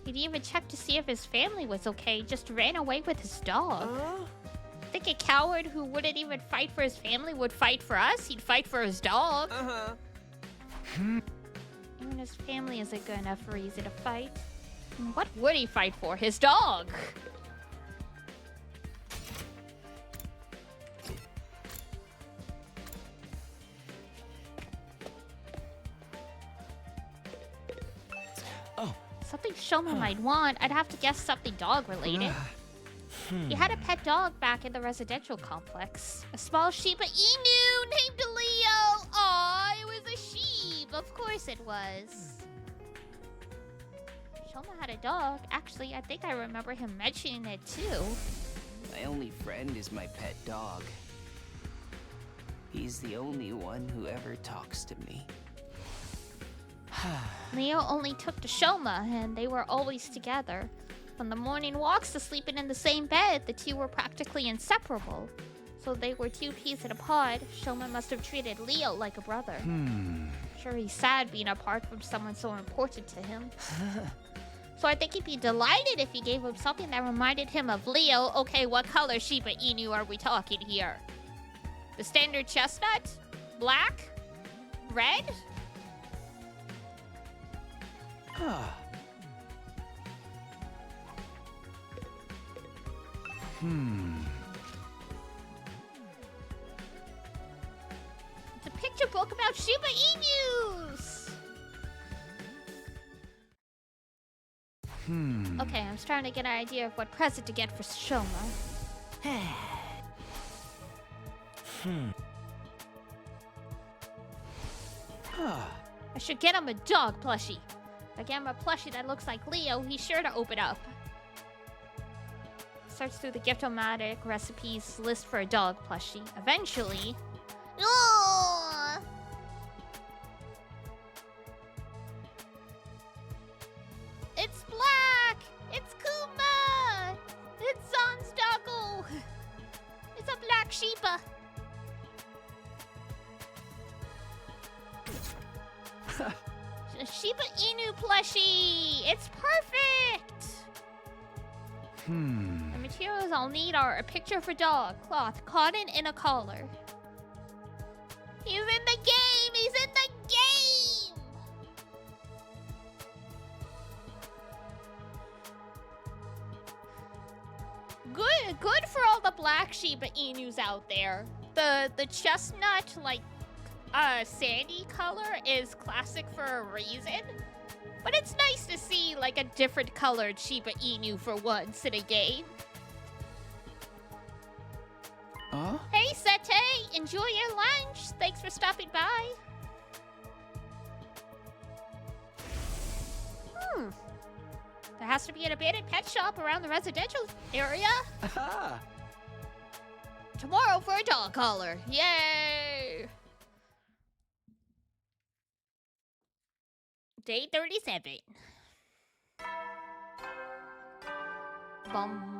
He'd even check to see if his family was okay, just ran away with his dog. Think a coward who wouldn't even fight for his family would fight for us? He'd fight for his dog. Even his family isn't good enough reason to fight. What would he fight for? His dog! Something Shouma might want. I'd have to guess something dog-related. He had a pet dog back in the residential complex. A small Shiba Inu named Leo! Aw, it was a sheep! Of course it was. Shouma had a dog. Actually, I think I remember him mentioning it too. My only friend is my pet dog. He's the only one who ever talks to me. Leo only took to Shouma, and they were always together. From the morning walks to sleeping in the same bed, the two were practically inseparable. So they were two peas in a pod. Shouma must have treated Leo like a brother. Sure, he's sad being apart from someone so important to him. So I think he'd be delighted if you gave him something that reminded him of Leo. Okay, what color Shiba Inu are we talking here? The standard chestnut? Black? Red? It's a picture book about Shiba Inus! Okay, I'm starting to get an idea of what present to get for Shouma. I should get him a dog plushie. If I get him a plushie that looks like Leo, he's sure to open up. Search through the gift-o-matic recipes list for a dog plushie. Eventually... Oh! It's Black! It's Kuma! It's Zanstako! It's a black sheepa! A Shiba Inu plushie! It's perfect! The materials I'll need are a picture of a dog, cloth, cotton, and a collar. He's in the game! He's in the game! Good for all the black Shiba Inus out there. The chestnut, like, sandy color is classic for a reason. But it's nice to see, like, a different colored Shiba Inu for once in a game. Huh? Hey, Sete! Enjoy your lunch! Thanks for stopping by. There has to be an abandoned pet shop around the residential area. Aha! Tomorrow for a dog collar. Yay! Day 37. Bum.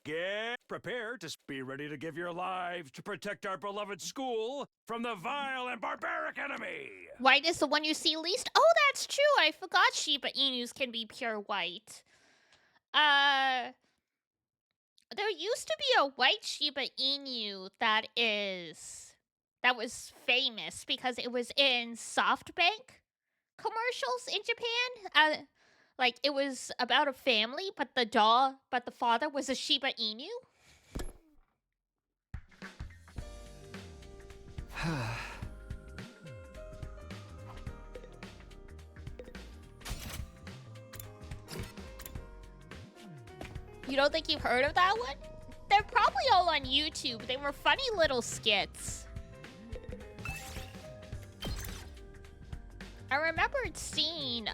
Get prepared to be ready to give your lives to protect our beloved school from the vile and barbaric enemy. White is the one you see least? Oh, that's true. I forgot Shiba Inus can be pure white. There used to be a white Shiba Inu that was famous because it was in SoftBank commercials in Japan. Like, it was about a family, but the father was a Shiba Inu. You don't think you've heard of that one? They're probably all on YouTube. They were funny little skits. I remembered seeing,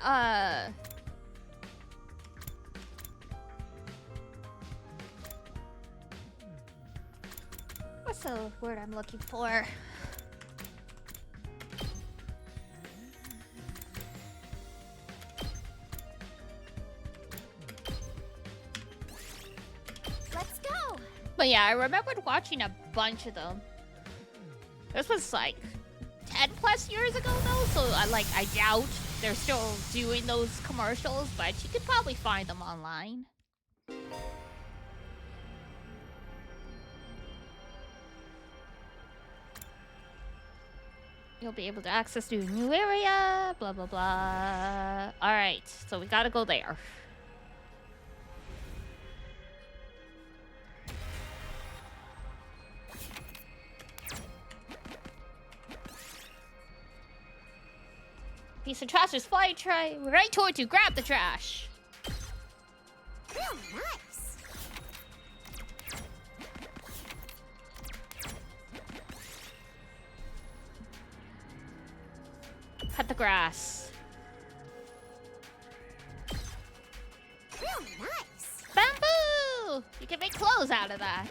what's the word I'm looking for? Let's go! But yeah, I remembered watching a bunch of them. This was like 10 plus years ago though, so I doubt they're still doing those commercials, but you could probably find them online. You'll be able to access to a new area, blah blah blah. Alright, so we gotta go there. Piece of trash is flying right towards you. Grab the trash. Oh, nice! Cut the grass. Oh, nice! Bamboo! You can make clothes out of that.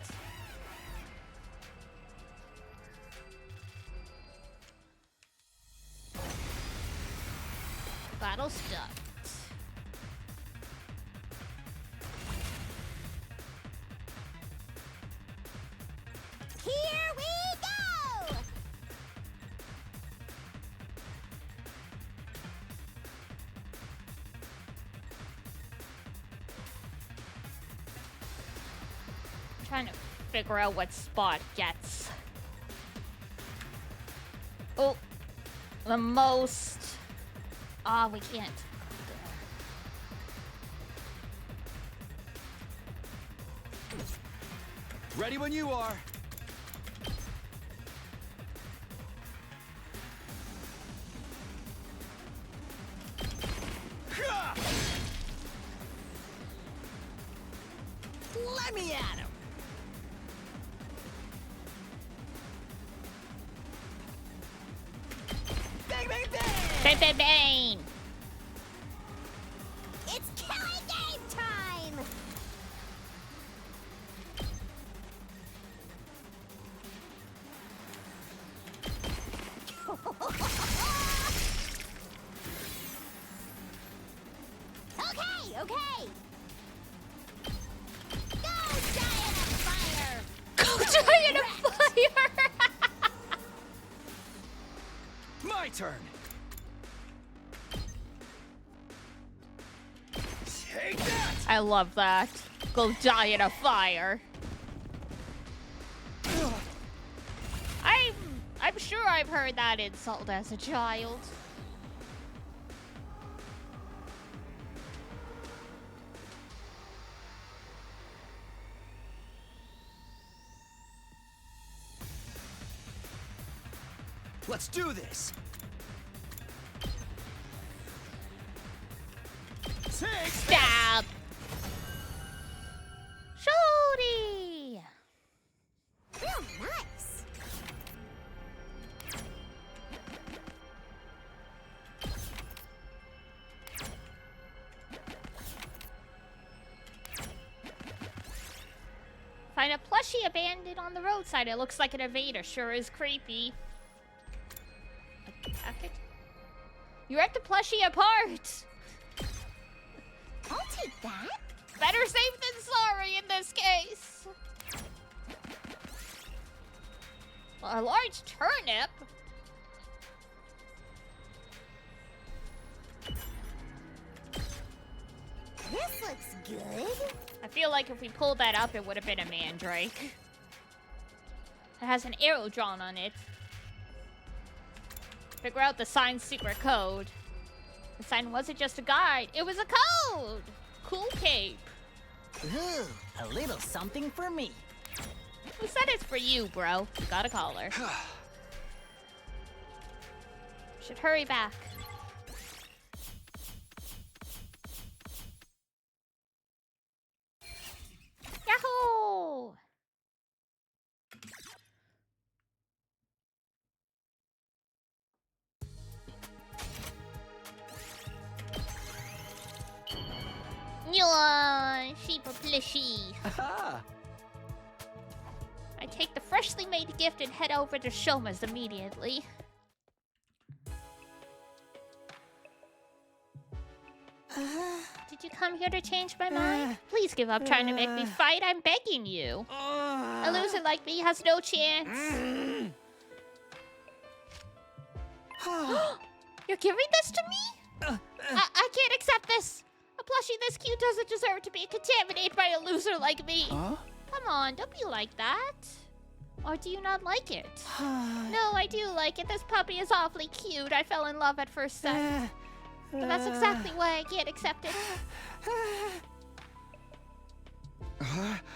Battle stuck. Here we go! I'm trying to figure out what Spot gets. Oh, the most. Ah, we can't. Ready when you are. Let me at him. Bang, bang, bang! Bang, bang, bang! It's killing game my turn. Take that! I love that. Go die in a fire. I'm sure I've heard that insult as a child. Let's do this. Take Stab! Shorty! Real nice. Find a plushie abandoned on the roadside. It looks like an invader. Sure is creepy. Packet? You ripped the plushie apart! I'll take that. Better safe than sorry in this case. A large turnip? This looks good. I feel like if we pulled that up, it would have been a mandrake. It has an arrow drawn on it. Figure out the sign's secret code. The sign wasn't just a guide, it was a code! Cool cape. Ooh, a little something for me. Who said it's for you, bro? You gotta call her. Should hurry back. Yahoo! Nyah, sheep of plishy. Aha! I take the freshly made gift and head over to Shouma's immediately. Did you come here to change my mind? Please give up trying to make me fight. I'm begging you. A loser like me has no chance. You're giving this to me? I can't accept this. A plushie this cute doesn't deserve to be contaminated by a loser like me. Huh? Come on, don't be like that. Or do you not like it? No, I do like it. This puppy is awfully cute. I fell in love at first sight. But that's exactly why I can't accept it.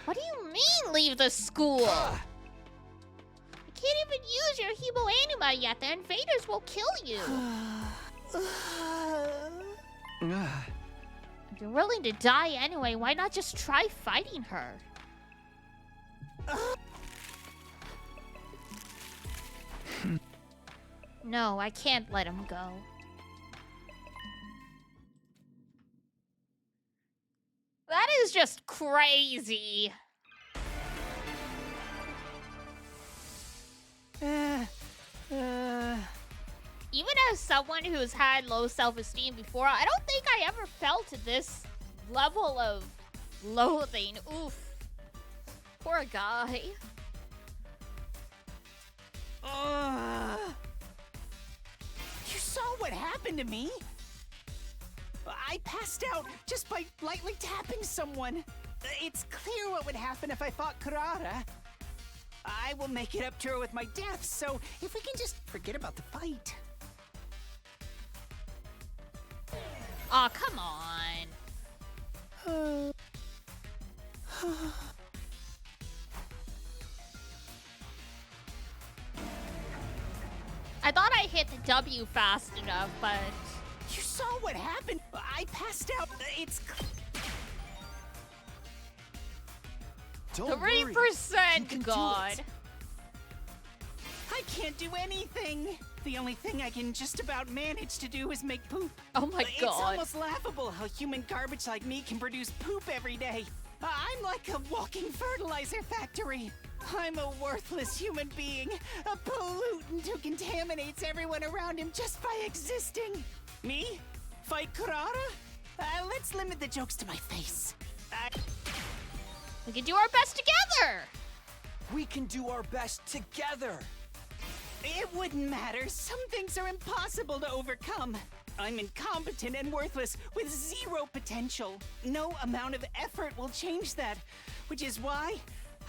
What do you mean, leave the school? You can't even use your Hebo Anima yet. The invaders will kill you. If you're willing to die anyway, why not just try fighting her? No, I can't let him go. That is just crazy. Even as someone who's had low self-esteem before, I don't think I ever felt this level of loathing. Oof. Poor guy. You saw what happened to me? I passed out just by lightly tapping someone. It's clear what would happen if I fought Kurara. I will make it up to her with my death, so if we can just forget about the fight. Aw, oh, come on. I thought I hit the W fast enough, but... You saw what happened? I passed out. It's... Don't worry. 3% God. I can't do anything. The only thing I can just about manage to do is make poop. Oh my It's God. almost laughable how human garbage like me can produce poop every day. I'm like a walking fertilizer factory. I'm a worthless human being, a pollutant who contaminates everyone around him just by existing. Me? Fight Kurara? Let's limit the jokes to my face. We can do our best together. We can do our best together. It wouldn't matter. Some things are impossible to overcome. I'm incompetent and worthless with zero potential. No amount of effort will change that, which is why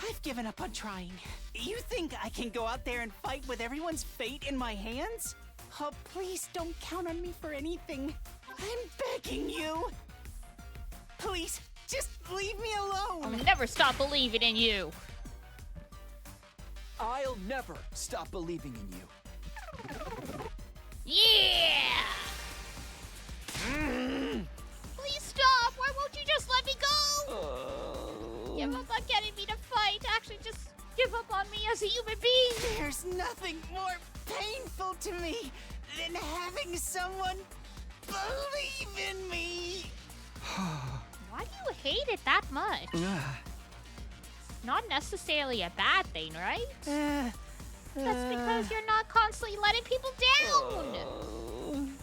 I've given up on trying. You think I can go out there and fight with everyone's fate in my hands? Oh, please don't count on me for anything. I'm begging you. Please, just leave me alone. I'll never stop believing in you. I'll never stop believing in you. Yeah! Please stop! Why won't you just let me go? Give up on getting me to fight. Actually, just give up on me as a human being. There's nothing more painful to me than having someone believe in me. Why do you hate it that much? Not necessarily a bad thing, right? That's because you're not constantly letting people down.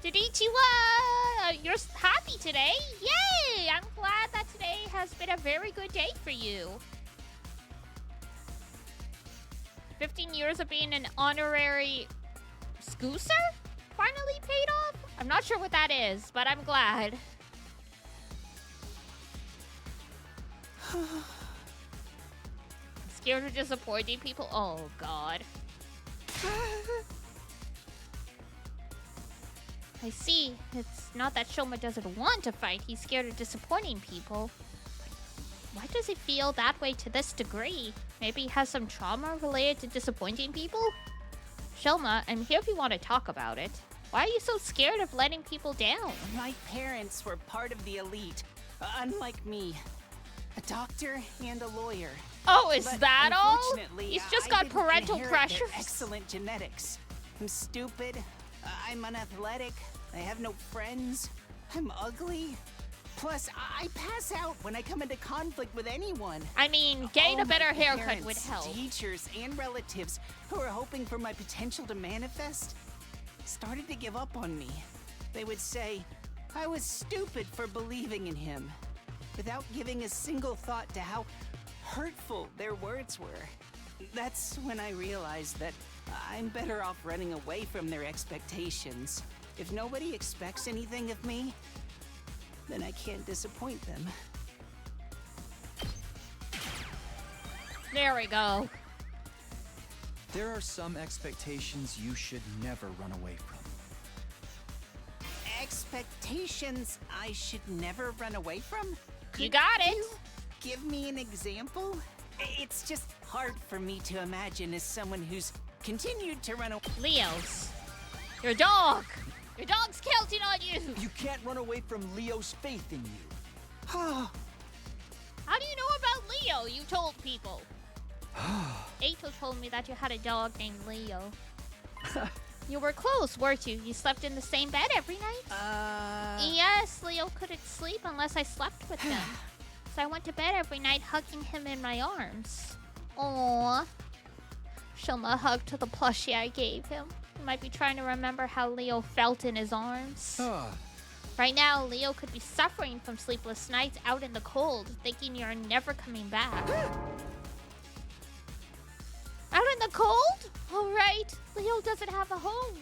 Konnichiwa! You're happy today? Yay! I'm glad that today has been a very good day for you. 15 years of being an honorary scooser finally paid off? I'm not sure what that is, but I'm glad. Scared of disappointing people? Oh, God. I see. It's not that Shouma doesn't want to fight. He's scared of disappointing people. Why does he feel that way to this degree? Maybe he has some trauma related to disappointing people? Shouma, I'm here if you want to talk about it. Why are you so scared of letting people down? My parents were part of the elite, unlike me. A doctor and a lawyer. Oh, is But that all? unfortunately, He's just I got didn't parental inherit pressures. their excellent genetics. I'm stupid. I'm unathletic. I have no friends. I'm ugly. Plus, I pass out when I come into conflict with anyone. I mean, getting All a better my haircut parents, would help. Teachers and relatives who are hoping for my potential to manifest started to give up on me. They would say I was stupid for believing in him, without giving a single thought to how hurtful their words were. That's when I realized that I'm better off running away from their expectations. If nobody expects anything of me, then I can't disappoint them. There we go. There are some expectations you should never run away from. Expectations I should never run away from? You got it. Give me an example? It's just hard for me to imagine as someone who's continued to run away. Leo's. Your dog. Your dog's counting on you. You can't run away from Leo's faith in you. Oh, How do you know about Leo? You told people. Ato told me that you had a dog named Leo. You were close, weren't you? You slept in the same bed every night? Yes, Leo couldn't sleep unless I slept with him. So I went to bed every night hugging him in my arms. Aww. Shouma hugged to the plushie I gave him. He might be trying to remember how Leo felt in his arms. Right now, Leo could be suffering from sleepless nights out in the cold, thinking you're never coming back. Out in the cold? Oh, right. Leo doesn't have a home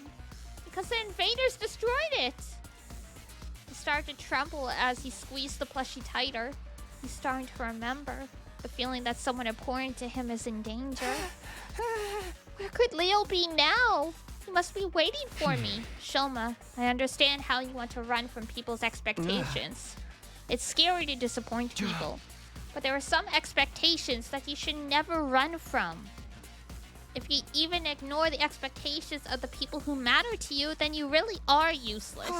because the invaders destroyed it. He started to tremble as he squeezed the plushie tighter. He's starting to remember the feeling that someone important to him is in danger. Where could Leo be now? He must be waiting for me. Shouma, I understand how you want to run from people's expectations. It's scary to disappoint people. But there are some expectations that you should never run from. If you even ignore the expectations of the people who matter to you, then you really are useless.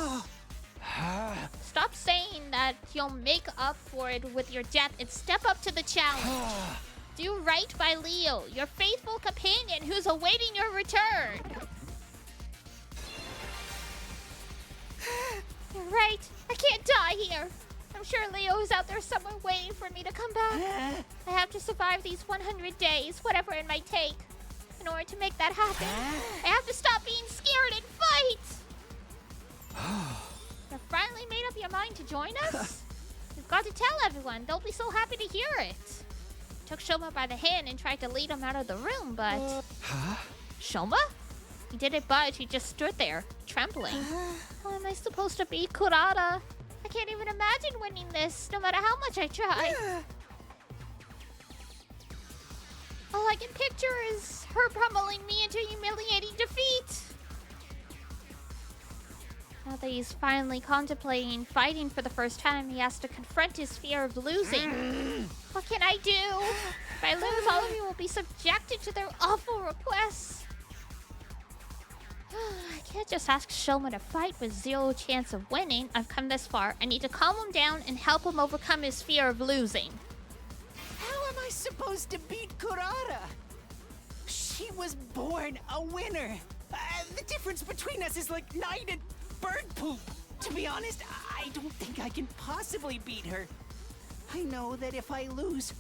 Stop saying that you'll make up for it with your death and step up to the challenge. Do right by Leo, your faithful companion who's awaiting your return. You're right. I can't die here. I'm sure Leo is out there somewhere waiting for me to come back. I have to survive these 100 days, whatever it might take. In order to make that happen, I have to stop being scared and fight! You've finally made up your mind to join us? You've got to tell everyone. They'll be so happy to hear it. took Shouma by the hand and tried to lead him out of the room, but... Shouma? He didn't budge, he just stood there, trembling. How am I supposed to beat Kurata? I can't even imagine winning this, no matter how much I try. All I can picture is her pummeling me into humiliating defeat. Now that he's finally contemplating fighting for the first time, he has to confront his fear of losing. What can I do? If I lose, all of you will be subjected to their awful requests. I can't just ask Shouma to fight with zero chance of winning. I've come this far. I need to calm him down and help him overcome his fear of losing. How am I supposed to beat Kurata? She was born a winner. The difference between us is like night and bird poop. To be honest, I don't think I can possibly beat her. I know that if I lose,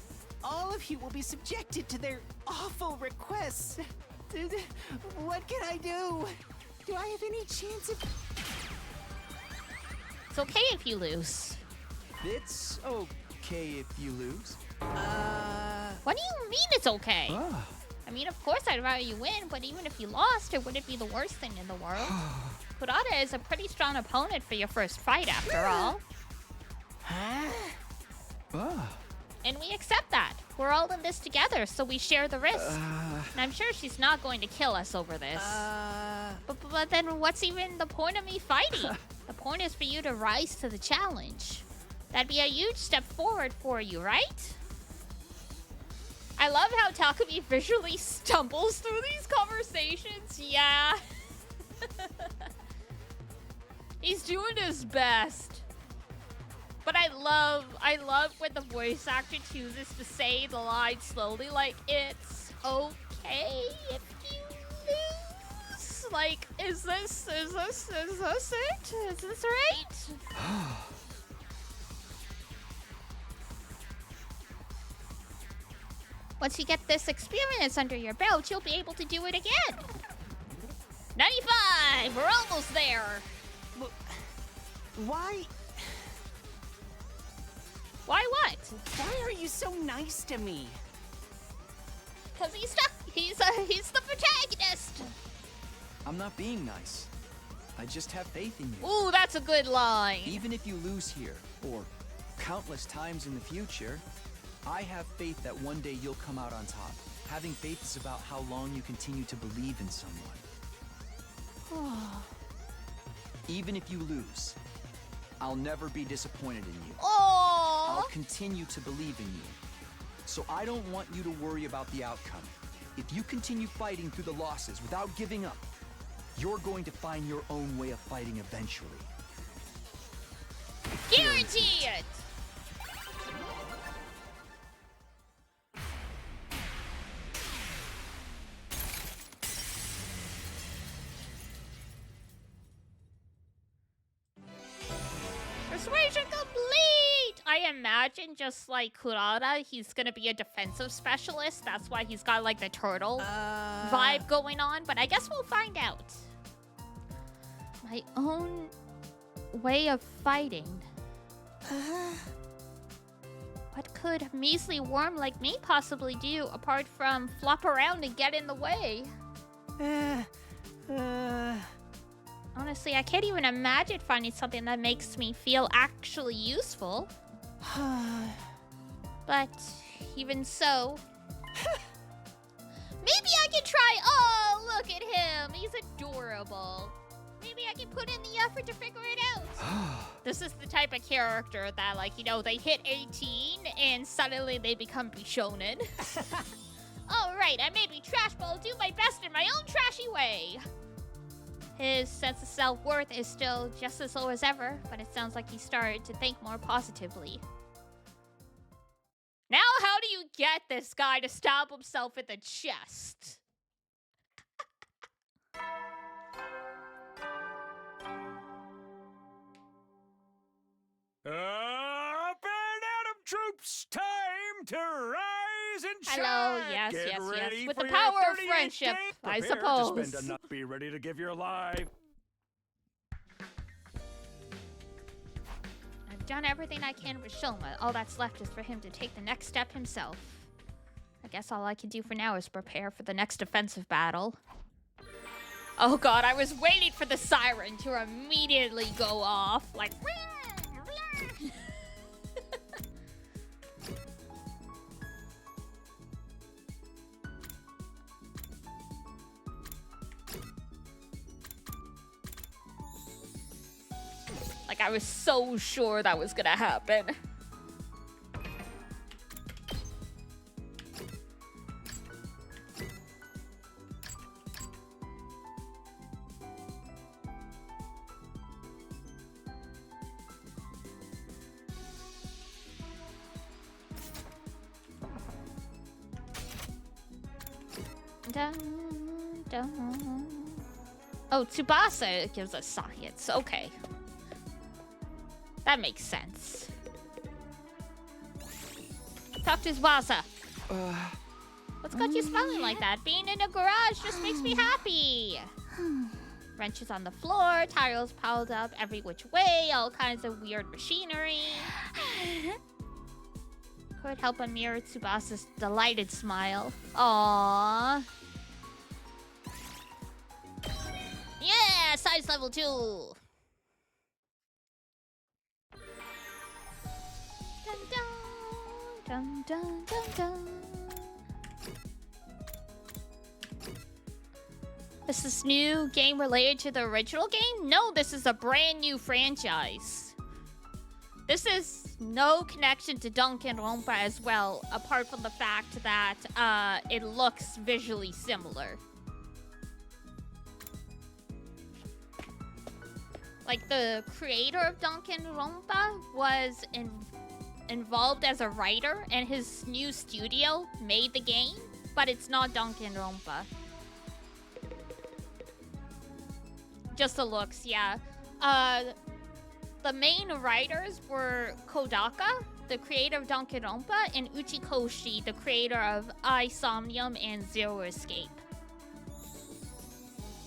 all of you will be subjected to their awful requests. What can I do? Do I have any chance of... It's okay if you lose. It's okay if you lose. What do you mean it's okay? I mean, of course I'd rather you win, but even if you lost, it wouldn't be the worst thing in the world. Kurata is a pretty strong opponent for your first fight, after all. And we accept that. We're all in this together, so we share the risk. And I'm sure she's not going to kill us over this. But then what's even the point of me fighting? The point is for you to rise to the challenge. That'd be a huge step forward for you, right? I love how Takumi visually stumbles through these conversations. Yeah. He's doing his best. But I love when the voice actor chooses to say the line slowly, like, it's okay if you lose. Like, is this it? Is this right? Once you get this experience under your belt, you'll be able to do it again. 95! We're almost there. Why? Why what? Why are you so nice to me? Because he's the protagonist. I'm not being nice. I just have faith in you. Ooh, that's a good line. Even if you lose here, or countless times in the future, I have faith that one day you'll come out on top. Having faith is about how long you continue to believe in someone. Even if you lose, I'll never be disappointed in you. I'll continue to believe in you. So I don't want you to worry about the outcome. If you continue fighting through the losses without giving up, you're going to find your own way of fighting eventually. Guarantee it! Persuasion complete! I imagine just like Kurata, he's gonna be a defensive specialist. That's why he's got like the turtle vibe going on. But I guess we'll find out. My own way of fighting. What could a measly worm like me possibly do apart from flop around and get in the way? Honestly, I can't even imagine finding something that makes me feel actually useful. But even so... Maybe I can try... Oh, look at him. He's adorable. Maybe I can put in the effort to figure it out. This is the type of character that, like, you know, they hit 18 and suddenly they become Bishonen. Alright, I may be trash, but I'll do my best in my own trashy way. His sense of self-worth is still just as low as ever, but it sounds like he started to think more positively. Now how do you get this guy to stab himself in the chest? Up and Adam troops, time to rise and shine. Hello, yes, Get yes, ready yes. With for the your power of 38th friendship, day. I Prepare suppose. To spend enough. Be ready to give your life. I've done everything I can with Shouma. All that's left is for him to take the next step himself. I guess all I can do for now is prepare for the next defensive battle. Oh god, I was waiting for the siren to immediately go off. Like... Like, I was so sure that was gonna happen. Dun, dun. Oh, Tsubasa gives us science. Okay. That makes sense. Talk to Tsubasa. What's got you smiling like that? Being in a garage just makes me happy. Wrenches on the floor, tiles piled up every which way, all kinds of weird machinery. Could help but mirror Tsubasa's delighted smile. Aww. Yeah, science level 2. Dun, dun, dun, dun, dun. Is this new game related to the original game? No, this is a brand new franchise. This is no connection to Danganronpa as well, apart from the fact that it looks visually similar. Like, the creator of Danganronpa was involved as a writer, and his new studio made the game, but it's not Danganronpa. Just the looks, yeah. The main writers were Kodaka, the creator of Danganronpa, and Uchikoshi, the creator of iSomnium and Zero Escape.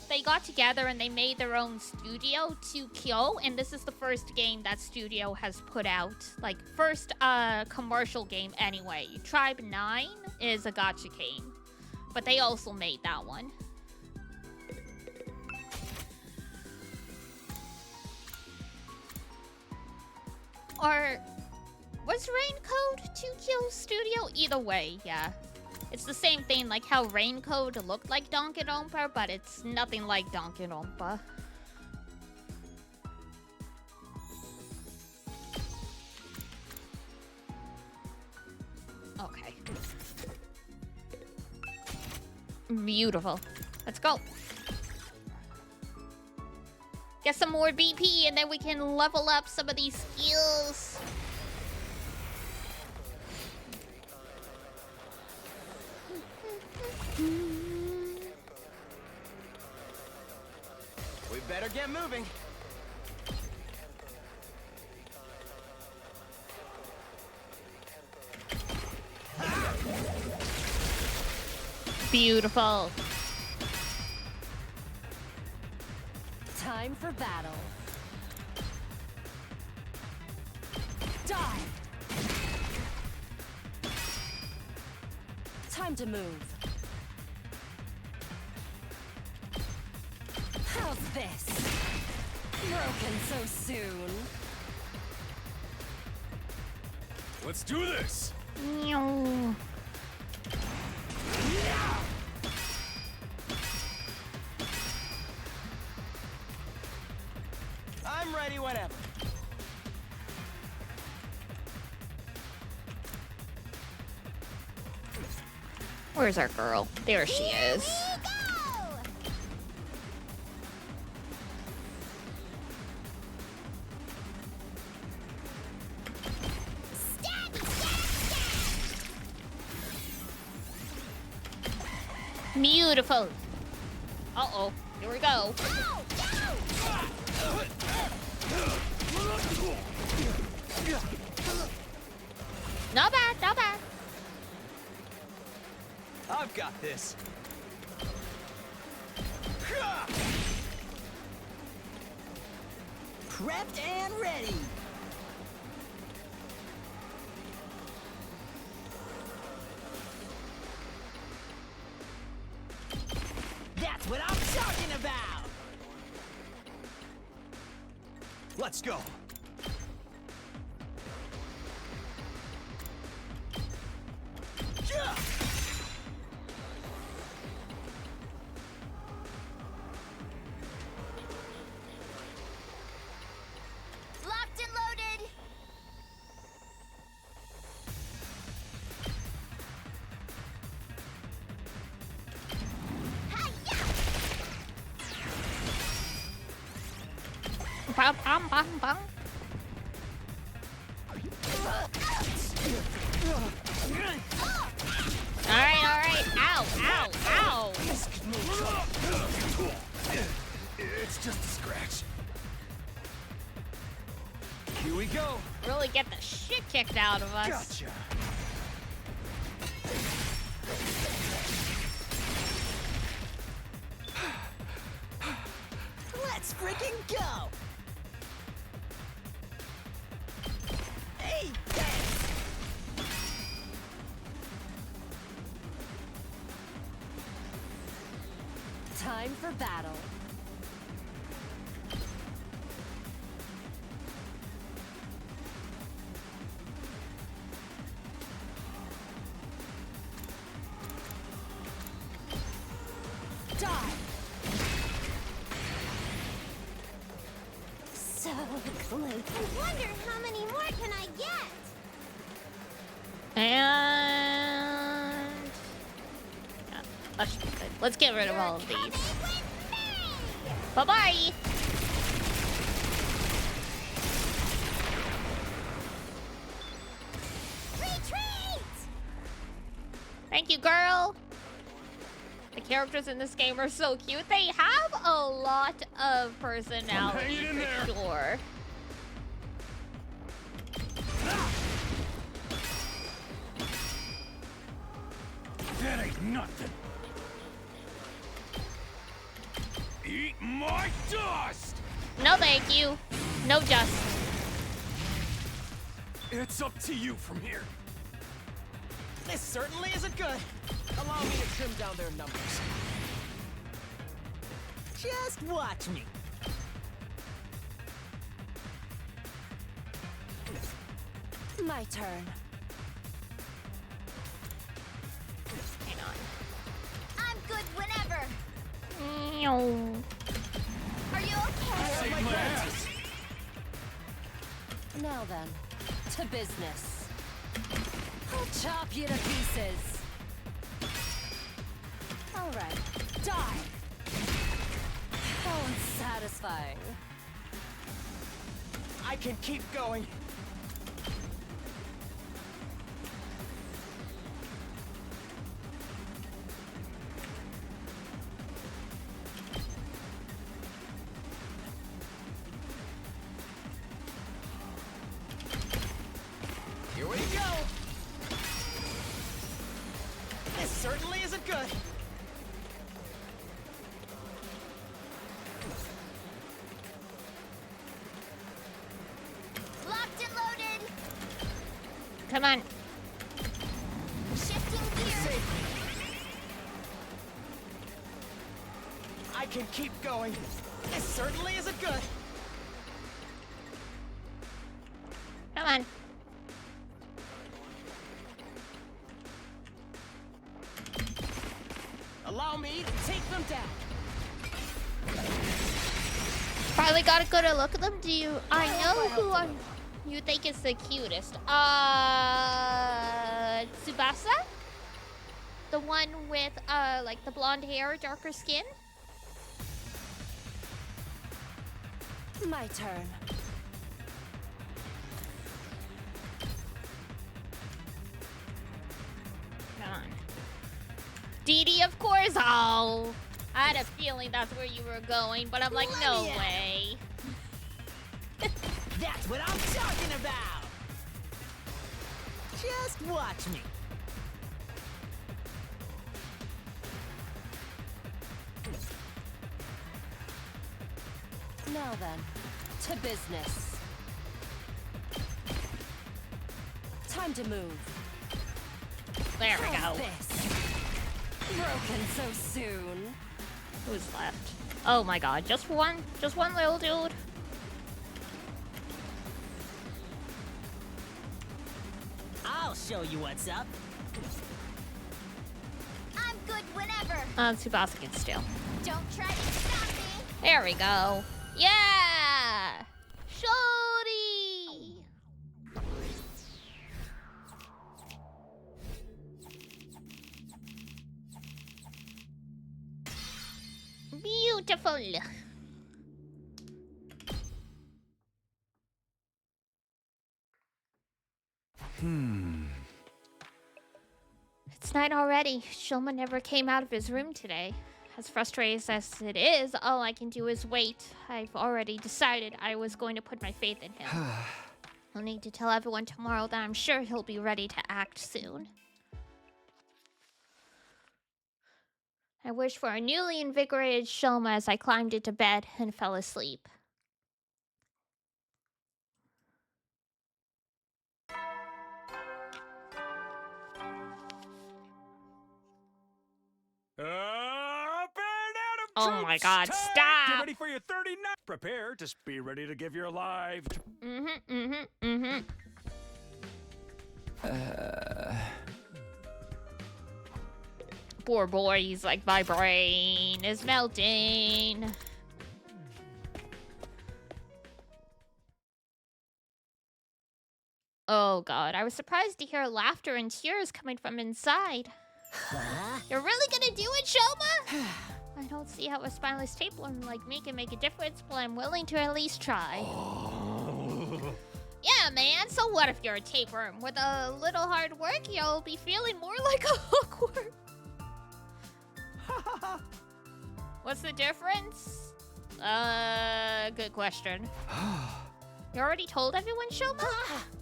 They got together and they made their own studio, 2Kyo, and this is the first game that studio has put out. Like, first commercial game anyway. Tribe 9 is a gacha game, but they also made that one. Or was Raincode 2Kyo Studio? Either way, yeah. It's the same thing, like how Raincode looked like Danganronpa, but it's nothing like Danganronpa. Okay. Beautiful. Let's go. Get some more BP and then we can level up some of these skills. We better get moving. Beautiful. Time for battle. Die! Time to move. How's this? Broken so soon. Let's do this! No. I'm ready whenever. Where's our girl? There she is. Beautiful. Uh-oh. Here we go. Not bad, not bad. I've got this. Prepped and ready. That's what I'm talking about! Let's go. Yeah! Locked and loaded! Bum, bum, bum, bum. Alright, alright. Ow, ow, ow. It's just a scratch. Here we go. Really get the shit kicked out of us. Gotcha. Let's freaking go! Hey, thanks! Time for battle. Die! So close. I wonder how many more can I get? And yeah, that should be good. Let's get rid of all of these. Bye bye. Retreat! Thank you, girl. The characters in this game are so cute. They have a lot of personality hanging in for there. sure. That ain't nothing. Eat my dust! No, thank you. No dust. It's up to you from here. This certainly isn't good. Allow me to trim down their numbers. Just watch me. My turn. Hang I'm good whenever. on. Are you okay? Save my ass. Now then, to business. I'll chop you to pieces. All right, die. How unsatisfying. I can keep going. Here we go. This certainly isn't good. Locked and loaded. Come on. Shifting gears. I can keep going. This certainly isn't good. Come on. Allow me to take them down. Finally got a good look at them. Do you? I know who you think is the cutest. Tsubasa? The one with like the blonde hair, darker skin? My turn. Come on. Dee Dee, of course. Oh, I had a feeling that's where you were going, but I'm like, no way. That's what I'm talking about! Just watch me. Now then, to business. Time to move. There we How's go. this? Broken so soon. Who's left? Oh my god, just one little dude. I'll show you what's up. I'm good whenever. Tsubasa can steal. Don't try to stop me. There we go. Yeah! Shorty! Beautiful. It's night already. Shouma never came out of his room today. As frustrating as it is, all I can do is wait. I've already decided I was going to put my faith in him. I'll need to tell everyone tomorrow that I'm sure he'll be ready to act soon. I wished for a newly invigorated Shouma as I climbed into bed and fell asleep. Oh my god, stop! Get ready for your 39. Prepare to be ready to give your life. Poor boy, he's like, my brain is melting. Oh god, I was surprised to hear laughter and tears coming from inside. You're really gonna do it, Shouma? I don't see how a spineless tapeworm like me can make a difference, but I'm willing to at least try. Yeah, man, so what if you're a tapeworm? With a little hard work, you'll be feeling more like a hookworm. What's the difference? Good question. You already told everyone, Shouma?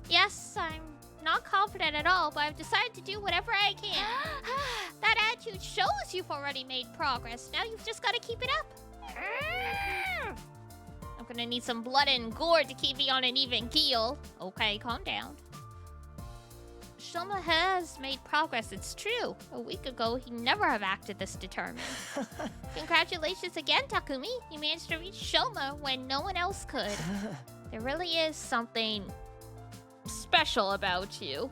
Yes, I'm not confident at all, but I've decided to do whatever I can. That attitude shows you've already made progress. Now you've just got to keep it up. I'm gonna need some blood and gore to keep me on an even keel. Okay, calm down. Shouma has made progress, it's true. A week ago, he never have acted this determined. Congratulations again, Takumi. You managed to reach Shouma when no one else could. There really is something special about you.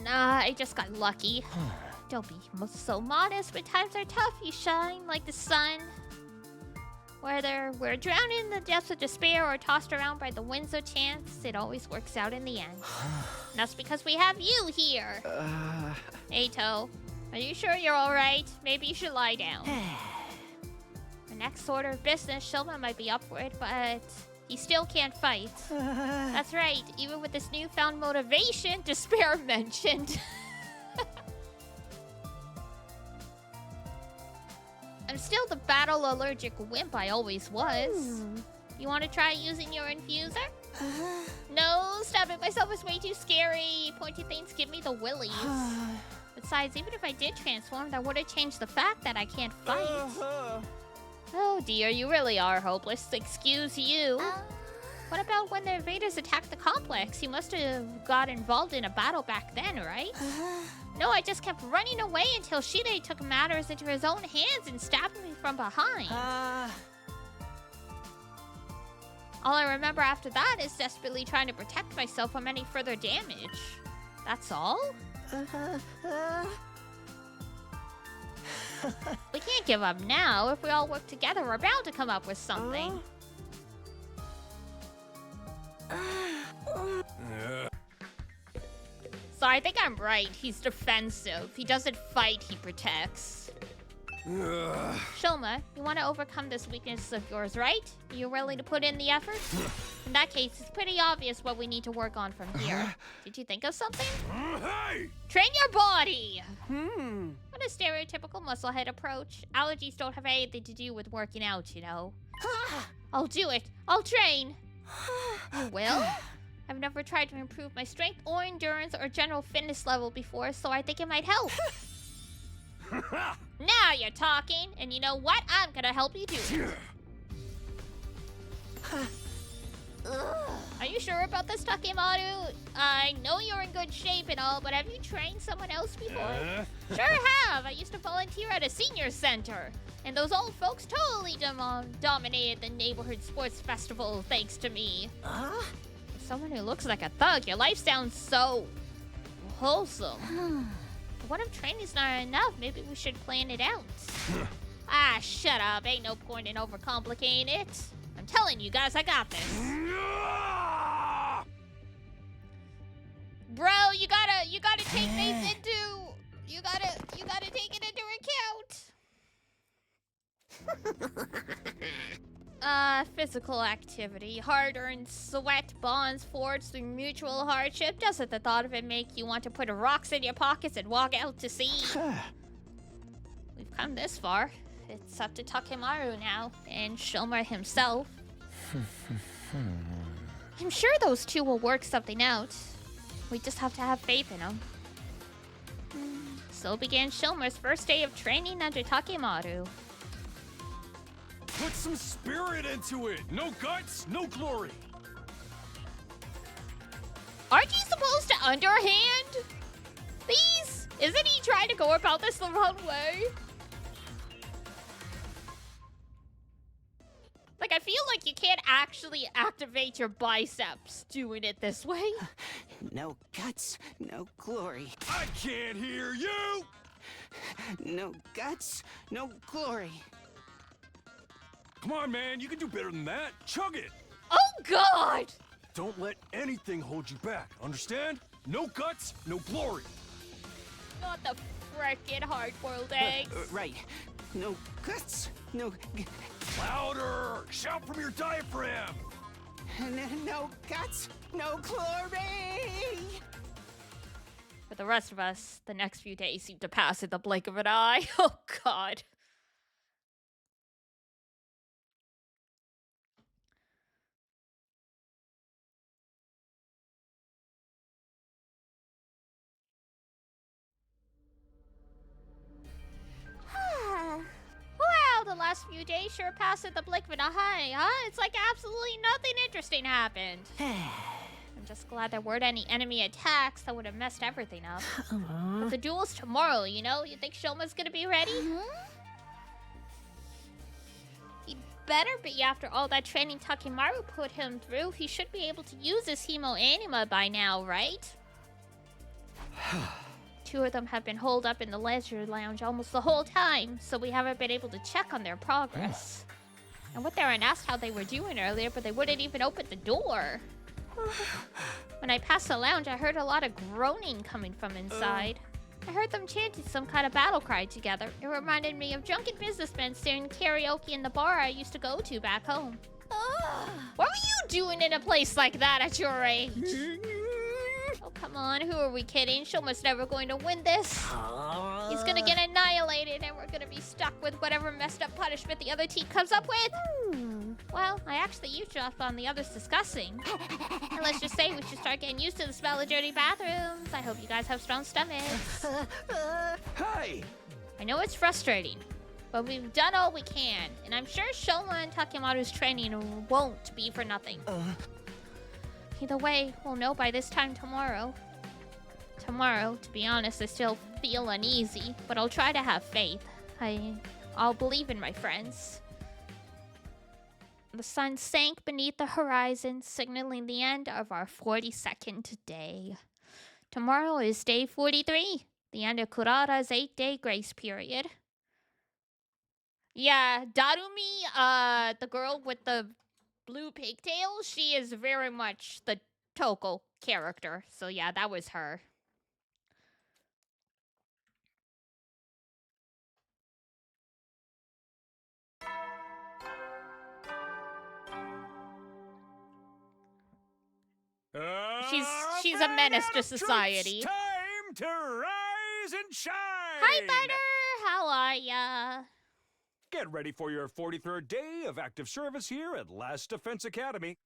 Nah, I just got lucky. Don't be so modest. When times are tough, you shine like the sun. Whether we're drowned in the depths of despair or tossed around by the winds of chance, it always works out in the end. And that's because we have you here. Eito, are you sure you're alright? Maybe you should lie down. The next order of business, Shouma might be up for it, but he still can't fight. That's right, even with this newfound motivation, despair mentioned. I'm still the battle-allergic wimp I always was. You want to try using your infuser? No, stabbing myself is way too scary. Pointy things give me the willies. Besides, even if I did transform, that wouldn't change the fact that I can't fight. Oh dear, you really are hopeless. Excuse you. What about when the invaders attacked the complex? You must have got involved in a battle back then, right? No, I just kept running away until Shide took matters into his own hands and stabbed me from behind. All I remember after that is desperately trying to protect myself from any further damage. That's all? We can't give up now. If we all work together, we're bound to come up with something. So I think I'm right. He's defensive. He doesn't fight, he protects. Shouma, you want to overcome this weakness of yours, right? Are you willing to put in the effort? In that case, it's pretty obvious what we need to work on from here. Did you think of something? Train your body! What a stereotypical musclehead approach. Allergies don't have anything to do with working out, you know. I'll do it. I'll train. You will? I've never tried to improve my strength or endurance or general fitness level before, so I think it might help. Now you're talking, and you know what? I'm gonna help you do it. Are you sure about this, Takemaru? I know you're in good shape and all, but have you trained someone else before? Sure have. I used to volunteer at a senior center. And those old folks totally dominated the neighborhood sports festival thanks to me. For someone who looks like a thug, your life sounds so wholesome. But what if training's not enough? Maybe we should plan it out. Ah, shut up. Ain't no point in overcomplicating it. I'm telling you guys, I got this. Bro, you gotta take things into... You gotta take it into account. Physical activity. Hard-earned sweat bonds forged through mutual hardship. Doesn't the thought of it make you want to put rocks in your pockets and walk out to sea? We've come this far. It's up to Takemaru now, and Shouma himself. I'm sure those two will work something out. We just have to have faith in them. So began Shoma's first day of training under Takemaru. Put some spirit into it. No guts, no glory. Aren't you supposed to underhand these? Isn't he trying to go about this the wrong way? Like, I feel like you can't actually activate your biceps doing it this way. No guts, no glory. I can't hear you! No guts, no glory. Come on, man, you can do better than that. Chug it! Oh, God! Don't let anything hold you back, understand? No guts, no glory. Not the frickin' hard-boiled eggs. Right. No guts, no... Louder! Shout from your diaphragm! No guts, no glory! For the rest of us, the next few days seem to pass in the blink of an eye. Oh, God. Well, the last few days sure passed at the blink of an eye, huh? It's like absolutely nothing interesting happened. I'm just glad there weren't any enemy attacks that would have messed everything up. But the duel's tomorrow, you know? You think Shoma's gonna be ready? He'd better be after all that training Takemaru put him through. He should be able to use his Hemo Anima by now, right? Two of them have been holed up in the leisure lounge almost the whole time, so we haven't been able to check on their progress. I went there and asked how they were doing earlier, but they wouldn't even open the door. When I passed the lounge, I heard a lot of groaning coming from inside. I heard them chanting some kind of battle cry together. It reminded me of drunken businessmen singing karaoke in the bar I used to go to back home. What were you doing in a place like that at your age? Oh, come on, who are we kidding? Shoma's never going to win this. He's gonna get annihilated, and we're gonna be stuck with whatever messed up punishment the other team comes up with. Well, I actually eavesdropped on the others discussing. And let's just say we should start getting used to the smell of dirty bathrooms. I hope you guys have strong stomachs. Hey! I know it's frustrating, but we've done all we can, and I'm sure Shouma and Takemaru's training won't be for nothing. Either way, we'll know by this time tomorrow. Tomorrow, to be honest, I still feel uneasy, but I'll try to have faith. I'll believe in my friends. The sun sank beneath the horizon, signaling the end of our 42nd day. Tomorrow is day 43, the end of Kurara's 8-day grace period. Yeah, Darumi, the girl with the blue pigtails, she is very much the Toko character. So yeah, that was her. She's a menace to society. Troops, time to rise and shine! Hi, Butter! How are ya? Get ready for your 43rd day of active service here at Last Defense Academy.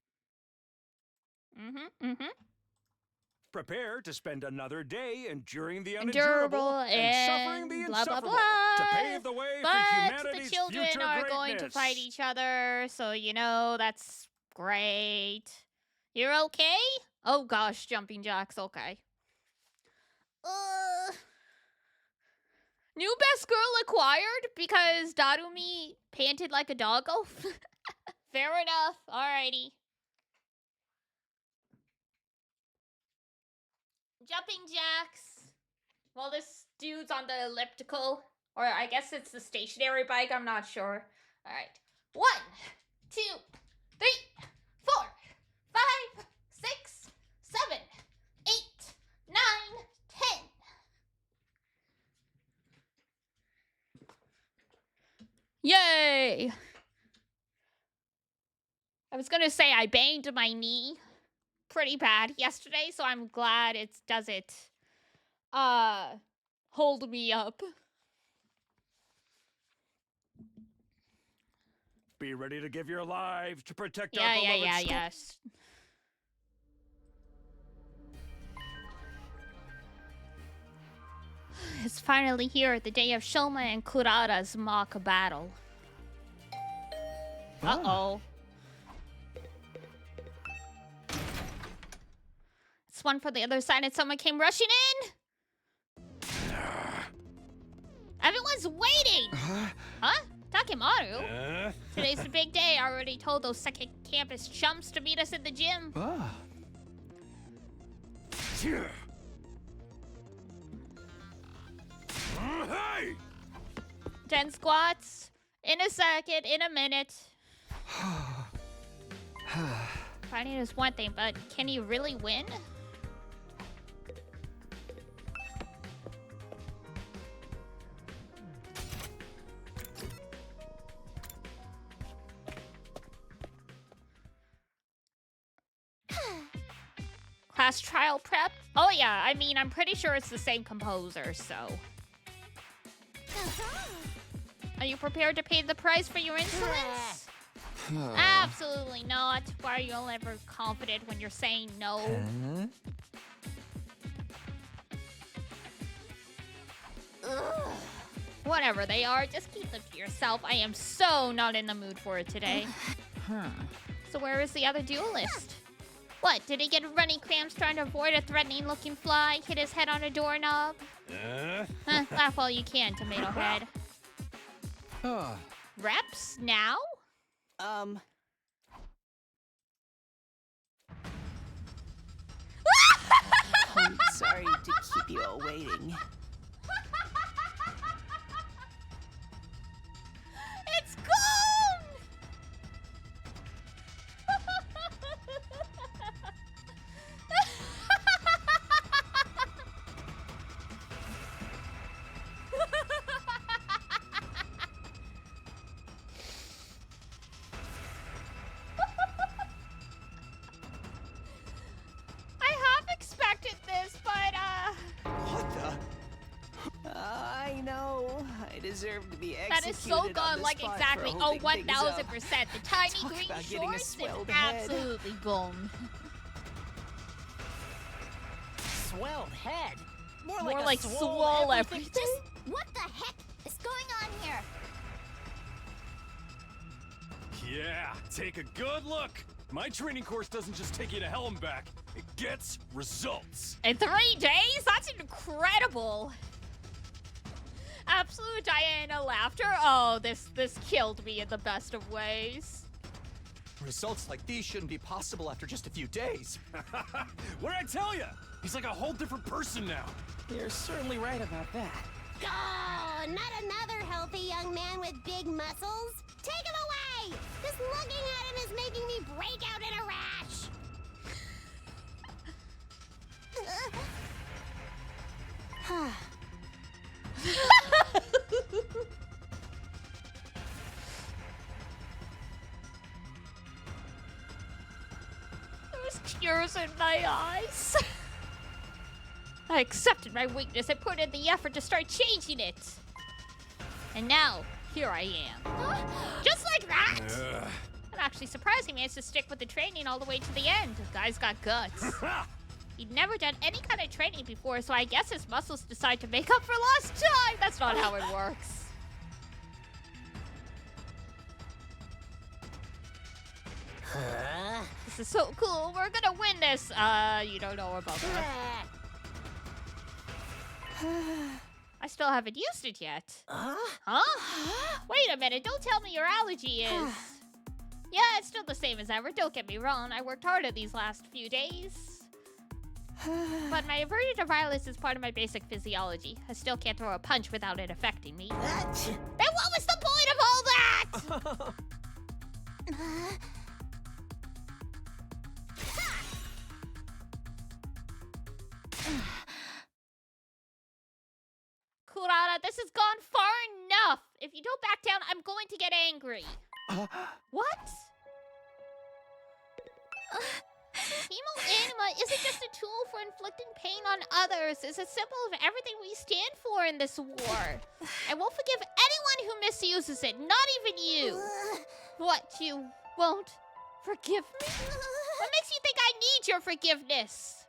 Prepare to spend another day enduring the unendurable and suffering the blah, blah, insufferable blah. to pave the way But for humanity's the children future are greatness. going to fight each other, so you know that's great. You're okay? Oh gosh, jumping jacks, okay. New best girl acquired because Darumi panted like a doggo? Fair enough, alrighty. Jumping jacks. Well, this dude's on the elliptical. Or I guess it's the stationary bike, I'm not sure. Alright. 1, 2, 3, 4, 5, 6, 7, 8, 9, 10. Yay! I was gonna say I banged my knee pretty bad yesterday, so I'm glad it doesn't hold me up. Be ready to give your lives to protect our beloved yes. It's finally here, the day of Shouma and Kurata's mock battle. Uh-oh. It's one for the other side and someone came rushing in? Everyone's waiting! Huh? Takemaru? Today's the big day. I already told those second campus chumps to meet us at the gym. Hey! 10 squats. In a second, in a minute. Fighting is one thing, but can he really win? Class trial prep? Oh yeah, I mean, I'm pretty sure it's the same composer, so... Are you prepared to pay the price for your insolence? Absolutely not. Why are you all ever confident when you're saying no? Whatever they are, just keep them to yourself. I am so not in the mood for it today. So where is the other duelist? What, did he get runny cramps trying to avoid a threatening-looking fly? Hit his head on a doorknob? Laugh all you can, Tomato Head. Reps now? I'm sorry to keep you all waiting. It's gone! I have expected this, but What the? I know. I deserve to be executed. that is so on gone, the like spot for exactly. Oh, holding things up. 1000%. The tiny Talk green about getting a shorts is swelled head. absolutely gone. Swelled head. More More like, like a swole everything. What the heck is going on here? Yeah, take a good look. My training course doesn't just take you to hell and back. It gets results. In 3 days? That's incredible. Absolute Diana laughter. Oh, this killed me in the best of ways. Results like these shouldn't be possible after just a few days. What'd I tell you? He's like a whole different person now. You're certainly right about that. Oh, not another healthy young man with big muscles. Take him away! Just looking at him is making me break out in a rash. There's tears in my eyes. I accepted my weakness and put in the effort to start changing it. And now, here I am. Just like that! I'm actually surprised he managed to stick with the training all the way to the end. The guy's got guts. He'd never done any kind of training before, so I guess his muscles decide to make up for lost time. That's not how it works. This is so cool. We're gonna win this. You don't know about that. I still haven't used it yet. Huh? Wait a minute. Don't tell me your allergy is. Yeah, it's still the same as ever. Don't get me wrong. I worked hard these last few days. But my aversion to violence is part of my basic physiology. I still can't throw a punch without it affecting me. Then what was the point of all that? Kurata, this has gone far enough. If you don't back down, I'm going to get angry. What? Hemo Anima isn't just a tool for inflicting pain on others. It's a symbol of everything we stand for in this war. I won't forgive anyone who misuses it, not even you. What, you won't forgive me? What makes you think I need your forgiveness?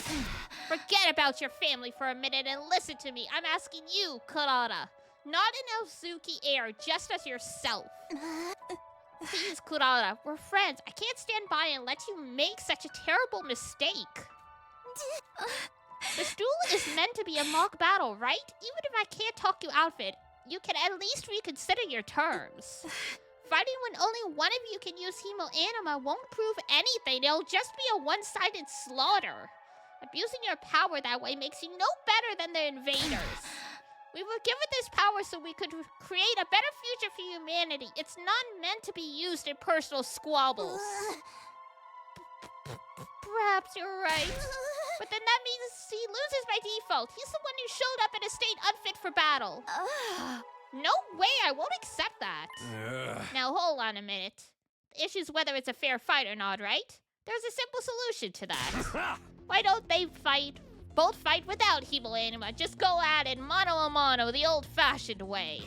Forget about your family for a minute and listen to me. I'm asking you, Kurata. Not in Ozuki air, just as yourself. Please, Kurata, we're friends. I can't stand by and let you make such a terrible mistake. The duel is meant to be a mock battle, right? Even if I can't talk you out of it, you can at least reconsider your terms. Fighting when only one of you can use Hemo Anima won't prove anything. It'll just be a one-sided slaughter. Abusing your power that way makes you no better than the invaders. We were given this power so we could create a better future for humanity. It's not meant to be used in personal squabbles. Perhaps you're right. But then that means he loses by default. He's the one who showed up in a state unfit for battle. No way, I won't accept that. Now hold on a minute. The issue's whether it's a fair fight or not, right? There's a simple solution to that. Why don't they both fight without Hemo Anima? Just go at it mano a mano, the old-fashioned way.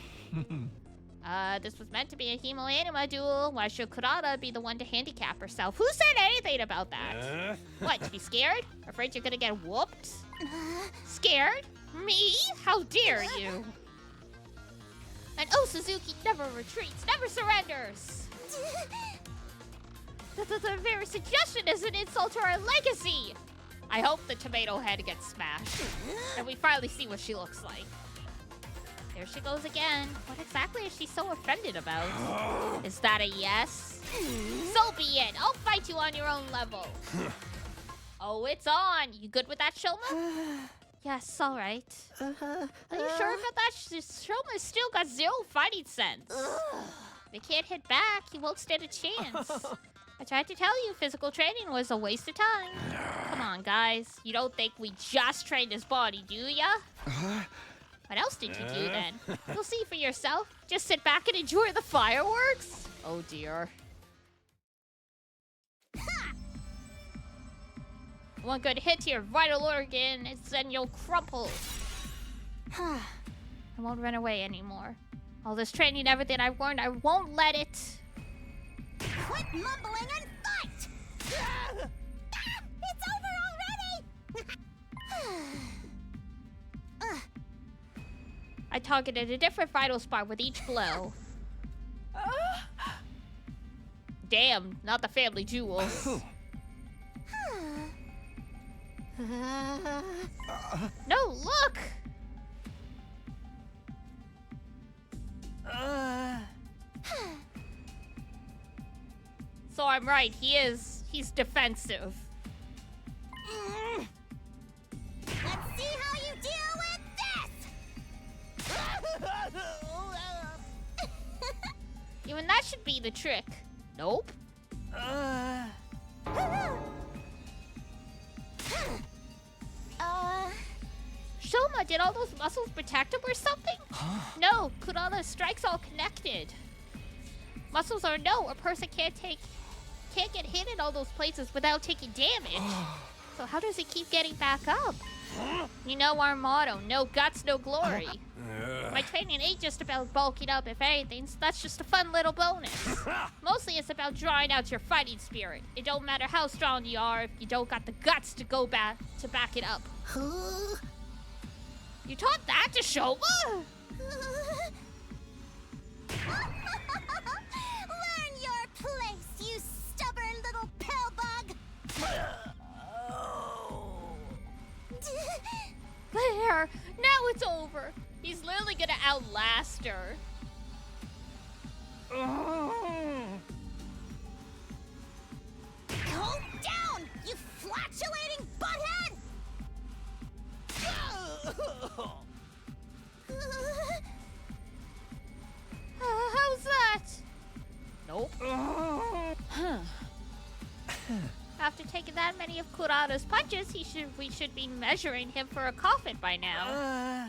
This was meant to be a Hemo Anima duel. Why should Kurata be the one to handicap herself? Who said anything about that? What, you scared? Afraid you're gonna get whooped? Scared? Me? How dare you? And Suzuki never retreats, never surrenders. The very suggestion is an insult to our legacy. I hope the tomato head gets smashed, and we finally see what she looks like. There she goes again. What exactly is she so offended about? Is that a yes? So be it. I'll fight you on your own level. Oh, it's on. You good with that, Shouma? Yes, all right. Are you sure about that? Shouma's still got zero fighting sense. If they can't hit back, he won't stand a chance. I tried to tell you physical training was a waste of time. Come on, guys. You don't think we just trained his body, do ya? What else did you do then? You'll see for yourself. Just sit back and enjoy the fireworks? Oh dear. One good hit to your vital organ, and then you'll crumple. I won't run away anymore. All this training, everything I've learned, I won't let it. Quit mumbling and fight! It's over already! I targeted a different vital spot with each blow. Damn, not the family jewels. No, look! So I'm right, he's defensive. Let's see how you deal with this! Even that should be the trick. Nope. Shouma, did all those muscles protect him or something? No, Kurata's strikes all connected. Muscles or no, a person can't get hit in all those places without taking damage. So how does he keep getting back up? You know our motto, no guts, no glory. My training ain't just about bulking up, if anything, so that's just a fun little bonus. Mostly it's about drawing out your fighting spirit. It don't matter how strong you are if you don't got the guts to go back to back it up. You taught that to Shouma? Learn your place, you stubborn little monster. Calm down, you flatulating butthead! How's that? Nope. After taking that many of Kurata's punches, we should be measuring him for a coffin by now.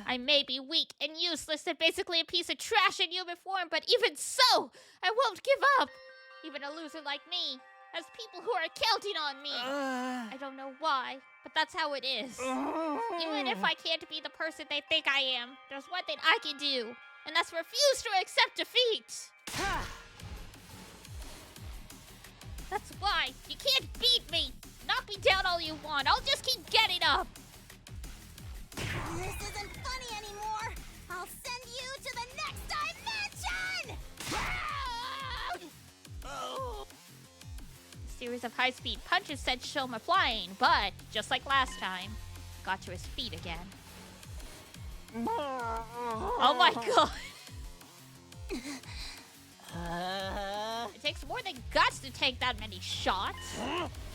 I may be weak and useless and basically a piece of trash in human form, but even so, I won't give up. Even a loser like me has people who are counting on me. I don't know why, but that's how it is. Even if I can't be the person they think I am, there's one thing I can do, and that's refuse to accept defeat. That's why you can't beat me. Knock me down all you want. I'll just keep getting up. This isn't funny anymore. I'll send you to the next dimension! A series of high-speed punches sent Shouma flying, but just like last time, got to his feet again. Oh my god. It takes more than guts to take that many shots.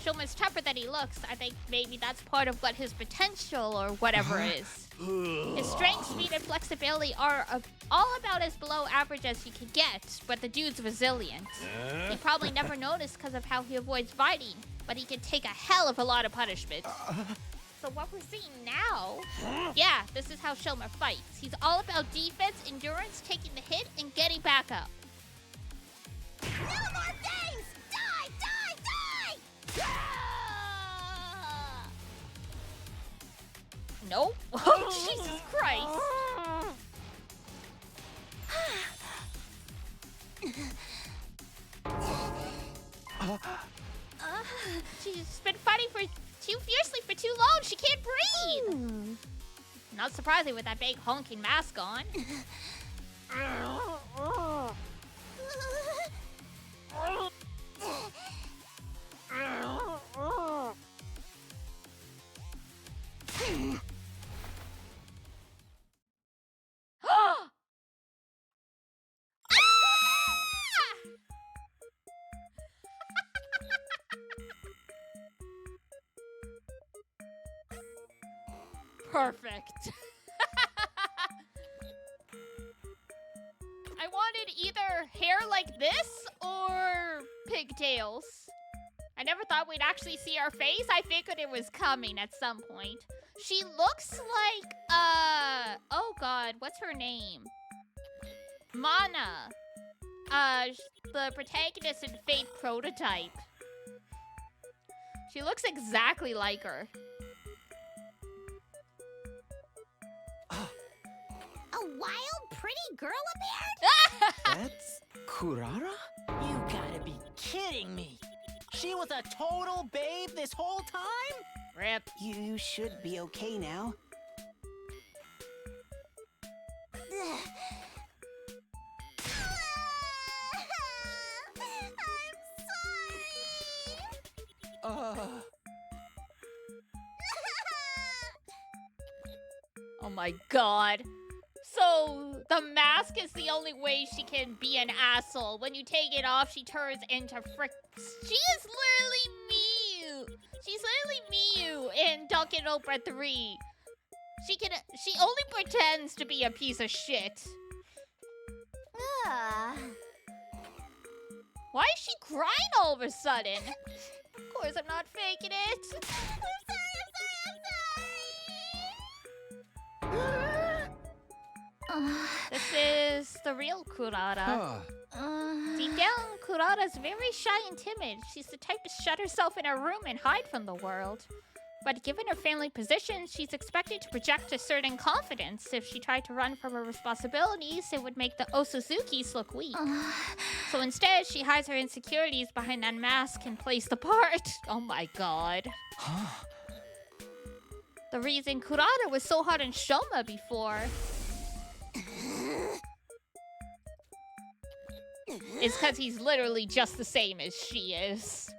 Shouma's tougher than he looks. I think maybe that's part of what his potential or whatever is. His strength, speed, and flexibility are all about as below average as you can get, but the dude's resilient. He probably never noticed because of how he avoids fighting, but he can take a hell of a lot of punishment. So what we're seeing now, yeah, this is how Shouma fights. He's all about defense, endurance, taking the hit, and getting back up. No more things! Die! Die! Die! Nope. Oh, Jesus Christ. She's been fighting too fiercely for too long. She can't breathe. Not surprising with that big honking mask on. Perfect. I wanted either hair like this or pigtails. I never thought we'd actually see her face. I figured it was coming at some point. She looks like, oh god, what's her name? Mana. The protagonist in Fate Prototype. She looks exactly like her. A wild, pretty girl appeared? That's Kurara? You gotta be kidding me. She was a total babe this whole time? Rip. You should be okay now. I'm sorry. Oh my god. So, the mask is the only way she can be an asshole. When you take it off, she turns into frick. She is literally Miu. She's literally Miu in Danganronpa 3. She only pretends to be a piece of shit. Why is she crying all of a sudden? Of course I'm not faking it. I'm sorry. This is the real Kurata. Deep down, Kurata's very shy and timid. She's the type to shut herself in her room and hide from the world. But given her family position, she's expected to project a certain confidence. If she tried to run from her responsibilities, it would make the Osuzukis look weak. So instead, she hides her insecurities behind that mask and plays the part. Oh my god. The reason Kurata was so hard on Shouma before is because he's literally just the same as she is.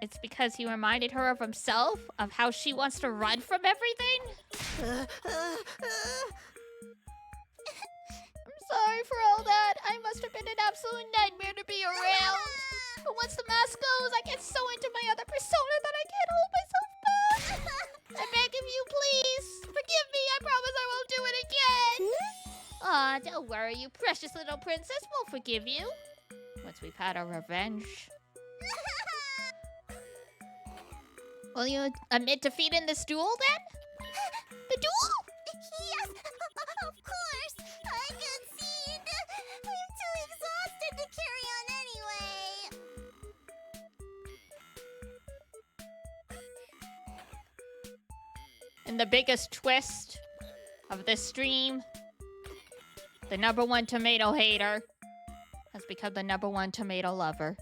It's because he reminded her of himself, of how she wants to run from everything. absolute nightmare to be around. But once the mask goes, I get so into my other persona that I can't hold myself back. I beg of you, please. Forgive me. I promise I won't do it again. Aw, don't worry, you precious little princess. We'll forgive you. Once we've had our revenge. Will you admit defeat in this duel, then? The duel? Yes, of course. I concede. I'm too exhausted to carry on anyway. And the biggest twist of this stream, the #1 tomato hater has become the #1 tomato lover.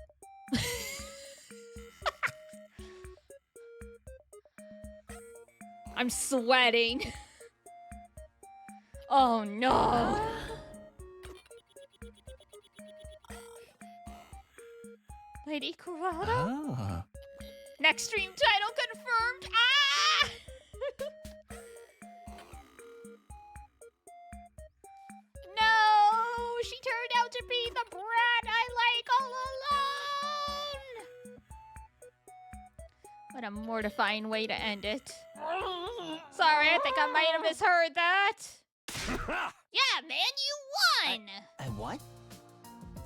I'm sweating. Oh no. Lady Kurata? Next stream title confirmed. Ah! No, she turned out to be the brat I like all alone. What a mortifying way to end it. Sorry, I think I might have misheard that. Yeah, man, you won! I what?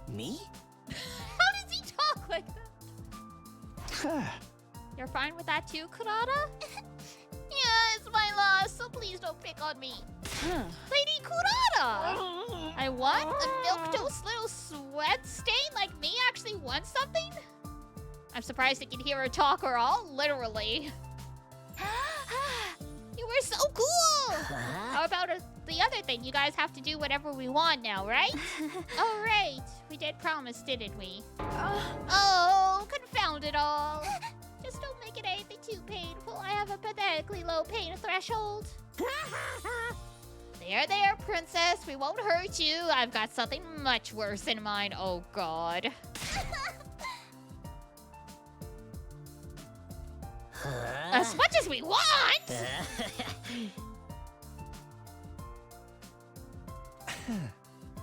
Me? How does he talk like that? You're fine with that too, Kurata? Yeah, it's my loss, so please don't pick on me. Lady Kurata! I what? A milquetoast little sweat stain like me actually won something? I'm surprised I can hear her talk or all, literally. You were so cool! How about the other thing? You guys have to do whatever we want now, right? Oh, right. We did promise, didn't we? Oh, confound it all. Just don't make it anything too painful. I have a pathetically low pain threshold. There, princess. We won't hurt you. I've got something much worse in mind. Oh, God. As much as we want!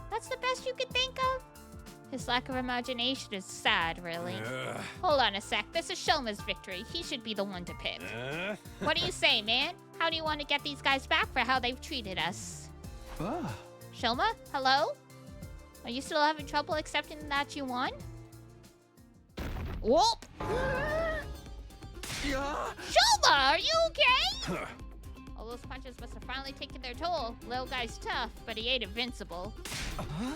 That's the best you could think of? His lack of imagination is sad, really. Hold on a sec. This is Shouma's victory. He should be the one to pick. What do you say, man? How do you want to get these guys back for how they've treated us? Shouma? Hello? Are you still having trouble accepting that you won? Whoop! Shouma, are you okay? All those punches must have finally taken their toll. Little guy's tough, but he ain't invincible.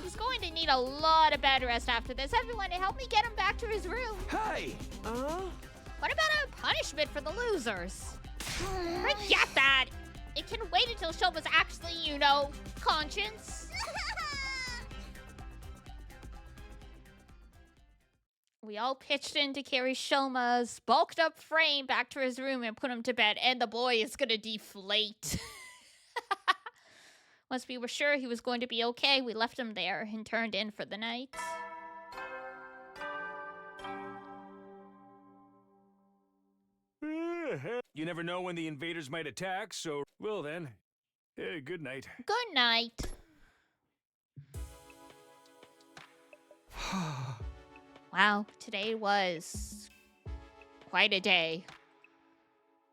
He's going to need a lot of bed rest after this. Everyone, help me get him back to his room. Hey! What about a punishment for the losers? Forget that! It can wait until Shouma's actually, you know, conscience. We all pitched in to carry Shouma's bulked up frame back to his room and put him to bed, and the boy is gonna deflate. Once we were sure he was going to be okay, we left him there and turned in for the night. You never know when the invaders might attack, so, well then, good night. Good night. Wow, today was quite a day.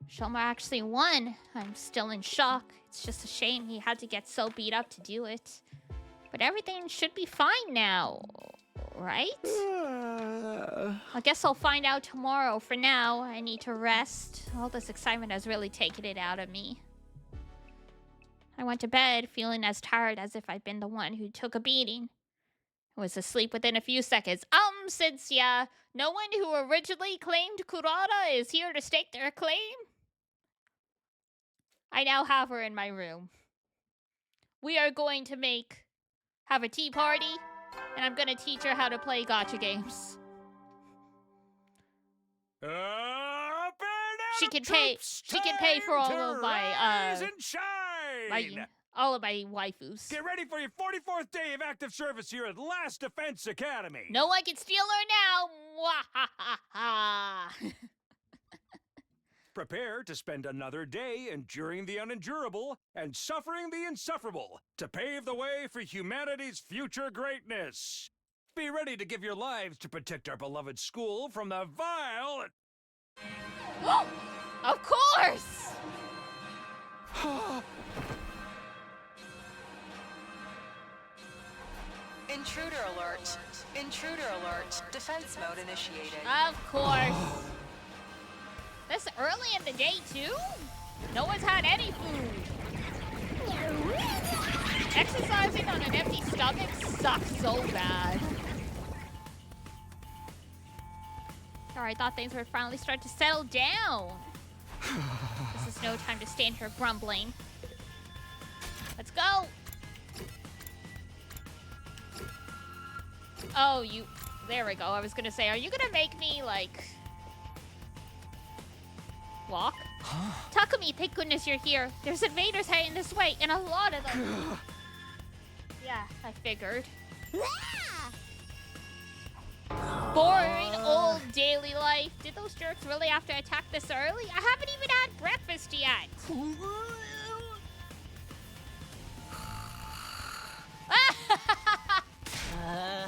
Shouma actually won. I'm still in shock. It's just a shame he had to get so beat up to do it. But everything should be fine now, right? I guess I'll find out tomorrow. For now, I need to rest. All this excitement has really taken it out of me. I went to bed feeling as tired as if I'd been the one who took a beating. I was asleep within a few seconds. Since no one who originally claimed Kurata is here to stake their claim, I now have her in my room. We are going to have a tea party, and I'm gonna teach her how to play gacha games. She can pay for all of all of my waifus. Get ready for your 44th day of active service here at Last Defense Academy. No one can steal her now. Prepare to spend another day enduring the unendurable and suffering the insufferable to pave the way for humanity's future greatness. Be ready to give your lives to protect our beloved school from the vile... Of course! Intruder alert. Intruder alert. Defense mode initiated. Of course. This early in the day, too? No one's had any food. Exercising on an empty stomach sucks so bad. Sorry, I thought things would finally start to settle down. This is no time to stand here grumbling. Let's go. Oh, you... There we go. I was gonna say, are you gonna make me, like... walk? Takumi, thank goodness you're here. There's invaders heading this way, and a lot of them. Yeah, I figured. Boring old daily life. Did those jerks really have to attack this early? I haven't even had breakfast yet.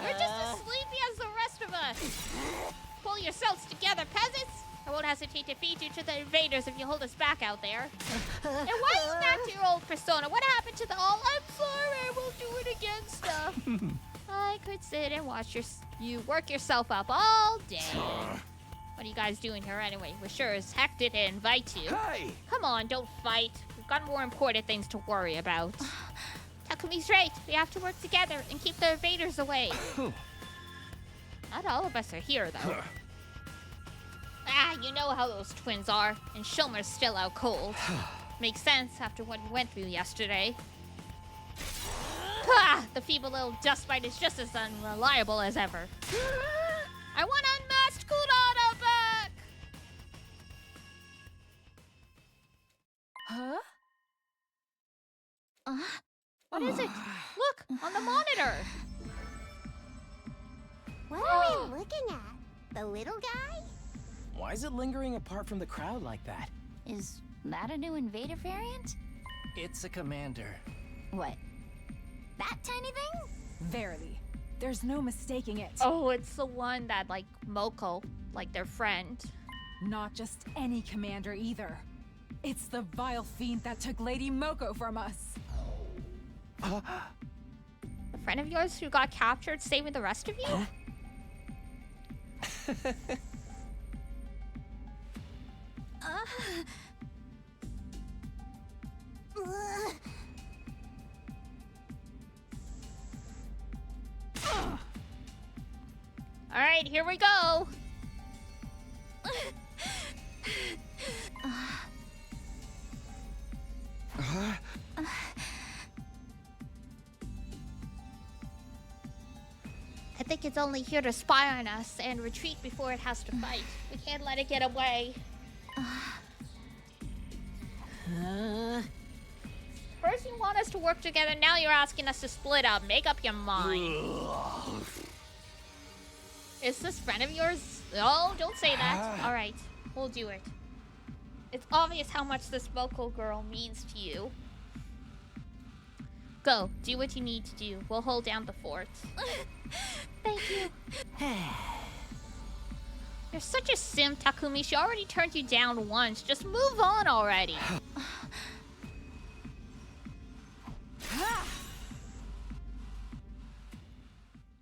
You're just as sleepy as the rest of us. Pull yourselves together, peasants. I won't hesitate to feed you to the invaders if you hold us back out there. And why are you back to your old persona? What happened to the all I'm sorry, I won't do it again stuff? I could sit and watch you work yourself up all day. What are you guys doing here anyway? We sure as heck didn't invite you. Hey! Come on, don't fight. We've got more important things to worry about. Takumi's right. We have to work together and keep the invaders away. Not all of us are here, though. You know how those twins are. And Shouma's still out cold. Makes sense after what we went through yesterday. The feeble little dust mite is just as unreliable as ever. I want unmasked Kunada back! Huh? What is it? Look, on the monitor! What are we looking at? The little guy? Why is it lingering apart from the crowd like that? Is that a new invader variant? It's a commander. What? That tiny thing? Verily. There's no mistaking it. Oh, it's the one that, like, Moko, like their friend. Not just any commander either. It's the vile fiend that took Lady Moko from us. A friend of yours who got captured saving the rest of you? All right, here we go. I think it's only here to spy on us and retreat before it has to fight. We can't let it get away. First you want us to work together, now you're asking us to split up. Make up your mind. Is this friend of yours? Oh, don't say that. All right, we'll do it. It's obvious how much this vocal girl means to you. Go, do what you need to do. We'll hold down the fort. Thank you. You're such a sim, Takumi. She already turned you down once. Just move on already.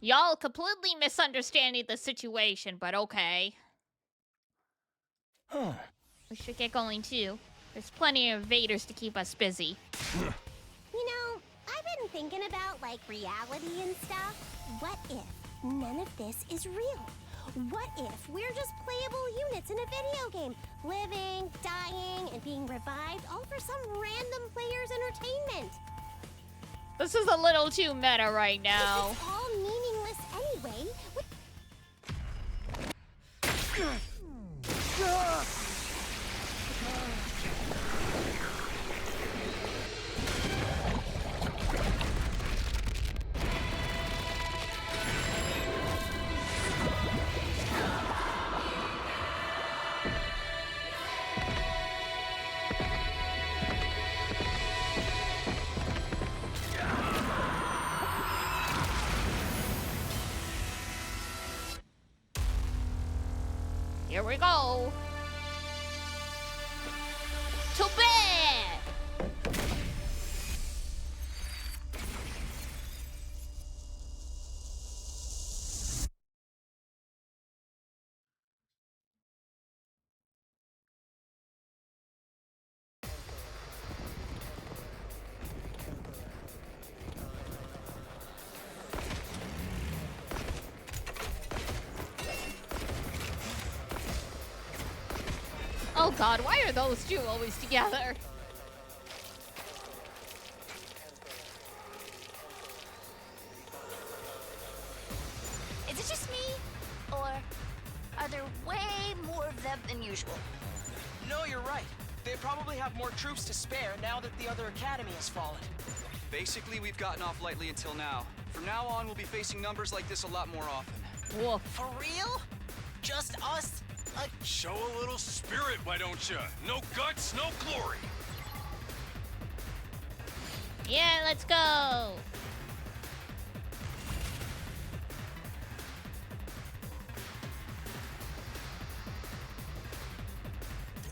Y'all completely misunderstanding the situation, but okay. We should get going too. There's plenty of invaders to keep us busy. You know, I've been thinking about, like, reality and stuff. What if none of this is real? What if we're just playable units in a video game? Living, dying, and being revived, all for some random player's entertainment. This is a little too meta right now. It's all meaningless anyway. Here we go. To bed! Oh god, why are those two always together? Is it just me? Or are there way more of them than usual? No, you're right. They probably have more troops to spare now that the other academy has fallen. Basically, we've gotten off lightly until now. From now on, we'll be facing numbers like this a lot more often. Woof. For real? Just us? Show a little spirit, why don't you? No guts, no glory. Yeah, let's go.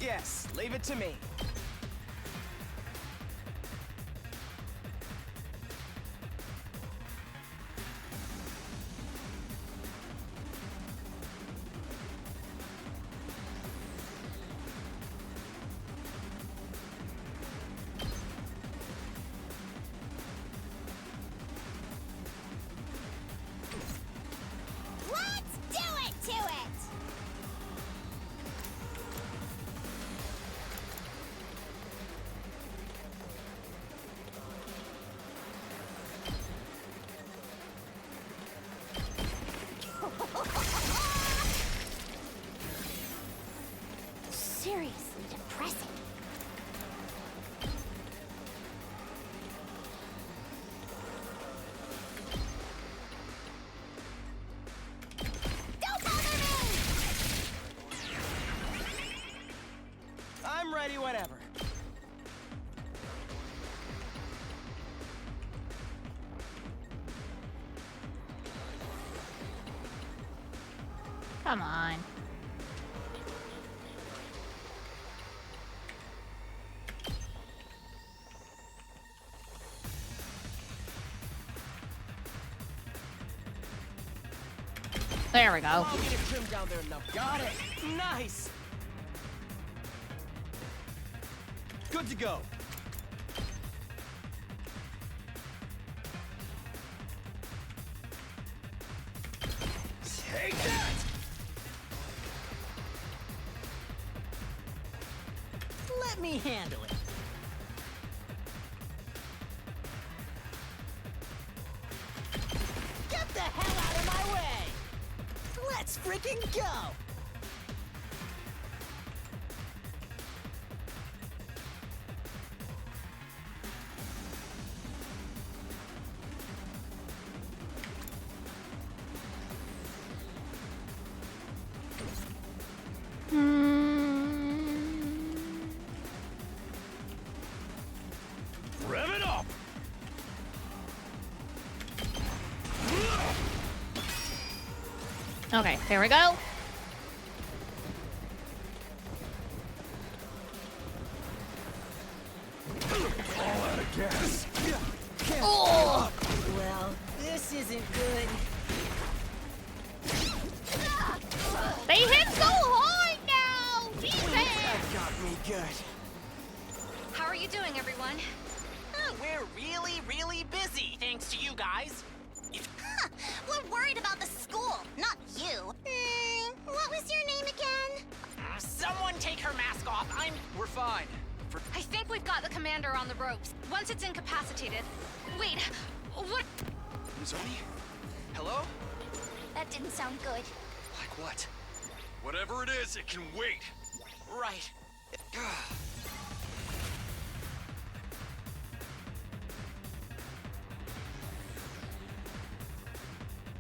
Yes, leave it to me. Let's do it to it! Seriously depressing. Don't bother me! I'm ready whenever. Come on. There we go. Allow me to trim down their number. Got it. Nice. Good to go. Take that! Let me handle it. Get the hell out of my way! Let's freaking go! Rev it up! Okay, there we go. All out of gas. Oh! Well, this isn't good. They hit so hard now! Jesus! That got me good. How are you doing, everyone? We're really busy, thanks to you guys. We're worried about the school, not you. What was your name again? Someone take her mask off. We're fine. I think we've got the commander on the ropes. Once it's incapacitated. Wait, what? Missouri? Hello? That didn't sound good. Like what? Whatever it is, it can wait. Right.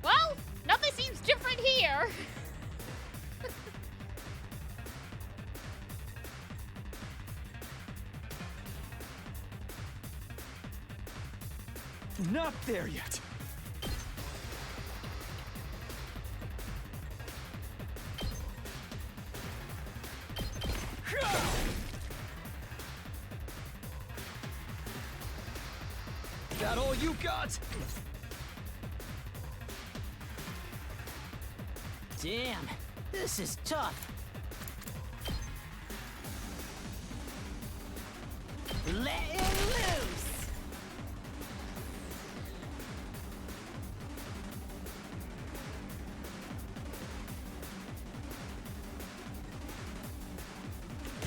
Well, nothing seems different here. Not there yet. That all you got? Damn, this is tough. Let him loose!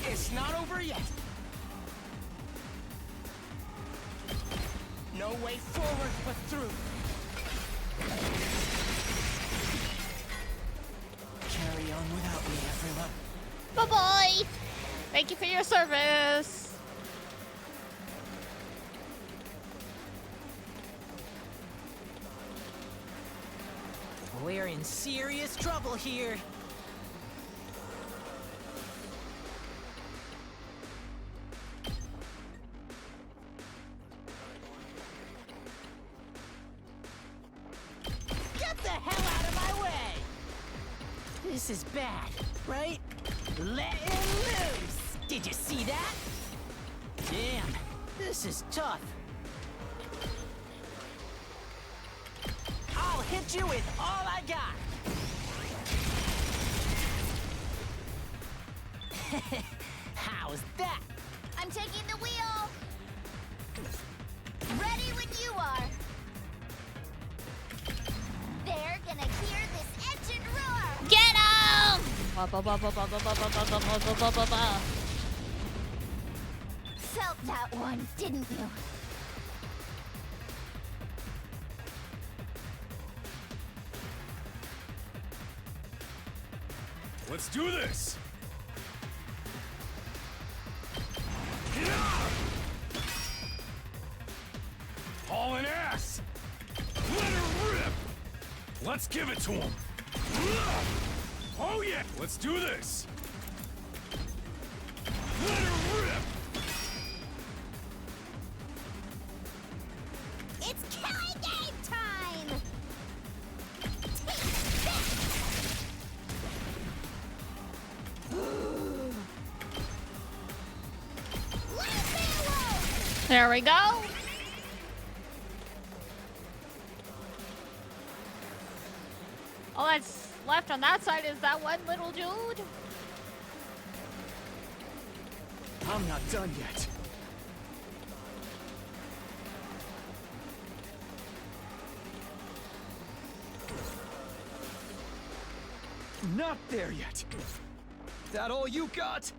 It's not over yet. No way forward but through. Carry on without me, everyone. Bye-bye. Thank you for your service. We're in serious trouble here. Get the hell out of my way! This is bad, right? Let him loose! Did you see that? Damn, this is tough. I'll hit you with all I got! How's that? I'm taking the wheel. Ready when you are. They're gonna hear this engine roar. Get him! Felt that one, didn't you? Let's do this! Hauling ass! Let her rip! Let's give it to him! Oh yeah! Let's do this! Let her rip! It's killing game time! There we go. All that's left on that side is that one little dude. I'm not done yet. Not there yet. That all you got?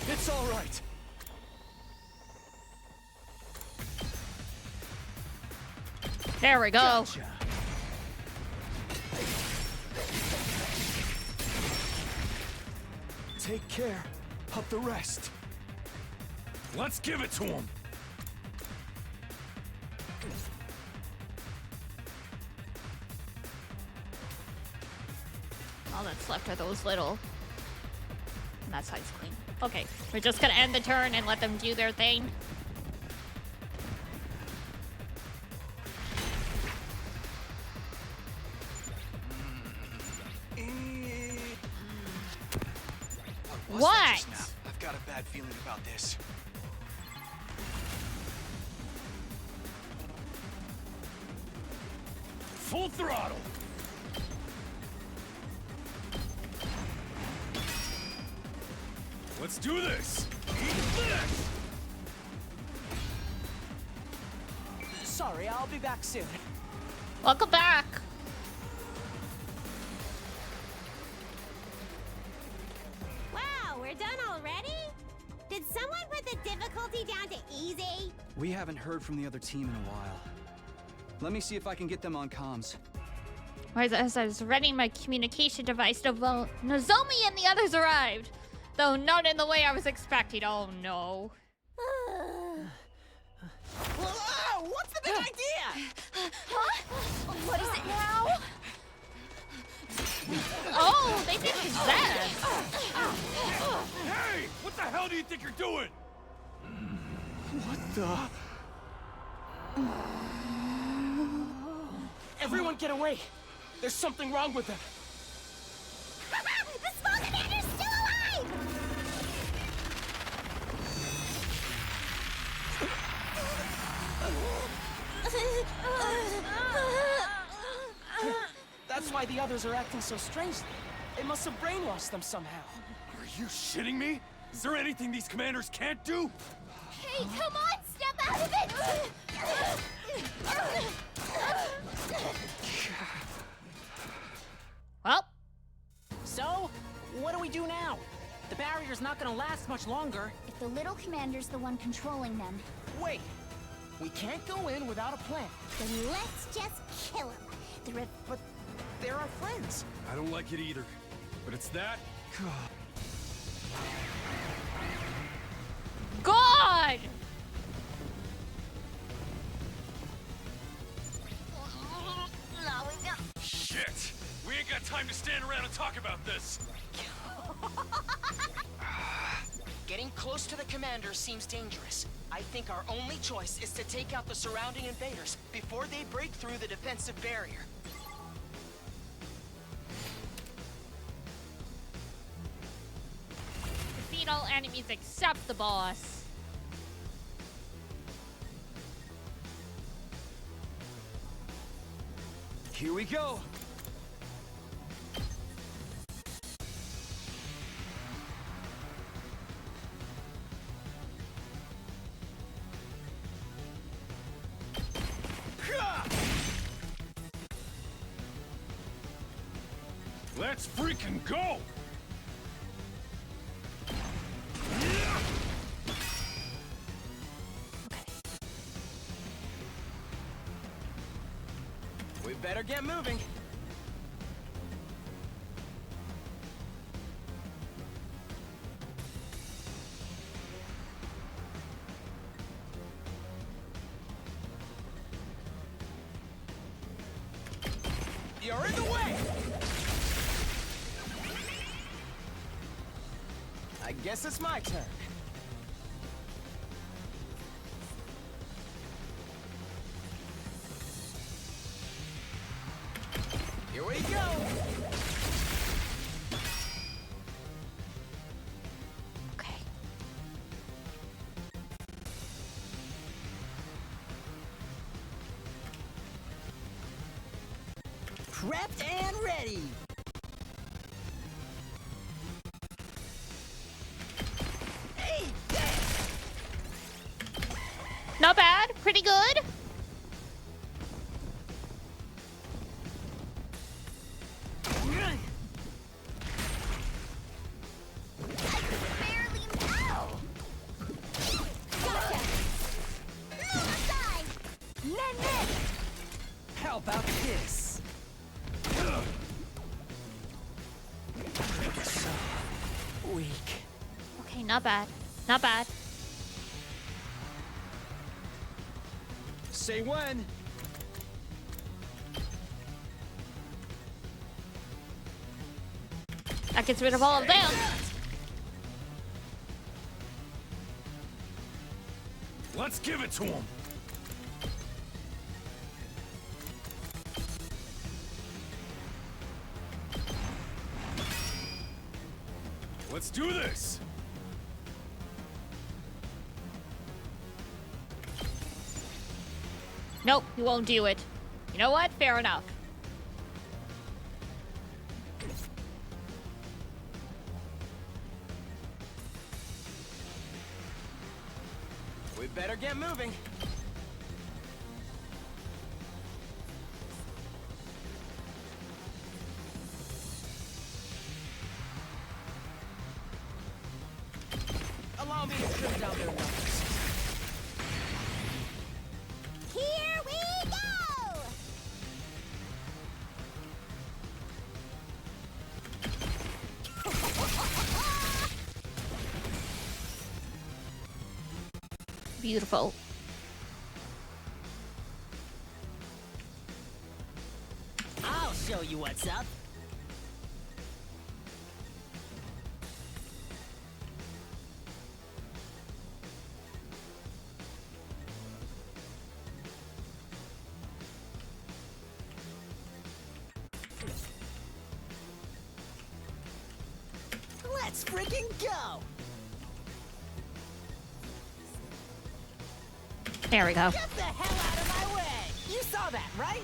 It's all right. There we go. Gotcha. Take care of the rest. Let's give it to him! All that's left are those little. And that side's clean. Okay, we're just gonna end the turn and let them do their thing. What? I've got a bad feeling about this. Full throttle! Let's do this! Eat this! Sorry, I'll be back soon. Welcome back. Wow, we're done already? Did someone put the difficulty down to easy? We haven't heard from the other team in a while. Let me see if I can get them on comms. As I was readying my communication device, Nozomi and the others arrived. Though not in the way I was expecting. Oh no. Whoa! What's the big idea? Huh? What is it now? Oh, they did that. Hey! What the hell do you think you're doing? Everyone get away! There's something wrong with them! The small commander's still alive! That's why the others are acting so strangely. It must have brainwashed them somehow. Are you shitting me? Is there anything these commanders can't do? Hey, come on, step out of it! Well, So, what do we do now? The barrier's not gonna last much longer. If the little commander's the one controlling them, Wait! We can't go in without a plan. Then let's just kill him. But they're our friends. I don't like it either. But it's that. God! Shit! We ain't got time to stand around and talk about this. Getting close to the commander seems dangerous. I think our only choice is to take out the surrounding invaders before they break through the defensive barrier. Defeat all enemies except the boss. Here we go. Let's freaking go! We better get moving. You're in the way! I guess it's my turn. Here we go! Okay. Prepped and ready! Not bad. Pretty good. How about this? So weak. Okay, not bad. Not bad. Say when. That gets rid of all of them. Let's give it to him. Let's do this. Nope, he won't do it. You know what? Fair enough. We better get moving. Allow me to trim down their numbers. Here we go! Beautiful. I'll show you what's up. Let's freaking go! There we go. Get the hell out of my way! You saw that, right?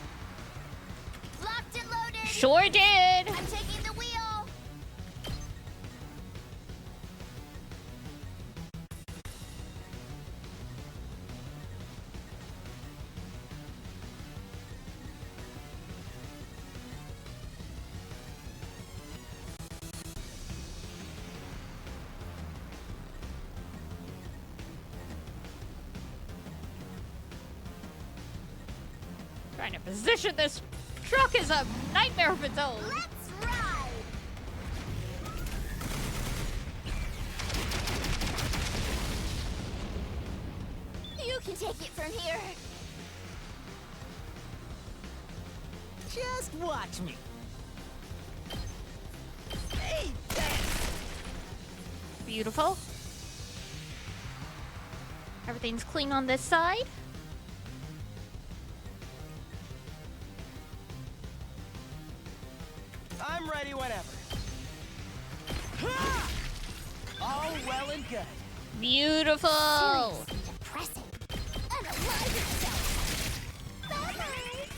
Locked and loaded. Sure did. I'm taking the wheel. Trying to position this truck is a nightmare of its own. Let's ride. You can take it from here. Just watch me. Hey, thanks. Beautiful. Everything's clean on this side. I'm ready whenever. All well and good. Beautiful. Seriously depressing. Unalive itself. Bye-bye.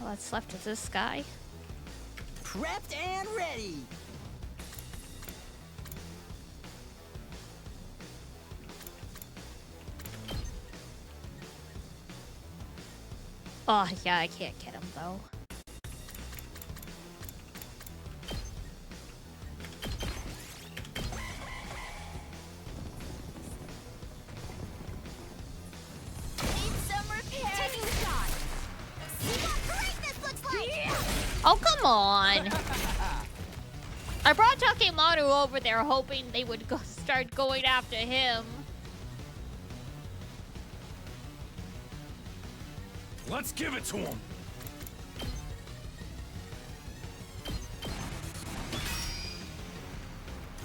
All that's left is this guy. Prepped and ready. Oh, yeah, I can't get him, though. Need some repair. Taking the shot. See what great this looks like. Oh, come on. I brought Takemono over there hoping they would start going after him. Let's give it to him.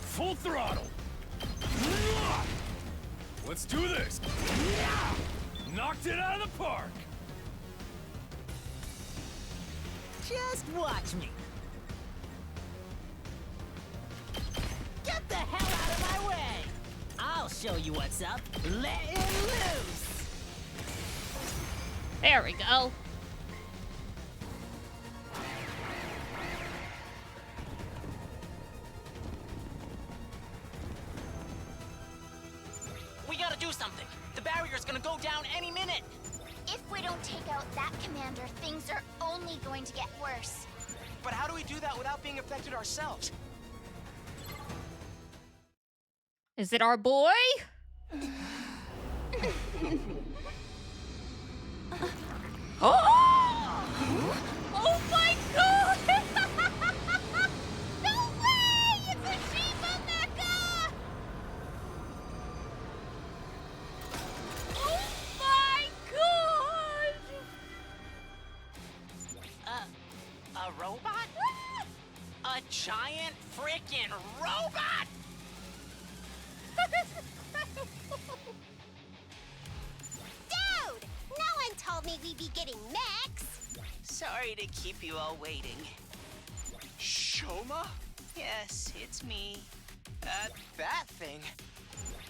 Full throttle. Let's do this. Knocked it out of the park. Just watch me. Get the hell out of my way! I'll show you what's up. Let it loose! There we go. We gotta do something. The barrier's gonna go down any minute. If we don't take out that commander, things are only going to get worse. But how do we do that without being affected ourselves? Is it our boy? Oh! Oh my god! No way! It's a Shouma mecha! Oh my god! A robot? A giant freaking robot? Dude! No one told me we'd be getting mechs! Sorry to keep you all waiting. Shouma? Yes, it's me. That thing.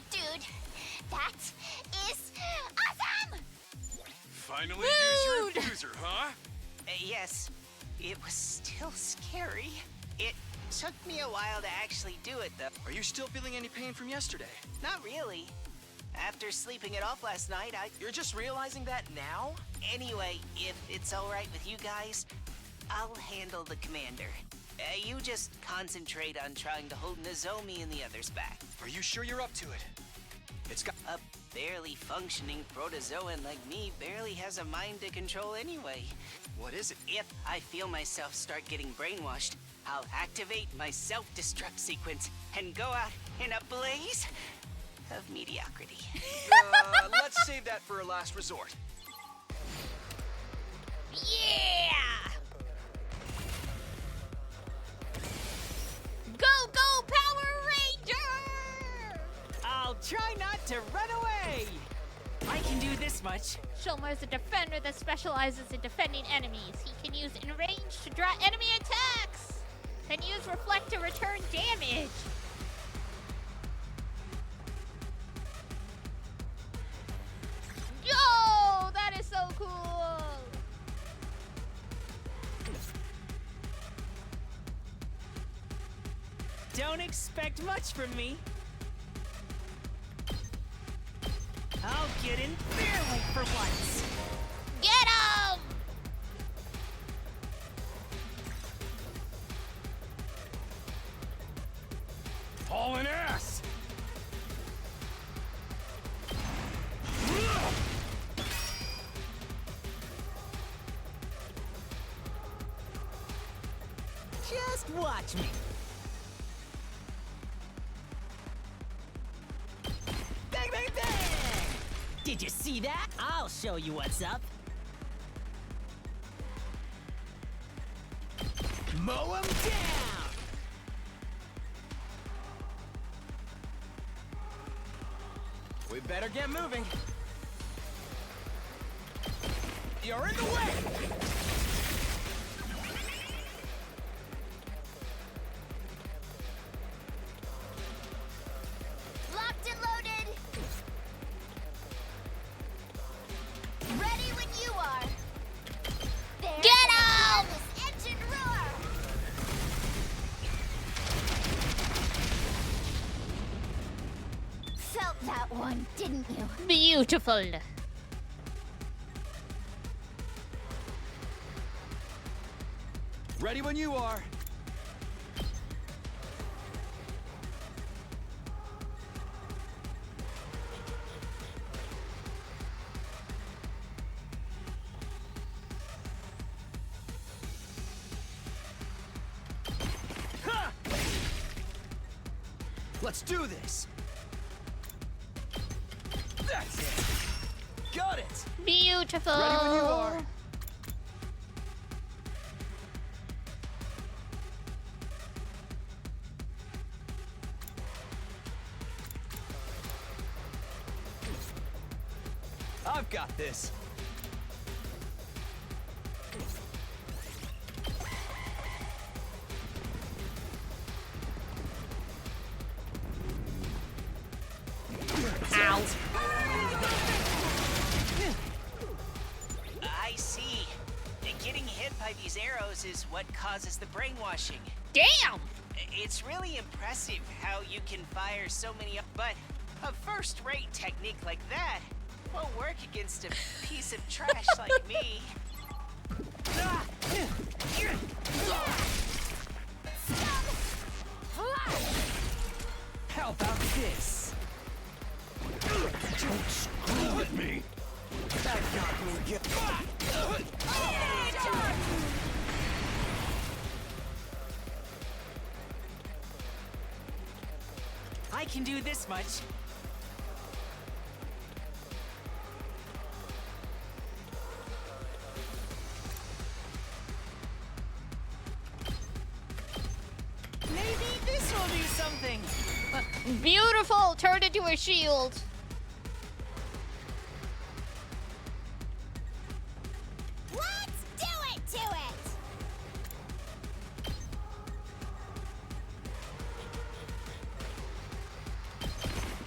Dude, that is awesome! Finally Dude! use your infuser, huh? Yes, it was still scary. It took me a while to actually do it, though. Are you still feeling any pain from yesterday? Not really. After sleeping it off last night, You're just realizing that now? Anyway, if it's alright with you guys, I'll handle the commander. You just concentrate on trying to hold Nozomi and the others back. Are you sure you're up to it? It's got... A barely functioning protozoan like me barely has a mind to control anyway. What is it? If I feel myself start getting brainwashed, I'll activate my self-destruct sequence and go out in a blaze of mediocrity. Let's save that for a last resort. Yeah! Go, go, Power Ranger! I'll try not to run away! I can do this much. Shouma is a defender that specializes in defending enemies. He can use in range to draw enemy attacks. Can use reflect to return damage. Yo, that is so cool. Don't expect much from me. I'll get in fairly for once. Get him! Hauling ass! Just watch me. Bang, bang, bang! Did you see that? I'll show you what's up. Mow 'em down! We better get moving. You're in the way! Locked and loaded. Ready when you are. There Get him! this engine roar. Felt that one, didn't you? Beautiful. Ready when you are. Ha! Let's do this. That's it. Got it. Beautiful. Ready when you are. I've got this. Ow. I see. Getting hit by these arrows is what causes the brainwashing. Damn. It's really impressive how you can fire so many, but a first-rate technique like that won't work against a piece of trash like me. How about this? Don't screw with me! That got me good. I can do this much. Maybe this will do something. Beautiful. Turn into a shield. Let's do it to it.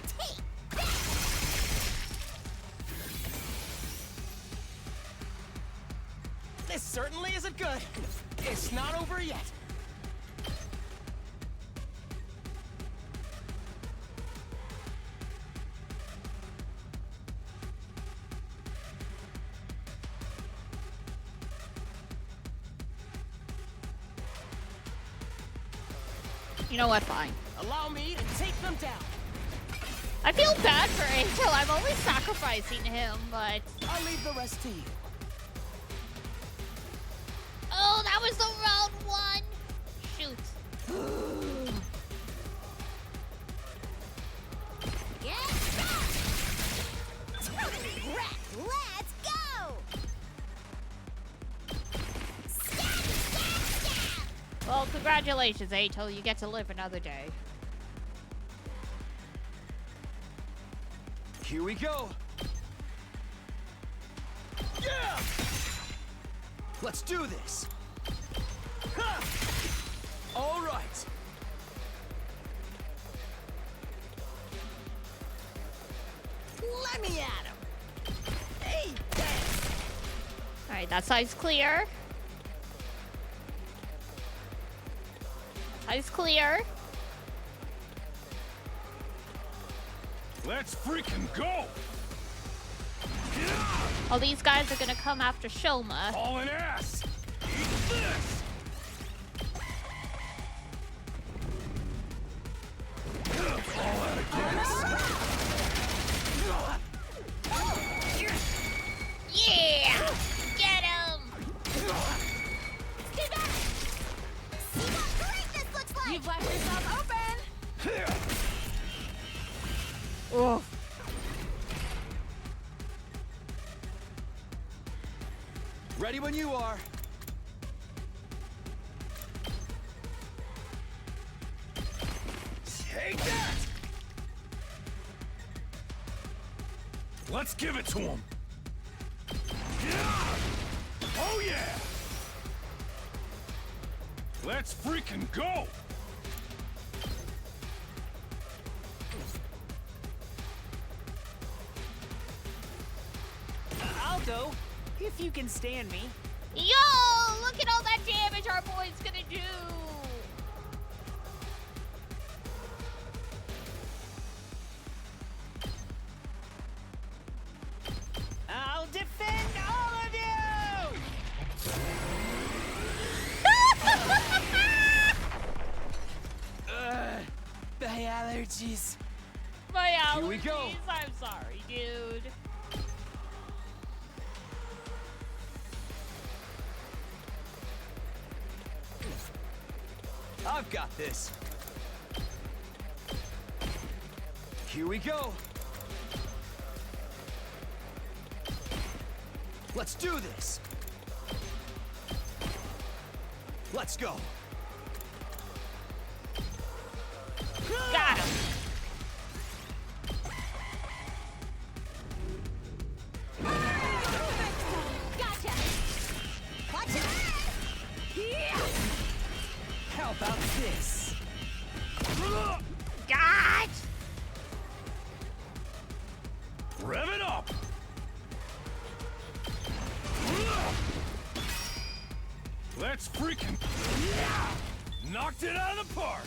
Take that. This certainly isn't good. It's not over yet. You know what? Fine. Allow me to take them down. I feel bad for Angel. I'm only sacrificing him, but... I'll leave the rest to you. Oh, that was the wrong one. Shoot. Get back. Let's go. Stab, stab, stab. Well, congratulations, Ato. You get to live another day. Here we go. Yeah! Let's do this! Ha! All right! Let me at him! Hey, thanks! Alright, that side's clear. That side's clear. Let's freaking go! Oh, these guys are gonna come after Shouma. Hauling ass! Eat this! All out of gas. Yeah! Get him! Stay back! See how great this looks like! You've left yourself open! Oh. Ready when you are. Take that! Let's give it to him. Oh yeah! Let's freaking go! I'll go, if you can stand me. Yo! Look at all that damage our boy's gonna do! I'll defend all of you! My allergies. My allergies, Here we go. I'm sorry, dude. I've got this. Here we go. Let's do this. Let's go. Got him. Gotcha! Watch it! How about this? God! Rev it up! Let's freaking... Knocked it out of the park!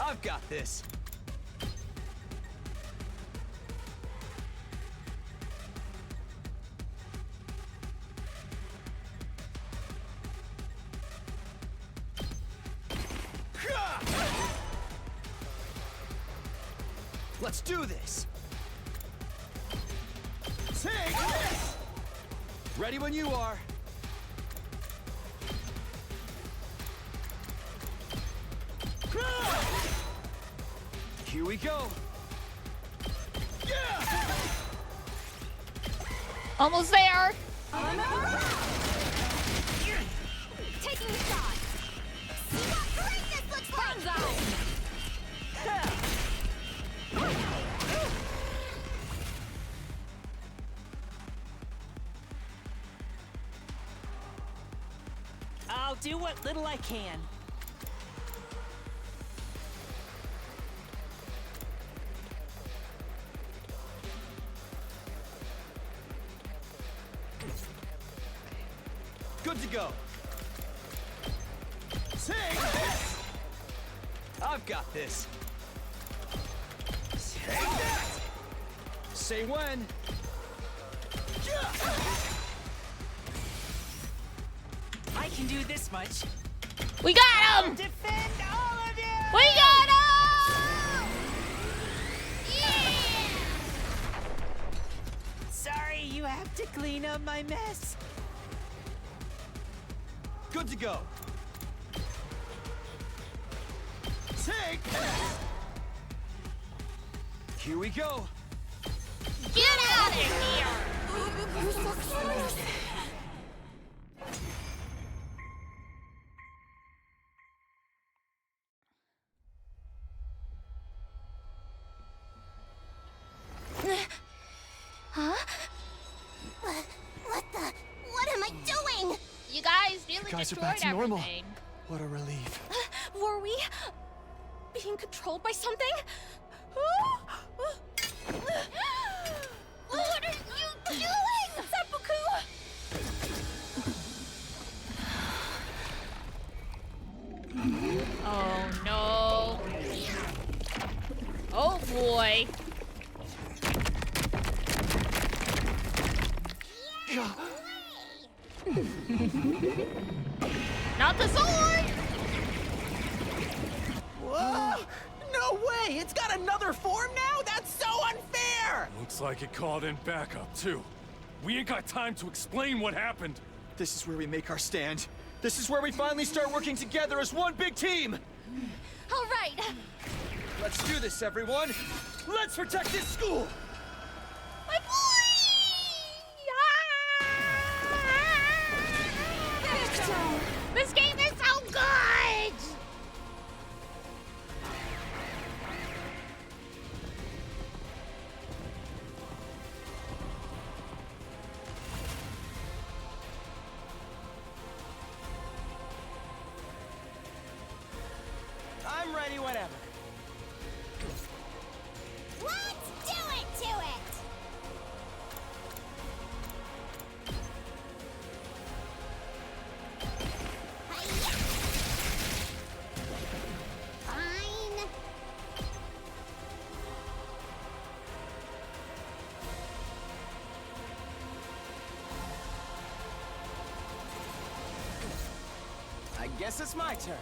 I've got this. Let's do this. Take this. Ready when you are. Here we go. Almost there. Taking the shot! See how great this looks like! I'll do what little I can. Good to go. Take this. I've got this. Take that. Say when. I can do this much. We got him! Defend all of you! We got him! Yeah! Sorry, you have to clean up my mess. Good to go. Take this. Here we go. Get out of here! You're so close! really guys are destroyed back to normal. everything. What a relief. Were we being controlled by something? What are you doing? Seppuku! Oh no. Oh boy. Not the sword! Whoa! No way! It's got another form now? That's so unfair! Looks like it called in backup, too. We ain't got time to explain what happened. This is where we make our stand. This is where we finally start working together as one big team. All right. Let's do this, everyone. Let's protect this school. My boy! Ah! This game is so good! I'm ready whenever. Let's do it to it! Hi-ya! Fine. I guess it's my turn.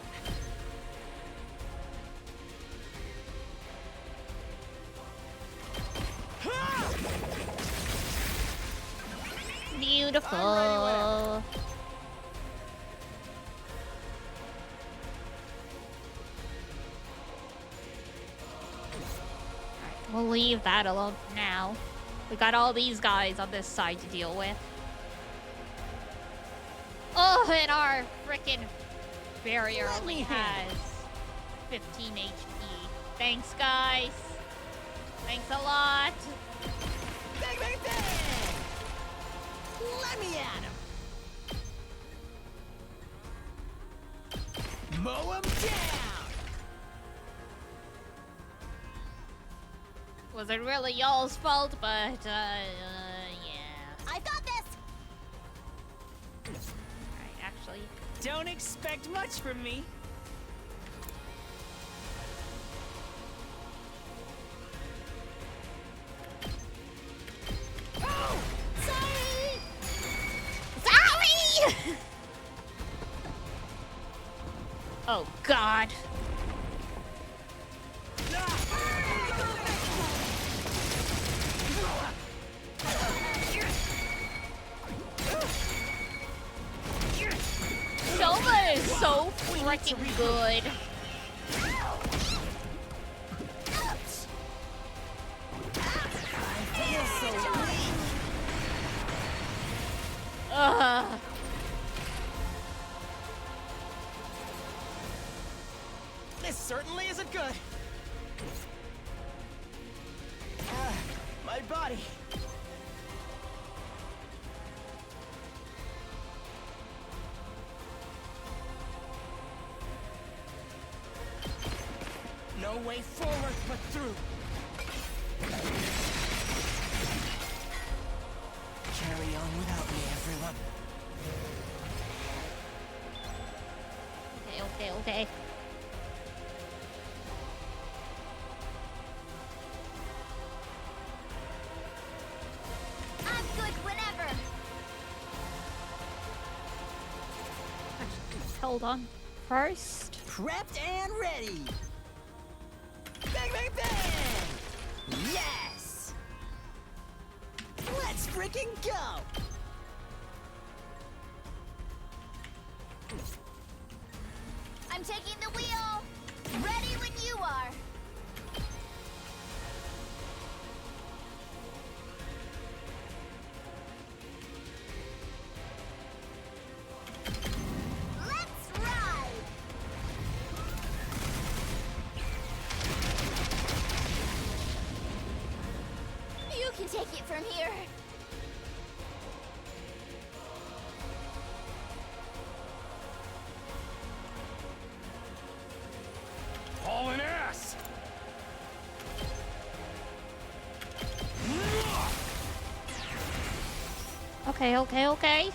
Beautiful. We'll leave that alone for now. We got all these guys on this side to deal with. Oh, and our frickin' barrier only has 15 HP. Thanks, guys. Thanks a lot. Bang, bang, bang! Let me at him! Mow him down! Wasn't really y'all's fault, but, yeah. I've got this! Alright, actually. Don't expect much from me. Oh! Sorry! Sorry! Oh, God. Shouma is so freaking good. Ugh. This certainly isn't good. My body. No way forward but through. Carry on without me, everyone. Okay. I'm good whenever! Hold on. First. Prepped and ready. Bang, bang, bang! Yes! Let's freaking go! I'm taking the wheel! Ready when you are! Let's ride! You can take it from here! Okay, okay, okay.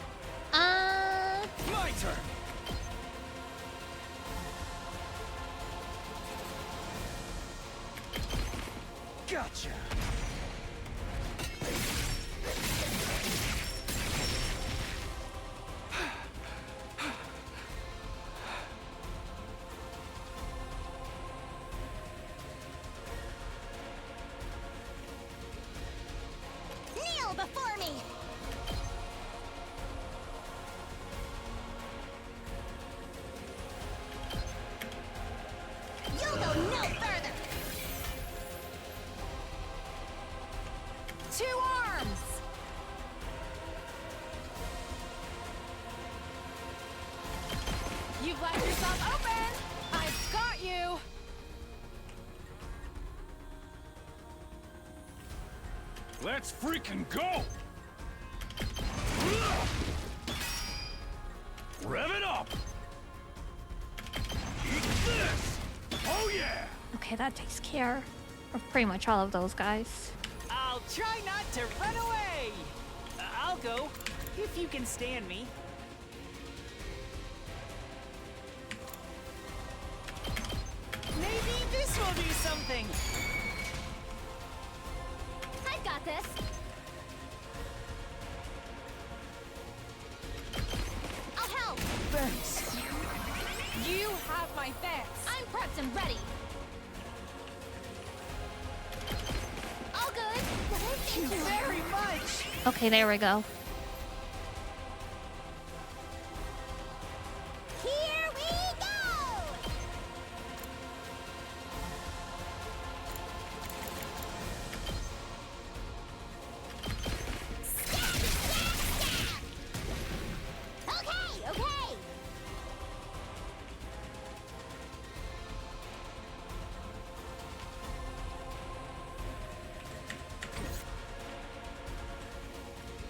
My turn. Gotcha. Kneel before me! You'll go no further! 2 arms! You've left yourself open! I've got you! Let's freaking go! Rev it up! Eat this! Oh yeah! Okay, that takes care of pretty much all of those guys. I'll try not to run away! I'll go, if you can stand me. Maybe this will do something! I've got this. I'll help. Thanks. You have my thanks. I'm prepped and ready. All good. Thank you very much! Okay, there we go. Here we go! Okay, okay!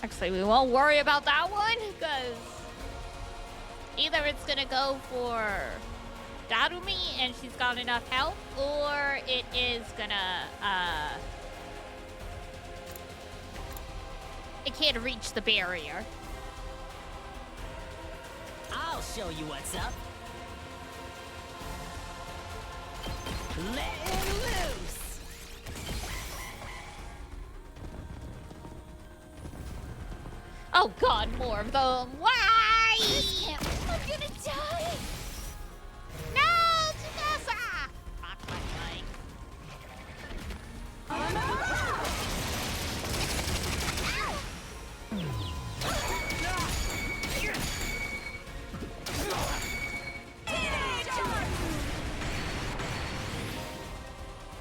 Actually, we won't worry about that one, because either it's gonna go for Darumi and she's got enough health, or it is gonna, it can't reach the barrier. I'll show you what's up. Letting loose! Oh god, more of them. Why? This can't. I'm gonna die. No, Tsukasa! Fuck my leg.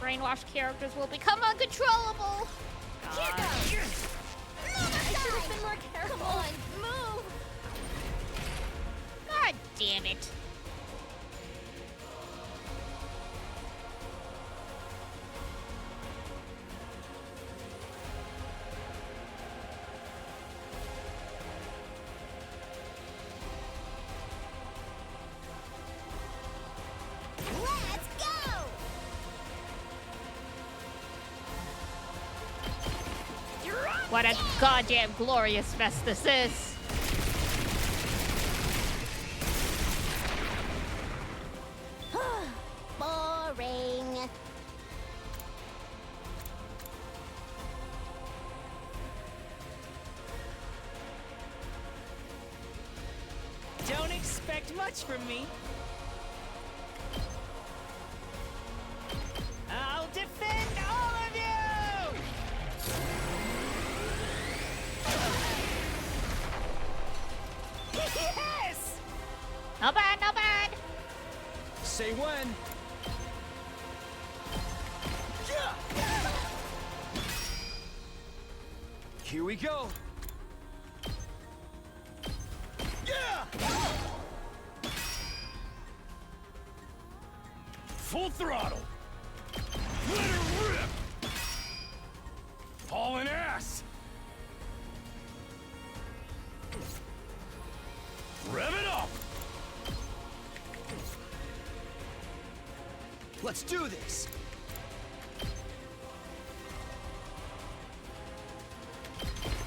Brainwashed characters will become uncontrollable. Here goes. I should have been more careful. Come on, move. God damn it. Let's go! What a goddamn glorious mess this is. Boring. Don't expect much from me. I'll defend all of you! Yes! Not bad, not bad. Say when. Here we go. Full throttle! Let her rip! Hauling ass! Rev it up! Let's do this.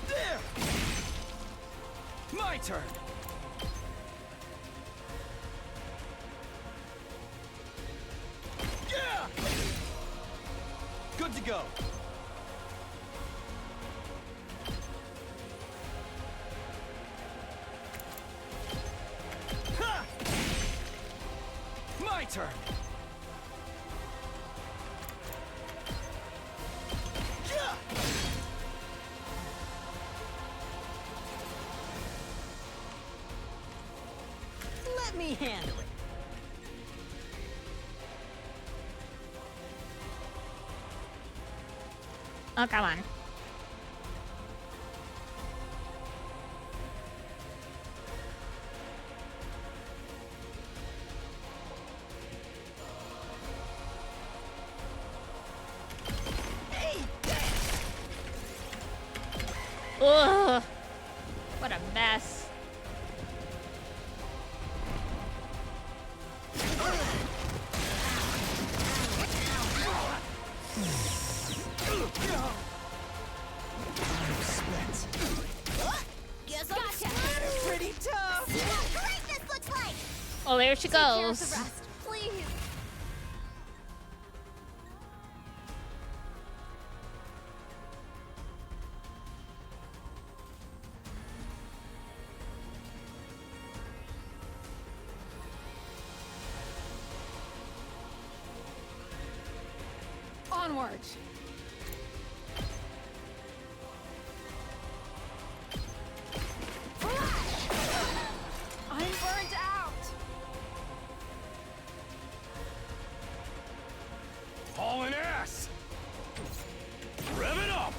There! turn. Yeah! Good to go. Ha! My turn. Yeah! Let me handle it. Oh, come on. Ugh. What a mess. Guess I'm Pretty tough. See what greatness looks like! Oh, there she Take care of the goes. rest, please. Onward. I'm burnt out. Hauling ass! Rev it up!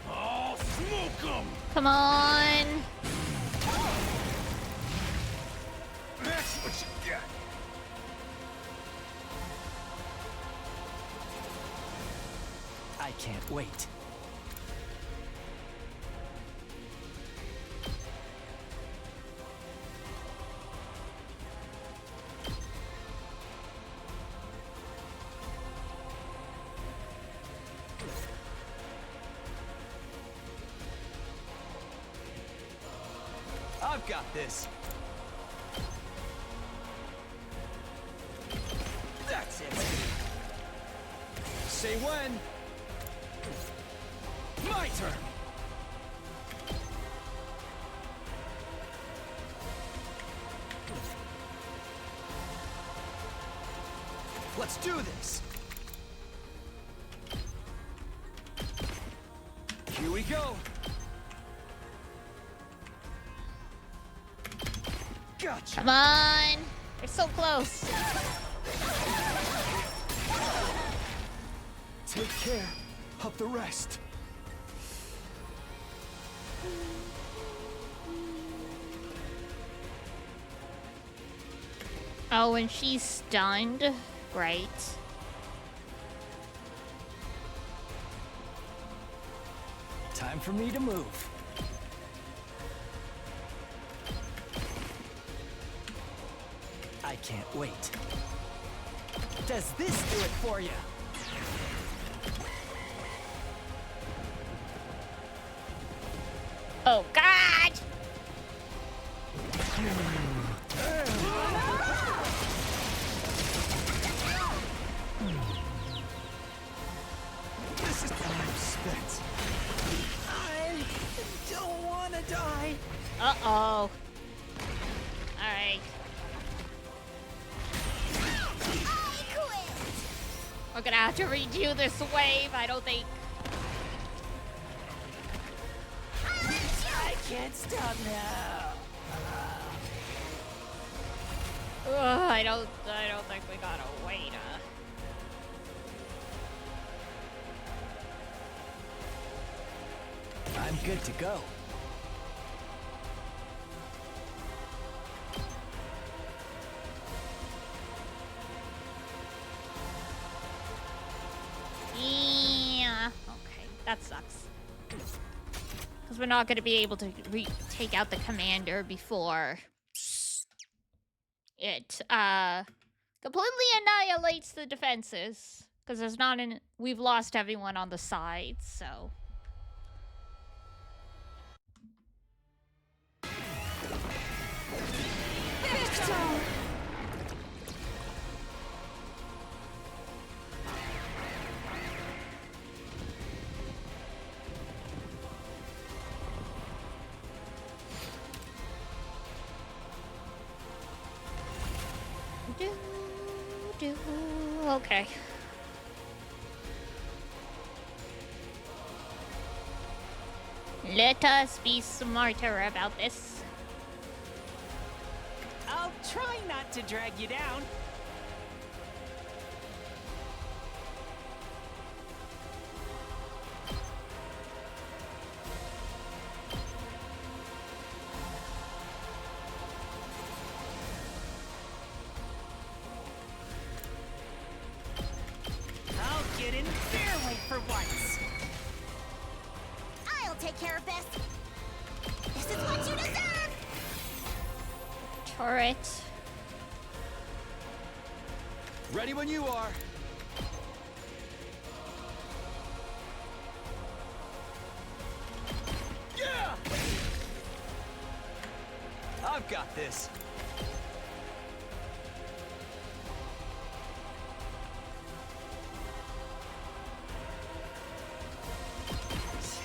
Oh, smoke 'em! Come on. That's what you get! I can't wait. I've got this. That's it. Say when. My turn. Let's do this. Here we go. Gotcha. Come on. We're so close. Take care of the rest. Oh, and she's stunned. Great. Time for me to move. I can't wait. Does this do it for you? Oh, God! This is time spent. I don't want to die. Uh-oh. Alright. We're gonna have to redo this wave, I don't think. I can't stop now. I don't think we gotta wait. I'm good to go. Yeah. Okay, that sucks. Because we're not gonna be able to take out the commander before it Completely annihilates the defenses. Because there's not an... We've lost everyone on the sides, so... Okay. Let us be smarter about this. I'll try not to drag you down. I'll get in their way for once. I'll take care of this. This is what you deserve. Turret. Ready when you are. Yeah! I've got this.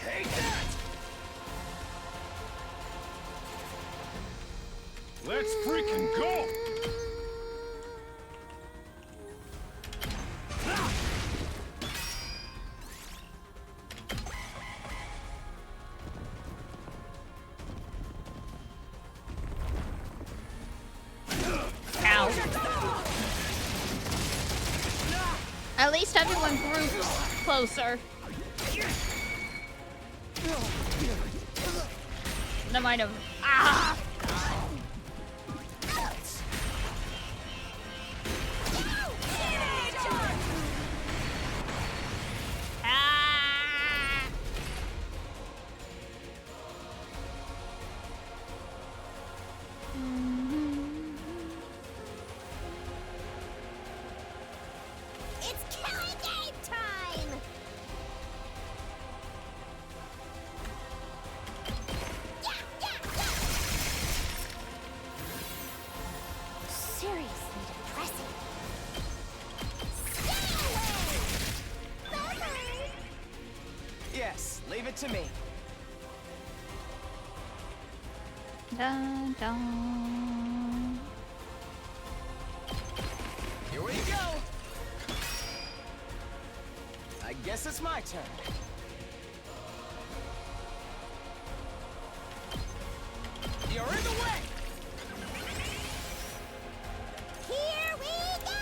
Take that! Let's freaking go! Ow. At least everyone groups closer. That might have... Ah! Ah! It's killing game time. Seriously depressing. Stay away! Bye-bye. Yes, leave it to me. Dun, dun. Here we go. I guess it's my turn. You're in the way. Here we go!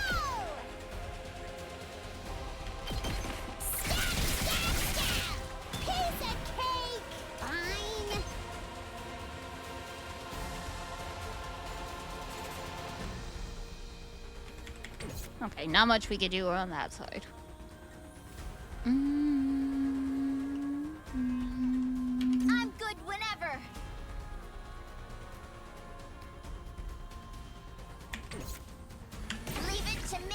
Stab, stab, stab! Piece of cake! Fine. Okay, not much we could do on that side. I'm good whenever. Leave it to me.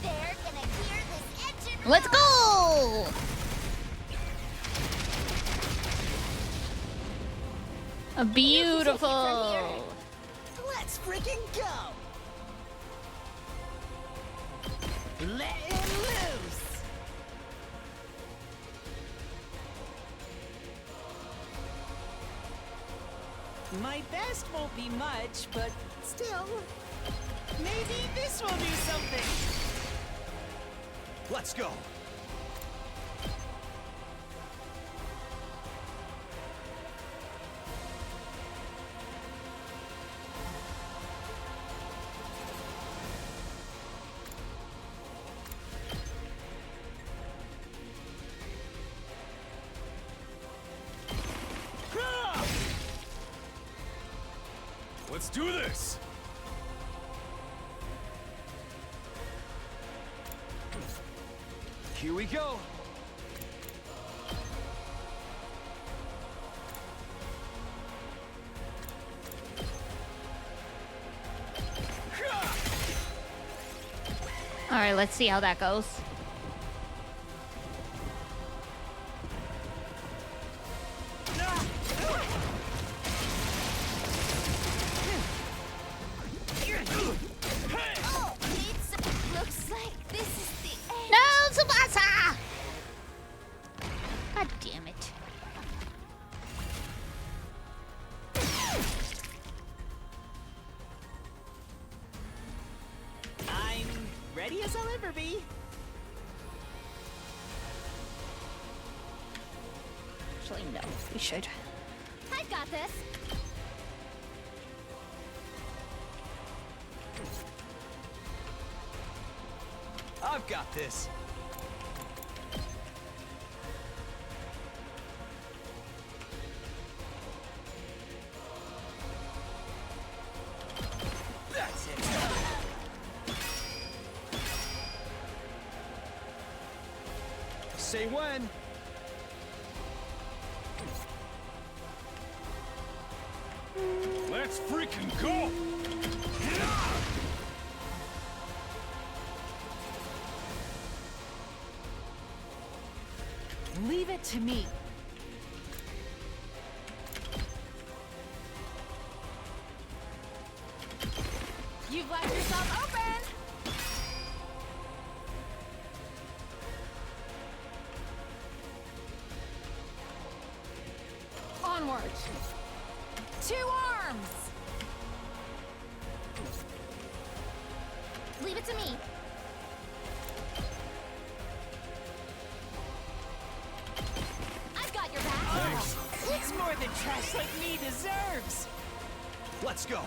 They're gonna hear this engine. Let's go! A beautiful. Let's freaking go! Let it loose! My best won't be much, but still, maybe this will do something. Let's go. Let's do this! Here we go. Alright, let's see how that goes. Oh, looks like this is the end. No, Tsubasa! God damn it. I'm ready as I'll ever be. Actually, no. We should. I got this. I've got this. That's it. Say when. Let's freaking go! Leave it to me. You've left yourself open! Onward! 2 arms! Leave it to me. I've got your back. It's more than trash like me deserves. Let's go.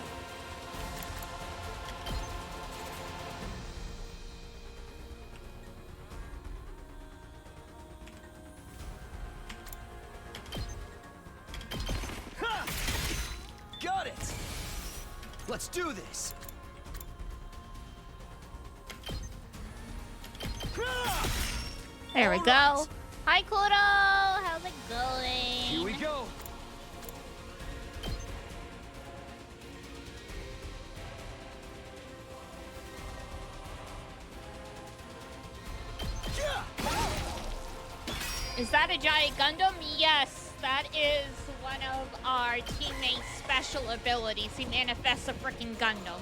Ha! Got it. Let's do this. There we go. Hi, Kuro! How's it going? Here we go. Is that a giant Gundam? Yes, that is one of our teammates' special abilities. He manifests a freaking Gundam.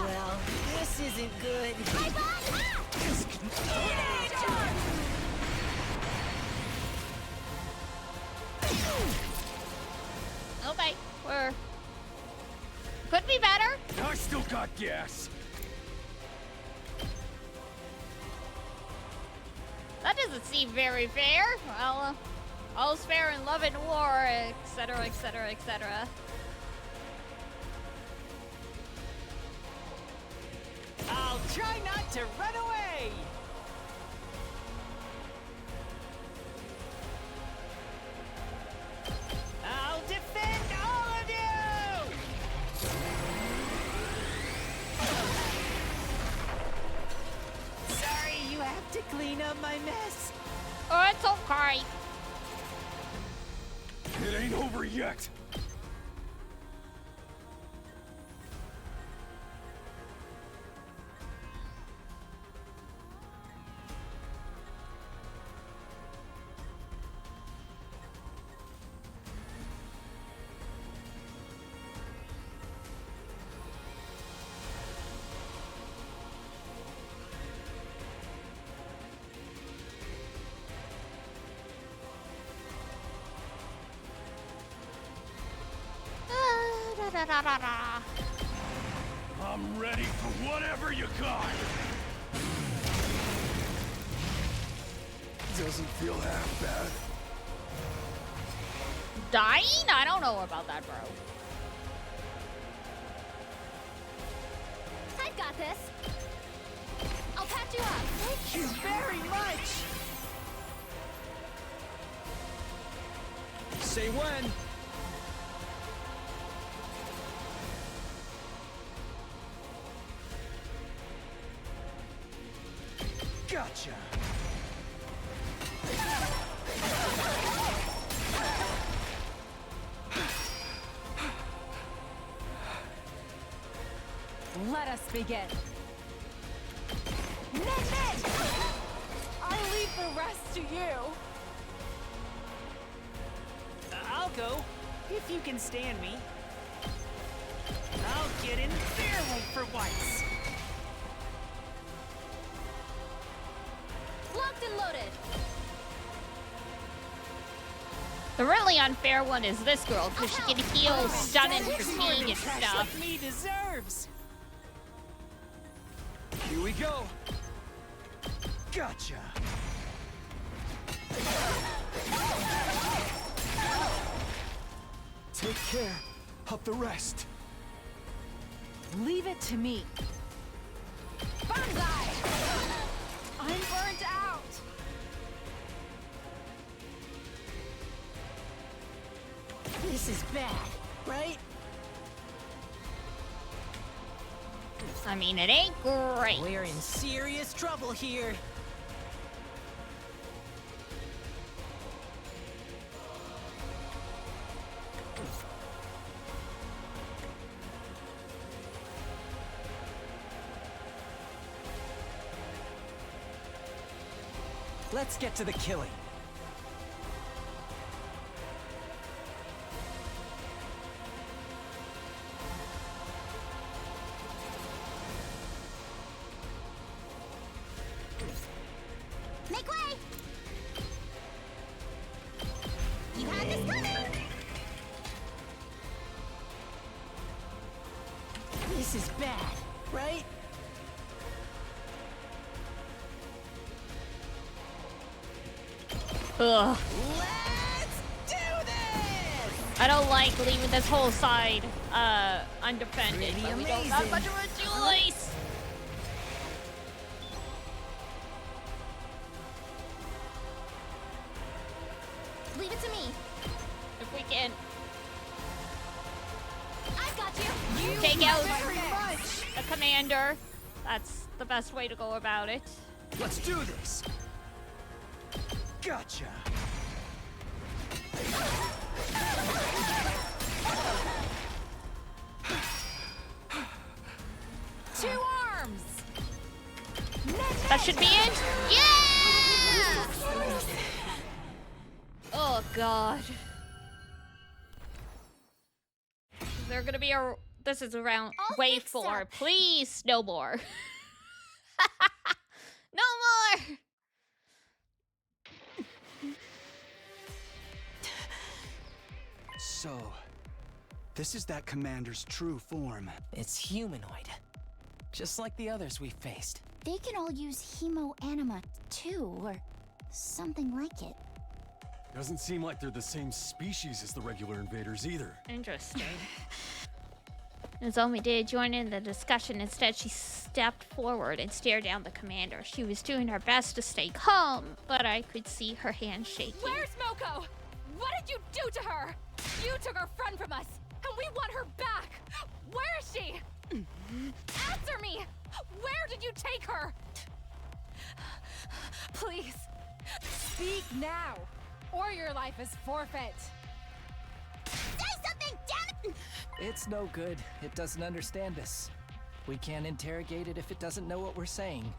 Well, this isn't good. Okay, we're... Could be better. I still got gas. That doesn't seem very fair. Well, all's fair in love and war, etc., etc., etc. I'll try not to run away. I'll defend all of you! Sorry, you have to clean up my mess. Oh, it's okay. It ain't over yet. I'm ready for whatever you got. Doesn't feel half bad. Dying? I don't know about that, bro. I've got this. I'll patch you up. Thank you very much. Say when. Gotcha. Let us begin. Min! I leave the rest to you. I'll go, if you can stand me. I'll get in their way for once. Locked and loaded. The really unfair one is this girl, because she can heal, stun, and fatigue and Trash stuff. like me deserves. Here we go. Gotcha. Take care of the rest. Leave it to me. Banzai! I'm burnt out. This is bad, right? I mean, it ain't great. We're in serious trouble here. Let's get to the killing. Make way! You had this coming! This is bad, right? Ugh. Let's do this! I don't like leaving this whole side undefended, Pretty but we don't have amazing. much of a choice. Leave it to me. If we can I've got you. take out the commander, that's the best way to go about it. Let's do this. Gotcha. Two arms. That should be it. Yeah! Oh god. Is there gonna be a? This is around I'll wave fix 4. up. Please, no more. No more. So, this is that commander's true form. It's humanoid. Just like the others we faced. They can all use hemo anima too, or something like it. Doesn't seem like they're the same species as the regular invaders either. Interesting. Nozomi did join in the discussion. Instead, she stepped forward and stared down the commander. She was doing her best to stay calm, but I could see her hand shaking. Where's Moko? What did you do to her? You took her friend from us, and we want her back. Where is she? Answer me! Where did you take her? Please, speak now, or your life is forfeit. Say something, damn it! It's no good. It doesn't understand us. We can't interrogate it if it doesn't know what we're saying.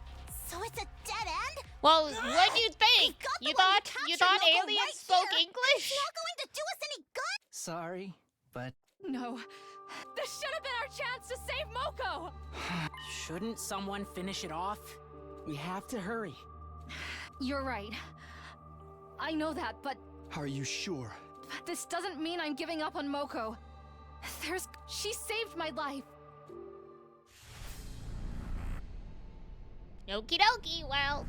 So it's a dead end? Well, what do you think? Got the You one thought who you captured thought Moko aliens right spoke here. English? It's not going to do us any good! Sorry, but No, this should have been our chance to save Moko. Shouldn't someone finish it off? We have to hurry. You're right. I know that, but Are you sure? this doesn't mean I'm giving up on Moko. She saved my life. Okie dokie, well.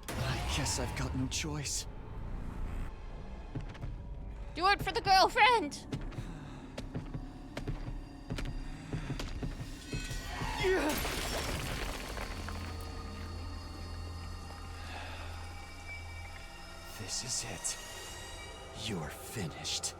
I guess I've got no choice. Do it for the girlfriend. This is it. You're finished.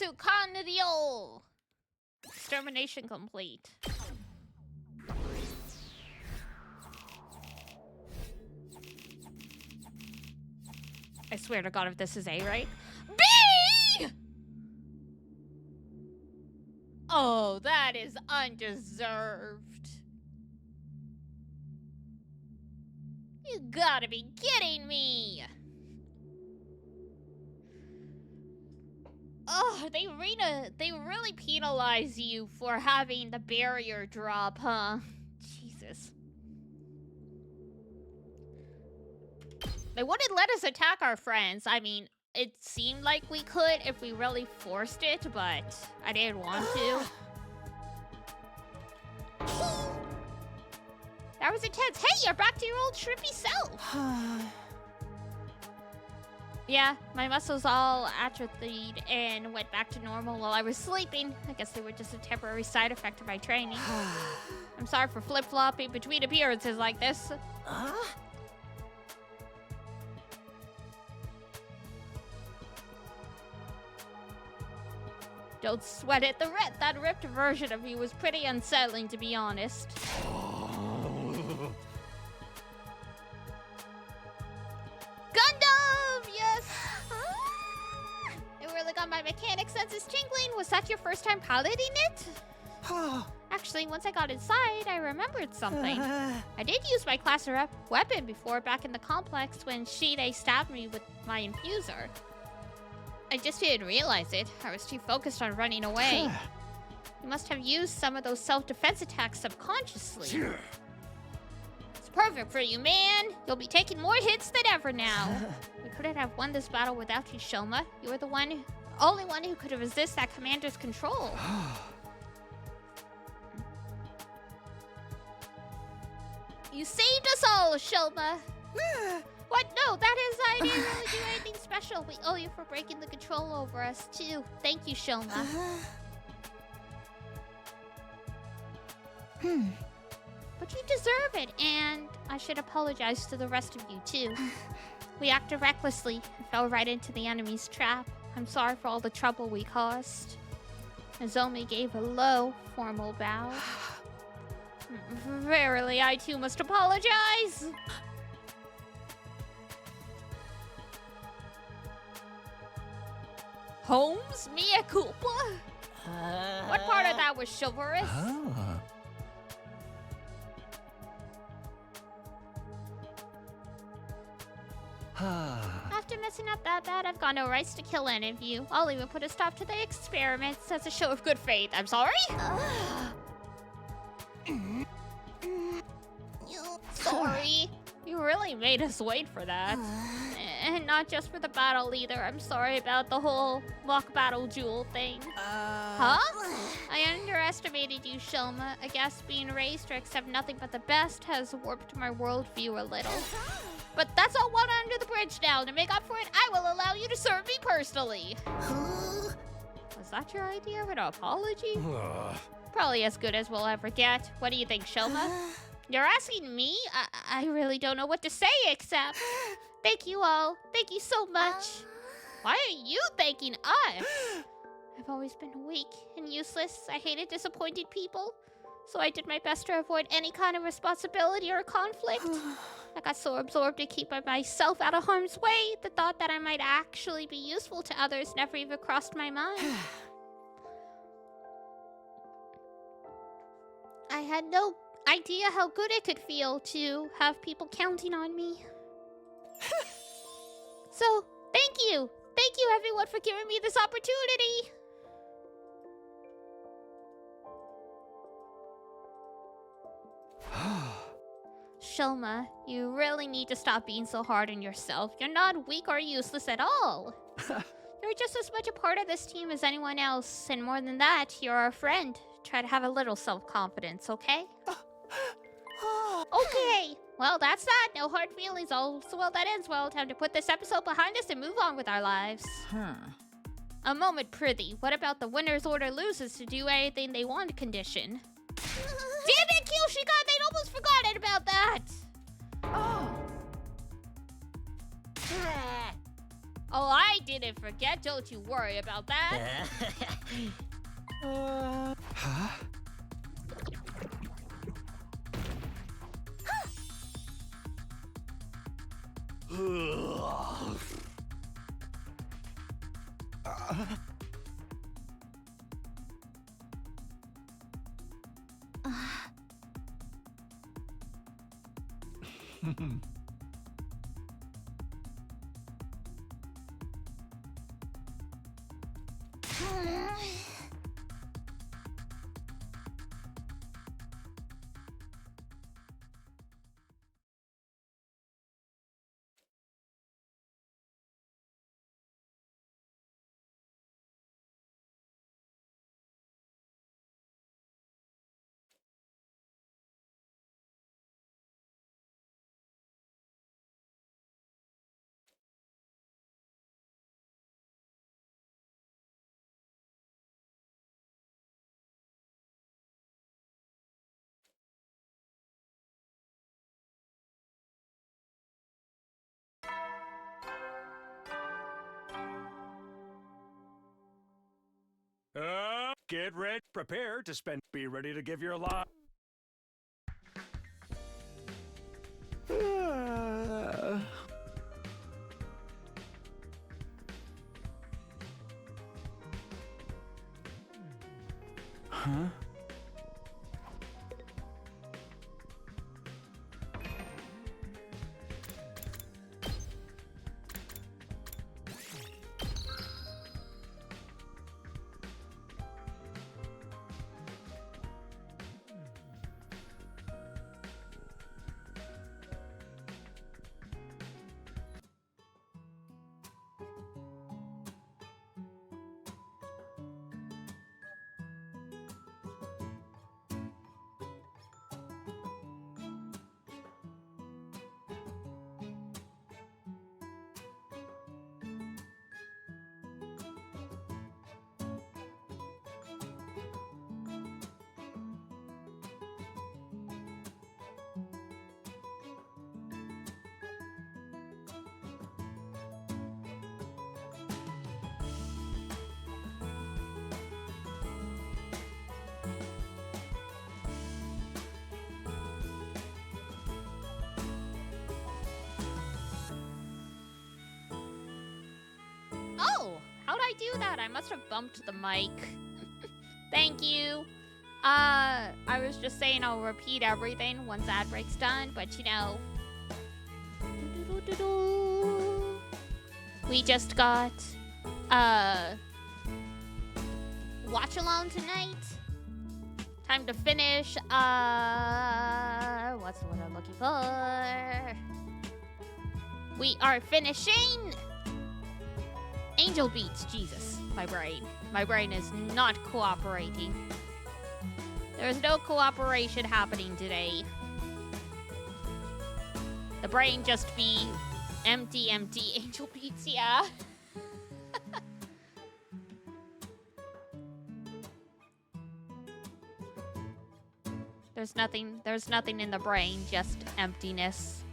to Condial. Extermination complete. I swear to God, if this is A, right? B! Oh, that is undeserved. You gotta be kidding me. Oh, they really penalize you for having the barrier drop, huh? Jesus. They wouldn't let us attack our friends. I mean, it seemed like we could if we really forced it, but I didn't want to. That was intense. Hey, you're back to your old shrimpy self. Yeah, my muscles all atrophied and went back to normal while I was sleeping. I guess they were just a temporary side effect of my training. I'm sorry for flip-flopping between appearances like this. Don't sweat it. That ripped version of you was pretty unsettling, to be honest. Gundam! Yes! It really got my mechanic senses tingling. Was that your first time piloting it? Actually, once I got inside, I remembered something. I did use my class weapon before back in the complex when they stabbed me with my infuser. I just didn't realize it. I was too focused on running away. You must have used some of those self-defense attacks subconsciously. It's perfect for you, man. You'll be taking more hits than ever now. We couldn't have won this battle without you, Shouma. You were the only one who could resist that commander's control. You saved us all, Shouma. What? No, I didn't really do anything special. We owe you for breaking the control over us, too. Thank you, Shouma. But you deserve it, and I should apologize to the rest of you, too. We acted recklessly and fell right into the enemy's trap. I'm sorry for all the trouble we caused. Nozomi gave a low, formal bow. Verily, I too must apologize. Holmes? Mea culpa? What part of that was chivalrous? After messing up that bad, I've got no rights to kill any of you. I'll even put a stop to the experiments as a show of good faith. I'm sorry? Sorry. You really made us wait for that. And not just for the battle either. I'm sorry about the whole mock battle jewel thing. Huh? I underestimated you, Shouma. I guess being raised to accept nothing but the best has warped my worldview a little. But that's all water under the bridge now. To make up for it, I will allow you to serve me personally. Was that your idea of an apology? Probably as good as we'll ever get. What do you think, Shouma? You're asking me? I really don't know what to say except... Thank you all. Thank you so much. Why are you thanking us? I've always been weak and useless. I hated disappointing people. So I did my best to avoid any kind of responsibility or conflict. I got so absorbed to keep myself out of harm's way. The thought that I might actually be useful to others never even crossed my mind. I had no idea how good it could feel to have people counting on me. So, thank you. Thank you, everyone, for giving me this opportunity. Shouma, you really need to stop being so hard on yourself. You're not weak or useless at all. You're just as much a part of this team as anyone else. And more than that, you're our friend. Try to have a little self-confidence, okay? Okay. Well, that's that. No hard feelings. All so well that ends well. Time to put this episode behind us and move on with our lives. A moment, prithee. What about the winner's order loses to do anything they want condition? Damn it, Kyoshika! They'd almost forgotten about that! Oh, I didn't forget. Don't you worry about that. Huh? Get ready, prepare to spend. Be ready to give your life. Huh? Oh, how'd I do that? I must have bumped the mic. Thank you. I was just saying I'll repeat everything once ad break's done, but you know. We just got watch along tonight. Time to finish what's the word I'm looking for? We are finishing Angel Beats. Jesus, my brain. My brain is not cooperating. There's no cooperation happening today. The brain just be empty. Angel Beats, yeah. There's nothing in the brain, just emptiness.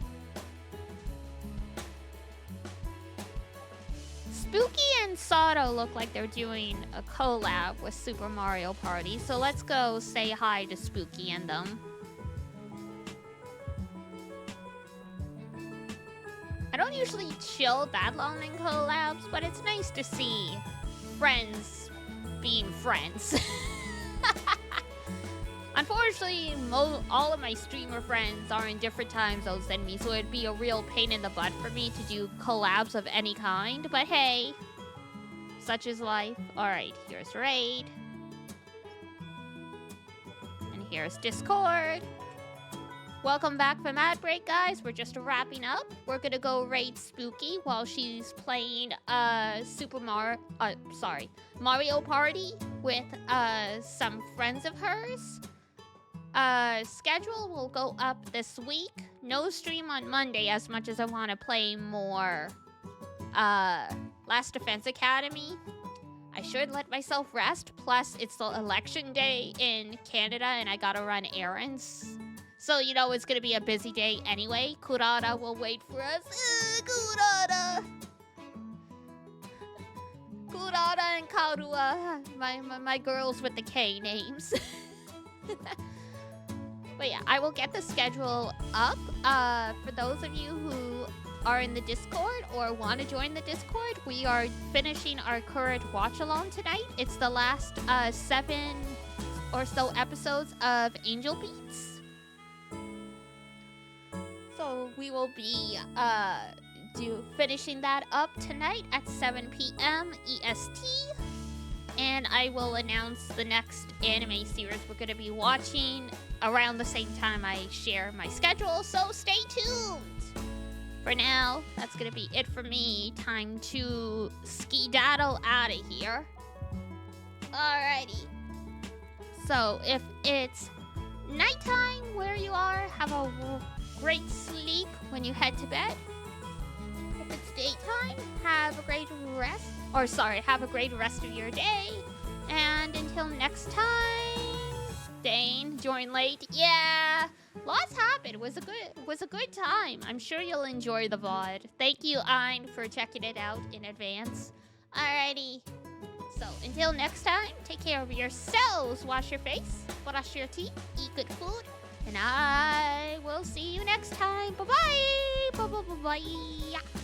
Spooky and Sato look like they're doing a collab with Super Mario Party, so let's go say hi to Spooky and them. I don't usually chill that long in collabs, but it's nice to see friends being friends. Unfortunately, all of my streamer friends are in different time zones than me, so it'd be a real pain in the butt for me to do collabs of any kind. But hey, such is life. Alright, here's Raid. And here's Discord. Welcome back from ad break, guys. We're just wrapping up. We're gonna go raid Spooky while she's playing Mario Party with some friends of hers. Schedule will go up this week. No stream on Monday as much as I want to play more Last Defense Academy. I should let myself rest. Plus, it's the election day in Canada and I gotta run errands. So, you know, it's gonna be a busy day anyway. Kurata will wait for us. Kurata! Kurara and Karua, my girls with the K names. But yeah, I will get the schedule up. For those of you who are in the Discord or want to join the Discord, we are finishing our current watch-along tonight. It's the last 7 or so episodes of Angel Beats. So we will be finishing that up tonight at 7 p.m. EST. And I will announce the next anime series we're going to be watching around the same time I share my schedule, so stay tuned! For now, that's going to be it for me. Time to skedaddle out of here. Alrighty. So, if it's nighttime where you are, have a great sleep when you head to bed. If it's daytime, have a great rest. Or sorry, have a great rest of your day. And until next time, Dane, join late. Yeah, lots happened. It was a good time. I'm sure you'll enjoy the VOD. Thank you, Ein, for checking it out in advance. Alrighty. So until next time, take care of yourselves. Wash your face, brush your teeth, eat good food, and I will see you next time. Bye-bye. Bye-bye.